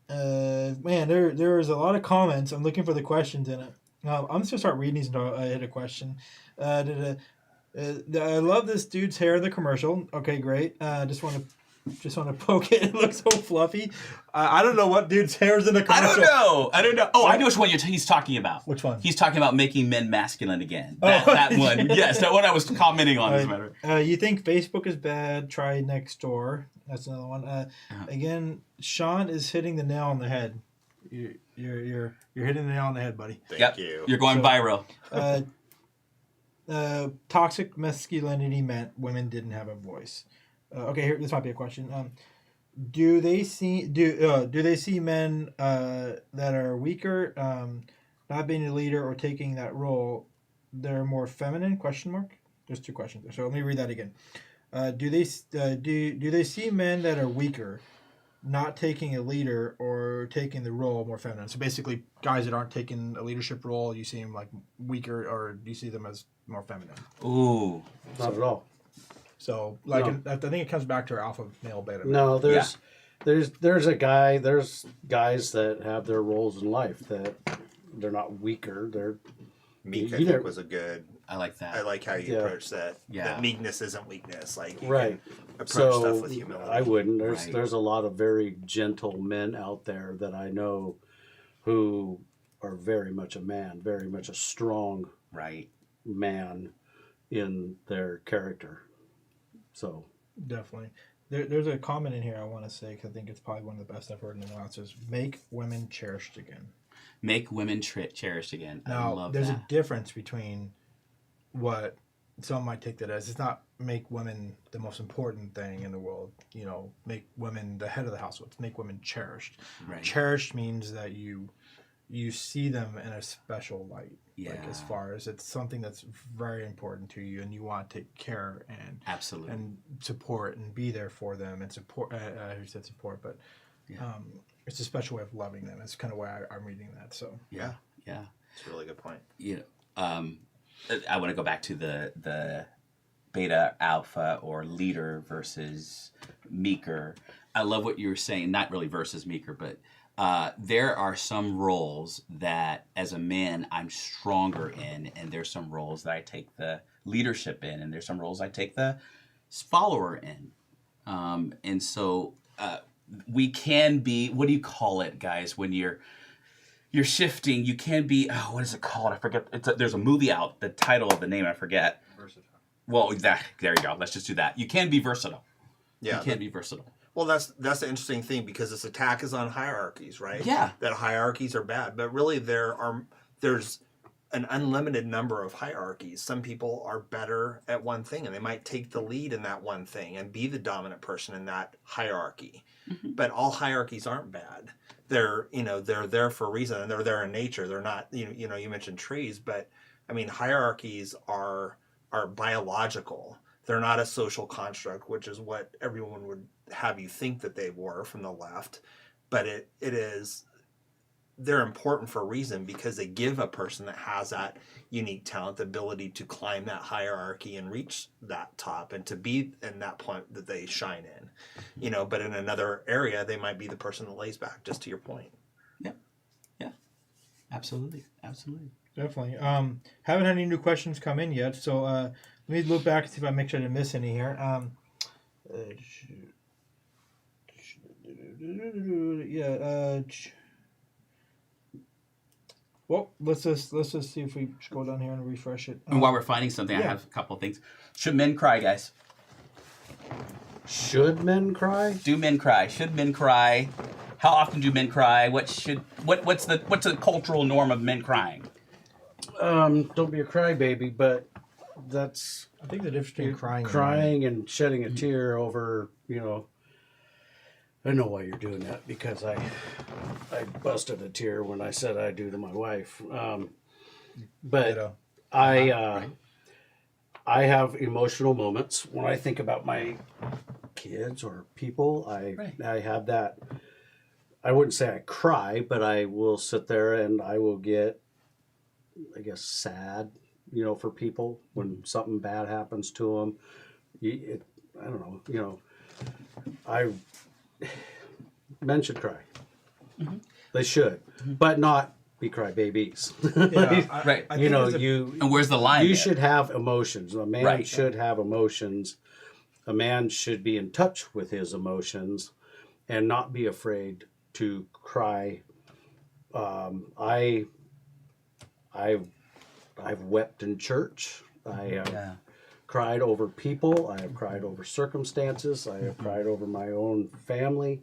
Man, there is a lot of comments. I'm looking for the questions in it. I'm just gonna start reading these until I hit a question. I love this dude's hair in the commercial. Okay, great. Just want to poke it. It looks so fluffy. I don't know what dude's hair is in the commercial.
I don't know. Oh, I know which one he's talking about.
Which one?
He's talking about making men masculine again. That one. Yes, that one I was commenting on. As a matter.
You think Facebook is bad? Try Nextdoor. That's another one. Again, Sean is hitting the nail on the head. You're hitting the nail on the head, buddy.
Thank you.
You're going viral.
Toxic masculinity meant women didn't have a voice. Okay, here this might be a question. Do they see men that are weaker, not being a leader or taking that role? They're more feminine? Question mark. There's two questions there. So let me read that again. Do they see men that are weaker, not taking a leader or taking the role more feminine? So basically, guys that aren't taking a leadership role, you see them like weaker, or do you see them as more feminine?
Ooh,
Not at all.
So like,
No.
I think it comes back to our alpha male beta.
No, there's guys that have their roles in life that they're not weaker. They're
Meek, I
Either-
think, was a good.
I like that.
I like how you
Yeah.
approach that.
Yeah.
That meekness isn't weakness. Like you
right.
can approach stuff
So
with humility.
I wouldn't.
Right.
There's a lot of very gentle men out there that I know who are very much a man, very much a strong
Right.
man in their character. So
Definitely. There's a comment in here I want to say because I think it's probably one of the best I've heard in a while. It says, "Make women cherished again."
Make women cherished again. I
Now,
love
there's
that.
a difference between what some might take that as. It's not make women the most important thing in the world. You know, make women the head of the household. It's make women cherished.
Right.
Cherished means that you see them in a special light. Like
Yeah.
as far as it's something that's very important to you and you want to take care
Absolutely.
and support and be there for them and support. Who said support? But
Yeah.
it's a special way of loving them. It's kind of why I'm reading that. So
Yeah. Yeah.
It's a really good point.
You know, I want to go back to the beta, alpha, or leader versus meeker. I love what you were saying. Not really versus meeker, but there are some roles that, as a man, I'm stronger in, and there's some roles that I take the leadership in, and there's some roles I take the follower in. And so we can be. What do you call it, guys? When you're shifting, you can be. Oh, what is it called? I forget. There's a movie out. The title of the name I forget.
Versatile.
Well, there you go. Let's just do that. You can be versatile.
Yeah.
You can be versatile.
Well, that's the interesting thing because this attack is on hierarchies, right?
Yeah.
That hierarchies are bad, but really there's an unlimited number of hierarchies. Some people are better at one thing, and they might take the lead in that one thing and be the dominant person in that hierarchy.
Mm-hmm.
But all hierarchies aren't bad. They're there for a reason, and they're there in nature. They're not you mentioned trees, but I mean hierarchies are biological. They're not a social construct, which is what everyone would have you think that they were from the left. But it is, they're important for a reason because they give a person that has that unique talent the ability to climb that hierarchy and reach that top and to be in that point that they shine in. But in another area, they might be the person that lays back, just to your point.
Yeah. Yeah. Absolutely. Absolutely.
definitely. Haven't had any new questions come in yet, so let me look back and see if I make sure I didn't miss any here. Well, let's just see if we go down here and refresh it.
And while we're finding something, I
yeah.
have a couple of things. Should men cry, guys?
should men cry?
Do men cry? Should men cry? How often do men cry? What's the cultural norm of men crying?
Don't be a crybaby, but that's
I think the difference between
crying and shedding a tear over, I know why you're doing that because I busted a tear when I said I do to my wife. But
Ditto.
I have emotional moments when I think about my kids or people. I have that. I wouldn't say I cry, but I will sit there and I will get, I guess, sad, for people when something bad happens to them. I don't know, men should cry.
Mm-hmm.
They should, but not be crybabies.
Yeah,
Right.
I think there's a-
And where's the line?
You
there?
should have emotions. A man
Right.
should have emotions. A man should be in touch with his emotions and not be afraid to cry. I've wept in church. I have
Yeah.
cried over people. I have cried over circumstances. I have cried over my own family.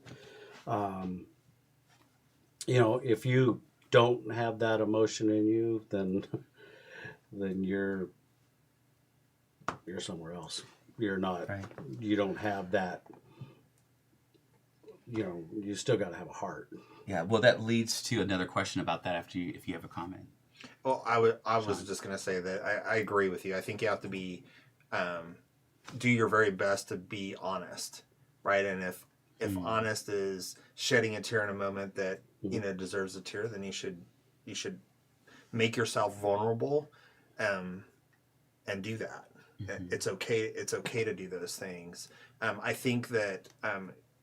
If you don't have that emotion in you, then you're somewhere else. You're not.
Right.
You don't have that. You still got to have a heart.
Yeah. Well, that leads to another question about that if you have a comment.
Well, I was just going to say that I agree with you. I think you have to be, do your very best to be honest, right? And if honest is shedding a tear in a moment that deserves a tear, then you should make yourself vulnerable, and do that. Mm-hmm. It's okay. It's okay to do those things. I think that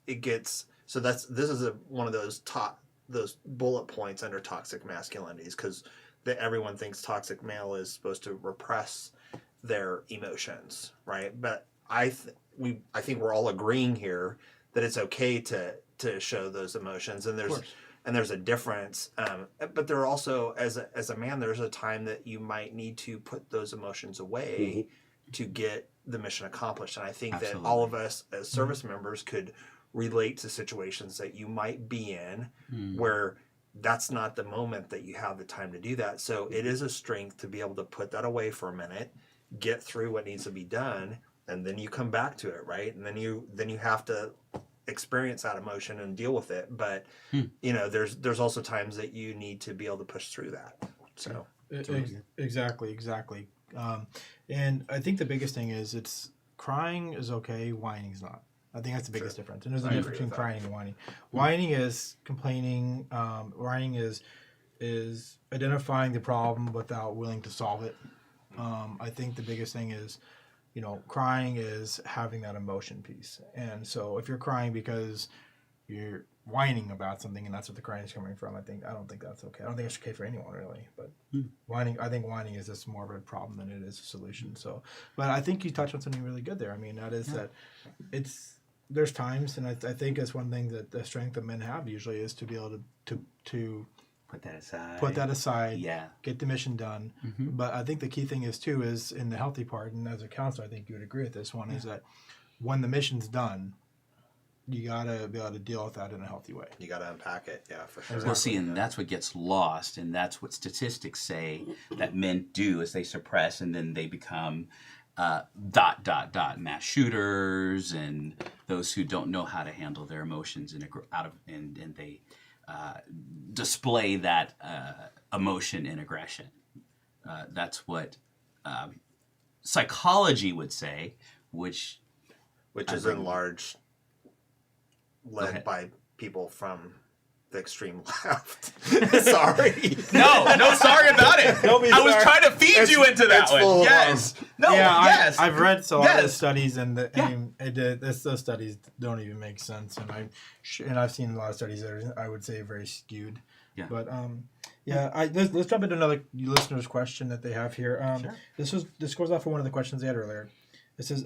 it gets so. This is one of those bullet points under toxic masculinities, because everyone thinks toxic male is supposed to repress their emotions, right? But I think we're all agreeing here that it's okay to show those emotions, and there's a difference. But there are also, as a man, there's a time that you might need to put those emotions away to get the mission accomplished. And I think that all of us as service members could relate to situations that you might be in where that's not the moment that you have the time to do that. So it is a strength to be able to put that away for a minute, get through what needs to be done, and then you come back to it, right? And then you have to experience that emotion and deal with it. But there's also times that you need to be able to push through that. So
exactly. And I think the biggest thing is crying is okay, whining is not. I think that's the biggest difference. And there's a difference between crying and whining. Whining is complaining. Whining is identifying the problem without willing to solve it. I think the biggest thing is, crying is having that emotion piece. And so if you're crying because you're whining about something and that's what the crying is coming from, I don't think that's okay. I don't think it's okay for anyone really. But I think whining is just more of a problem than it is a solution. So, but I think you touched on something really good there. I mean, that is that there's times, and I think that's one thing that the strength that men have usually is to be able to
Put that aside.
Yeah. Get the mission done. Mm-hmm. But I think the key thing is in the healthy part, and as a counselor, I think you would agree with this one, is that when the mission's done, you gotta be able to deal with that in a healthy way.
You gotta unpack it, yeah, for sure.
Well, see, and that's what gets lost, and that's what statistics say that men do is they suppress, and then they become mass shooters and those who don't know how to handle their emotions and they display that emotion and aggression. That's what psychology would say, which
is in large led by people from the extreme left. Sorry.
No, sorry about it. I was trying to feed you into that one. Yes. Yes.
I've read a lot of the studies, and those studies don't even make sense. And I've seen a lot of studies that are, I would say, very skewed. Yeah. But let's jump into another listener's question that they have here. Sure. This goes off of one of the questions they had earlier. It says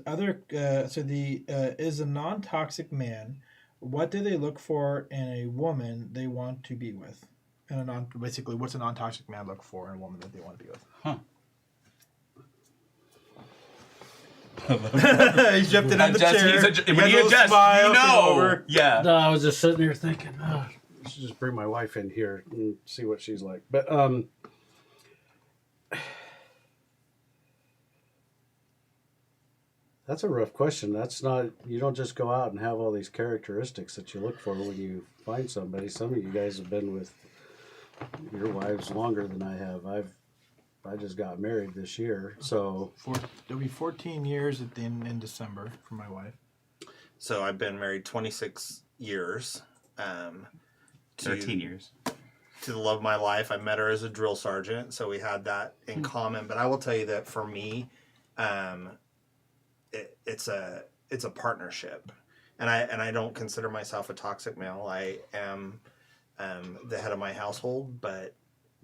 is a non-toxic man. What do they look for in a woman they want to be with? And basically, what's a non-toxic man look for in a woman that they want to be with? He's jumping in the chair.
When he adjusts, Yeah.
No, I was just sitting here thinking, I should just bring my wife in here and see what she's like. But that's a rough question. That's not, you don't just go out and have all these characteristics that you look for when you find somebody. Some of you guys have been with your wives longer than I have. I just got married this year, so
It'll be 14 years in December for my wife.
So I've been married 26 years.
13 years.
To the love of my life. I met her as a drill sergeant, so we had that in common. But I will tell you that for me, it's a partnership, and I don't consider myself a toxic male. I am the head of my household, but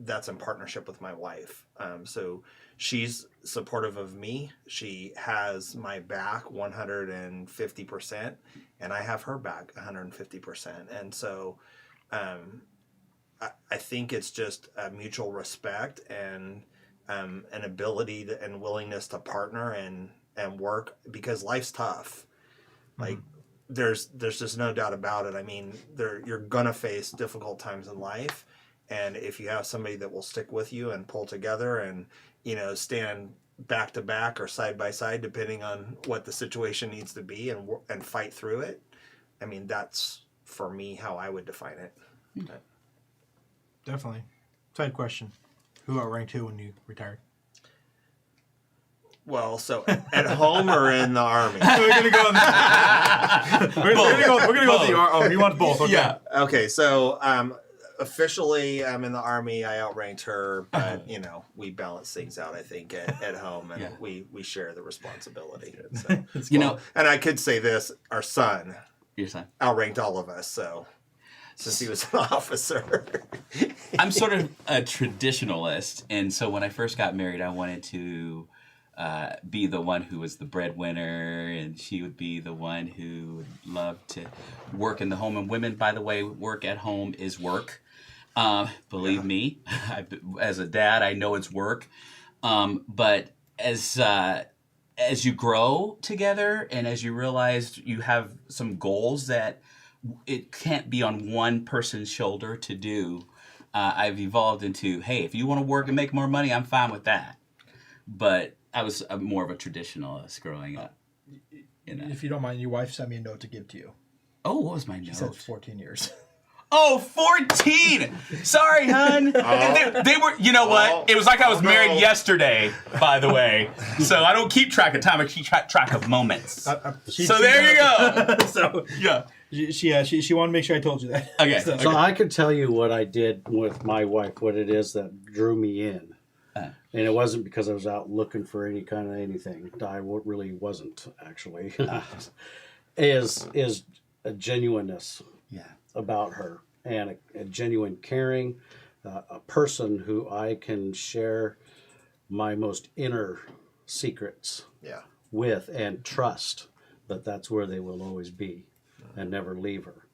that's in partnership with my wife. So she's supportive of me. She has my back 150%, and I have her back 150%. And so I think it's just a mutual respect and an ability to, and willingness to partner and work, because life's tough. Like there's just no doubt about it. I mean, you're gonna face difficult times in life, and if you have somebody that will stick with you and pull together and stand back to back or side by side, depending on what the situation needs to be, and fight through it. I mean, that's for me how I would define it.
Definitely. Side question: who outranked who when you retired?
Well, so at home or in the Army?
We're gonna go. We're gonna go with the Army. Oh, you want both? Okay.
Yeah.
Okay, so officially I'm in the Army. I outranked her, but we balance things out, I think, at home, and we share the responsibility. So, and I could say this: our son,
Your son,
outranked all of us. So since he was an officer,
I'm sort of a traditionalist, and so when I first got married, I wanted to be the one who was the breadwinner, and she would be the one who loved to work in the home. And women, by the way, work at home is work. Believe me, as a dad, I know it's work. But as you grow together and as you realize you have some goals that it can't be on one person's shoulder to do, I've evolved into, hey, if you want to work and make more money, I'm fine with that. But I was more of a traditionalist growing up.
If you don't mind, your wife sent me a note to give to you.
Oh, what was my note?
She said 14 years.
Oh, 14! Sorry, hun. They were, you know what? It was like I was married yesterday, by the way. So I don't keep track of time, I keep track of moments. So there you go.
So
yeah.
She wanted to make sure I told you that.
Okay.
So I could tell you what I did with my wife, what it is that drew me in. And it wasn't because I was out looking for any kind of anything. I really wasn't, actually. is a genuineness about her, and a genuine caring, a person who I can share my most inner secrets with, and trust that that's where they will always be and never leave her.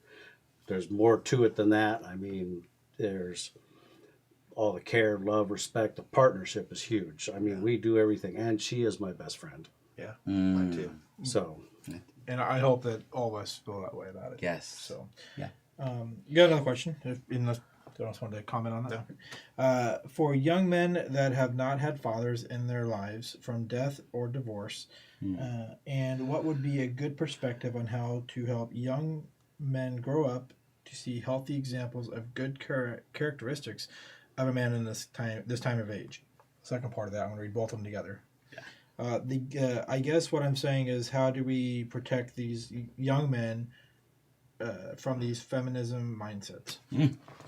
There's more to it than that. I mean, there's all the care, love, respect. The partnership is huge. I mean, we do everything, and she is my best friend.
Yeah, mine too.
So,
and I hope that all of us feel that way about it.
Yes.
So,
yeah.
You got another question? Unless you just wanted to comment on that. No. For young men that have not had fathers in their lives from death or divorce, and what would be a good perspective on how to help young men grow up to see healthy examples of good characteristics of a man in this time of age? Second part of that, I'm going to read both of them together. I guess what I'm saying is, how do we protect these young men from these feminism mindsets?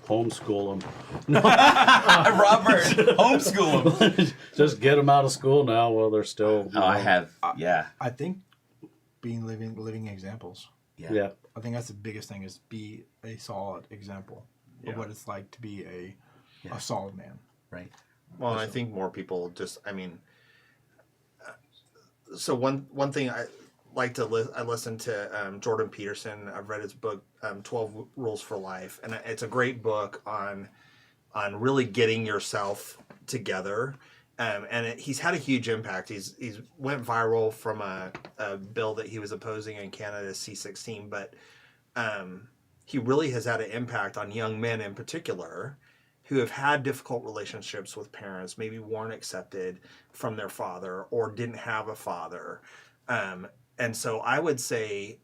homeschool them.
Robert, homeschool them.
Just get them out of school now while they're still.
Oh, I have.
I think being living examples.
Yeah.
I think that's the biggest thing, is be a solid example of what it's like to be a solid man.
Right.
Well, and I think more people just, so one thing I like to I listen to Jordan Peterson. I've read his book 12 Rules for Life, and it's a great book on really getting yourself together. He's had a huge impact. He's went viral from a bill that he was opposing in Canada, C-16, but he really has had an impact on young men in particular who have had difficult relationships with parents, maybe weren't accepted from their father or didn't have a father. And so I would say,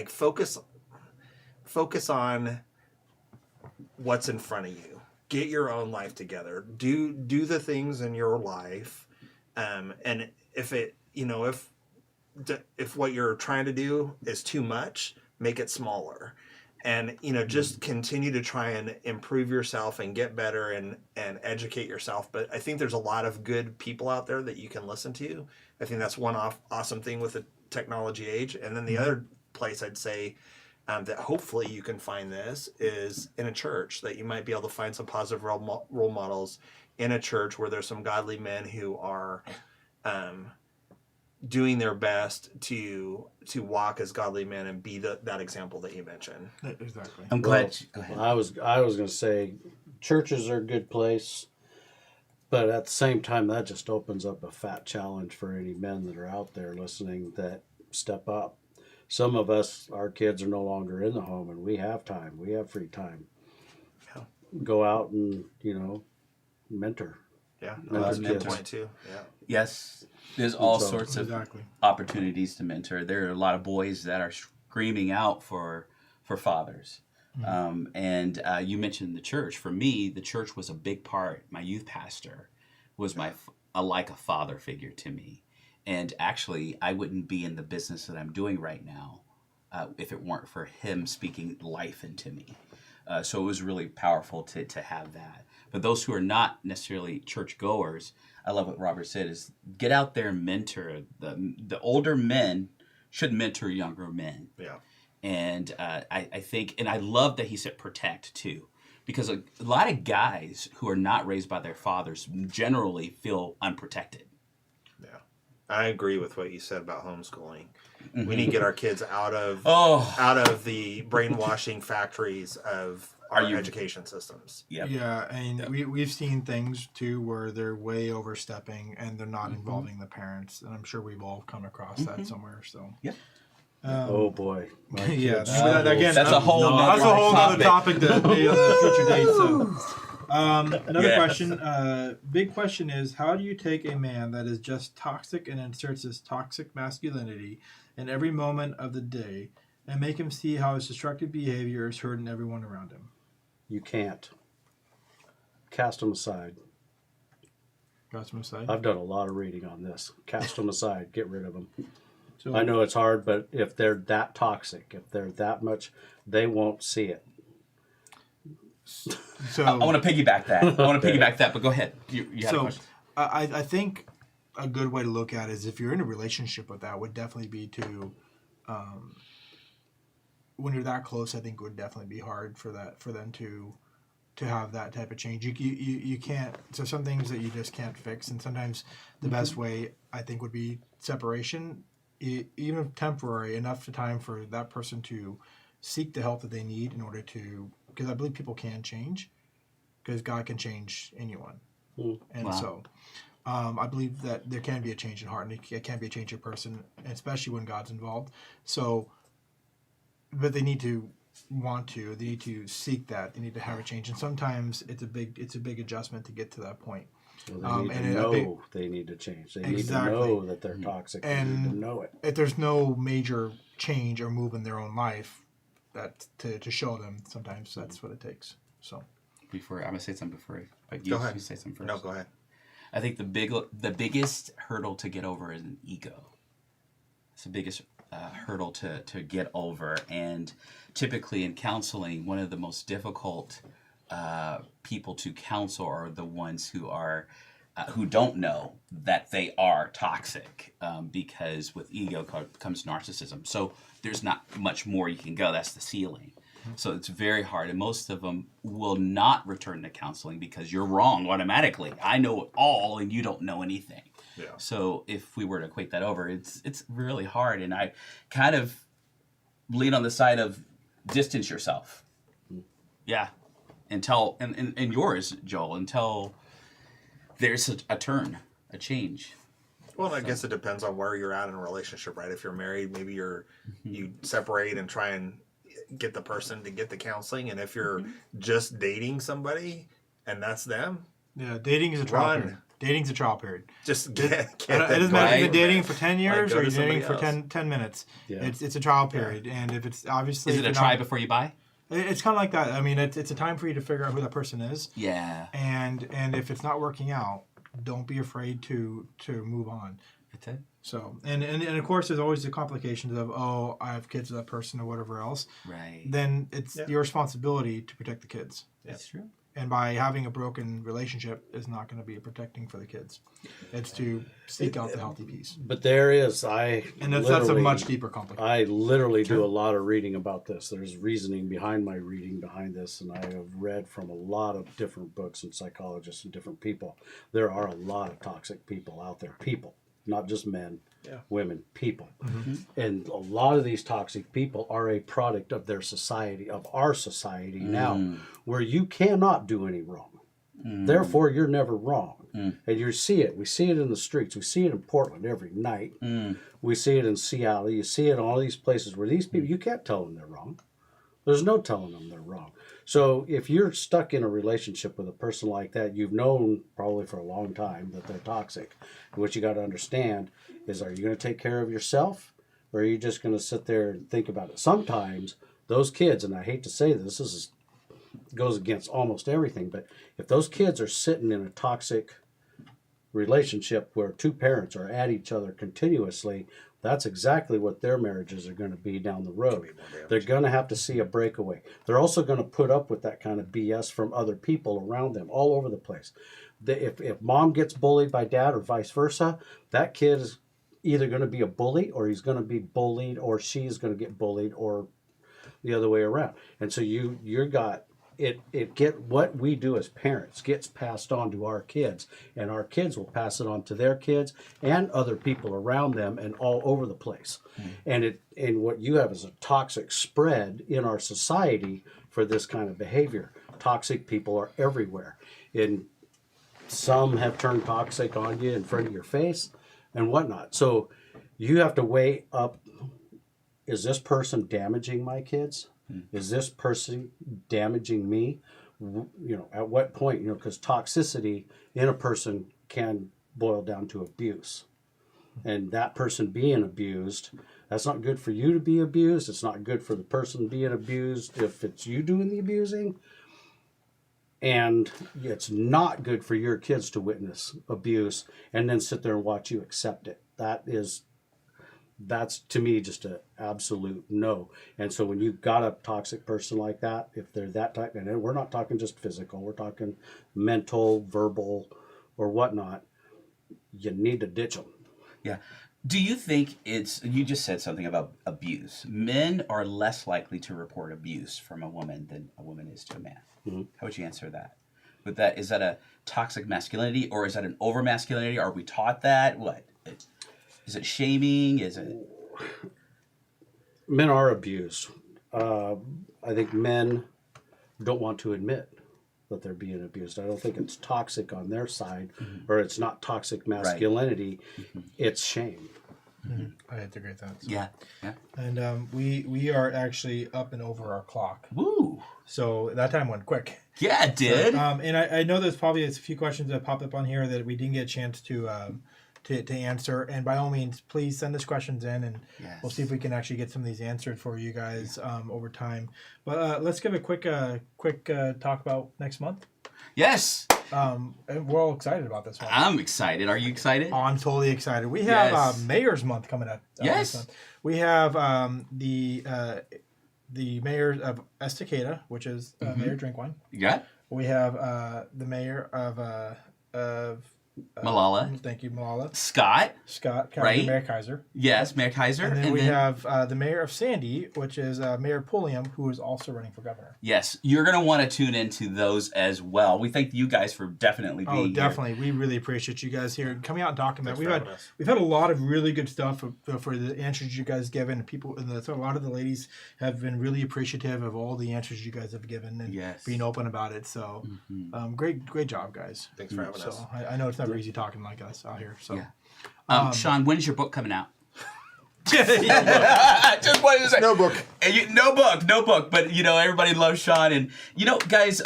focus on what's in front of you. get your own life together. Do the things in your life, and if it, if what you're trying to do is too much, make it smaller. And just continue to try and improve yourself and get better and educate yourself. But I think there's a lot of good people out there that you can listen to. I think that's one awesome thing with the technology age. And then the other place I'd say that hopefully you can find this is in a church, that you might be able to find some positive role models in a church where there's some godly men who are doing their best to walk as godly men and be that example that you mentioned.
Exactly.
I'm glad. Go ahead.
I was going to say, churches are a good place, but at the same time, that just opens up a fat challenge for any men that are out there listening that step up. Some of us, our kids are no longer in the home, and we have time. We have free time.
Yeah.
Go out and mentor.
Yeah,
Mentor
that's a good
kids.
point too. Yeah.
Yes, there's all
So-
sorts of
Exactly.
opportunities to mentor. There are a lot of boys that are screaming out for fathers. And you mentioned the church. For me, the church was a big part. My youth pastor was like a father figure to me. And actually, I wouldn't be in the business that I'm doing right now if it weren't for him speaking life into me. So it was really powerful to have that. But those who are not necessarily church goers, I love what Robert said, is get out there and mentor. The older men should mentor younger men.
Yeah.
And I think, and I love that he said protect too, because a lot of guys who are not raised by their fathers generally feel unprotected.
Yeah. I agree with what you said about homeschooling. We need to get our kids out of the brainwashing factories of our education systems.
Yep.
Yeah, and we've seen things too where they're way overstepping and they're not involving the parents, and I'm sure we've all come across that somewhere. So
Yeah.
Oh boy. My
yeah,
kids
again,
that's a whole
that's a whole other
topic.
topic that maybe on a future date. So, another
Yes.
question. Big question is, how do you take a man that is just toxic and inserts his toxic masculinity in every moment of the day and make him see how his destructive behavior is hurting everyone around him?
You can't. Cast them aside.
Got some aside?
I've done a lot of reading on this. Cast them aside. Get rid of them.
So,
I know it's hard, but if they're that toxic, if they're that much, they won't see it.
So
I want to piggyback that. But go ahead. You had a question.
I think a good way to look at it is if you're in a relationship with that would definitely be to, when you're that close, I think it would definitely be hard for them to have that type of change. You can't. So some things that you just can't fix, and sometimes the best way I think would be separation, even if temporary, enough time for that person to seek the help that they need in order to. Because I believe people can change, because God can change anyone, and
Wow.
so I believe that there can be a change in heart, and it can be a change in person, especially when God's involved. So, but they need to want to. They need to seek that. They need to have a change, and sometimes it's a big adjustment to get to that point.
Well, they need
and
to
a big-
know they need to change. They
Exactly.
need to know that they're toxic. They need to
And
know it.
if there's no major change or move in their own life, that to show them, sometimes that's what it takes. So.
Before I'm gonna say something before, but
Go ahead.
you say something first.
No, go ahead.
I think the biggest hurdle to get over is an ego. It's the biggest hurdle to get over, and typically in counseling, one of the most difficult people to counsel are the ones who don't know that they are toxic, because with ego comes narcissism. So there's not much more you can go. That's the ceiling. So it's very hard, and most of them will not return to counseling because you're wrong automatically. I know it all, and you don't know anything.
Yeah.
So if we were to equate that over, it's really hard, and I kind of lean on the side of distance yourself. Yeah, until and yours, Joel, until there's a turn, a change.
Well, I guess it depends on where you're at in a relationship, right? If you're married, maybe you separate and try and get the person to get the counseling, and if you're just dating somebody and that's them,
Yeah, dating is a trial
Run.
period. Dating's a trial period.
just get
It
them
doesn't matter if
Right.
you've been dating for 10 years
go
or
to
you're dating for
somebody else.
10 minutes.
Yeah.
It's a trial period, and if it's obviously
Is
if
it a
you're
try
not-
before you buy?
It's kind of like that. I mean, it's a time for you to figure out who that person is.
Yeah.
And if it's not working out, don't be afraid to move on.
That's it.
So, and of course, there's always the complications of, oh, I have kids with that person or whatever else.
Right.
Then it's your responsibility to protect the kids.
That's true.
And by having a broken relationship is not going to be a protecting for the kids. It's to seek out the healthy piece.
But there is,
And that's a much deeper complication.
I literally do a lot of reading about this. There's reasoning behind my reading behind this, and I have read from a lot of different books and psychologists and different people. There are a lot of toxic people out there. People, not just men, women, people. And a lot of these toxic people are a product of their society, of our society now, where you cannot do any wrong. Therefore, you're never wrong. And you see it. We see it in the streets. We see it in Portland every night. We see it in Seattle. You see it in all these places where these people, you can't tell them they're wrong. There's no telling them they're wrong. So if you're stuck in a relationship with a person like that, you've known probably for a long time that they're toxic. And what you got to understand is, are you going to take care of yourself, or are you just going to sit there and think about it? Sometimes those kids, and I hate to say this goes against almost everything, but if those kids are sitting in a toxic relationship where two parents are at each other continuously, that's exactly what their marriages are going to be down the road. They're going to have to see a breakaway. They're also going to put up with that kind of BS from other people around them all over the place. If mom gets bullied by dad or vice versa, that kid is either going to be a bully, or he's going to be bullied, or she's going to get bullied, or the other way around. And so you got what we do as parents gets passed on to our kids, and our kids will pass it on to their kids and other people around them and all over the place. And what you have is a toxic spread in our society for this kind of behavior. Toxic people are everywhere. And some have turned toxic on you in front of your face and whatnot. So you have to weigh up, is this person damaging my kids? Is this person damaging me? At what point, because toxicity in a person can boil down to abuse. And that person being abused, that's not good for you to be abused. It's not good for the person being abused if it's you doing the abusing. And it's not good for your kids to witness abuse and then sit there and watch you accept it. That's to me just an absolute no. And so when you've got a toxic person like that, if they're that type, and we're not talking just physical, we're talking mental, verbal, or whatnot, you need to ditch them.
Yeah. Do you think you just said something about abuse. Men are less likely to report abuse from a woman than a woman is to a man. How would you answer that? Is that a toxic masculinity, or is that an over masculinity? Are we taught that? What? Is it shaming? Is it?
Men are abused. I think men don't want to admit that they're being abused. I don't think it's toxic on their side, or it's not toxic masculinity. Right. It's shame.
I had to agree with that. So.
Yeah.
And we are actually up and over our clock.
Woo!
So that time went quick.
Yeah, it did.
So, and I know there's probably a few questions that popped up on here that we didn't get a chance to answer. And by all means, please send us questions in, and we'll see if we can actually get some of these answered for you guys over time. But let's give a quick talk about next month.
Yes.
And we're all excited about this one.
I'm excited. Are you excited?
Oh, I'm totally excited. We have Mayor's Month coming up.
Yes.
This month. We have the mayor of Estacada, which is Mayor Drinkwine.
Yeah.
We have the mayor of
Malala.
Thank you, Malala.
Scott,
right? Mayor Kaiser.
Yes, Mayor Kaiser.
And then we have the mayor of Sandy, which is Mayor Pulliam, who is also running for governor.
Yes, you're going to want to tune into those as well. We thank you guys for definitely being here.
Definitely. We really appreciate you guys here coming out and talking about it. We've had a lot of really good stuff for the answers you guys given. People, a lot of the ladies have been really appreciative of all the answers you guys have given and being open about it. So, great job, guys.
Thanks for having us.
I know it's never easy talking like us out here. So,
Sean, when's your book coming out?
Just wanted to say, no book.
No book. But everybody loves Sean, and guys,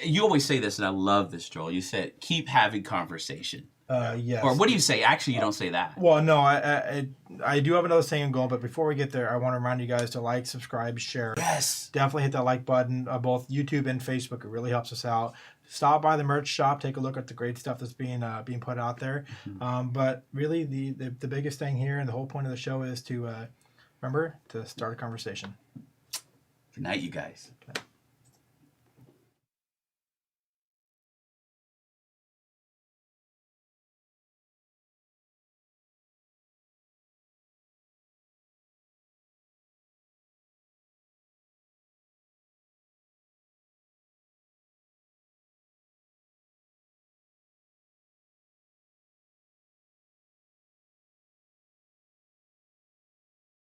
you always say this, and I love this, Joel. You said keep having conversation.
Yes.
Or what do you say? Actually, you don't say that.
Well, no, I I do have another saying goal, but before we get there, I want to remind you guys to like, subscribe, share.
Yes.
Definitely hit that like button, both YouTube and Facebook. It really helps us out. Stop by the merch shop, take a look at the great stuff that's being put out there. But really, the biggest thing here and the whole point of the show is to remember to start a conversation.
Good night, you guys.
Okay.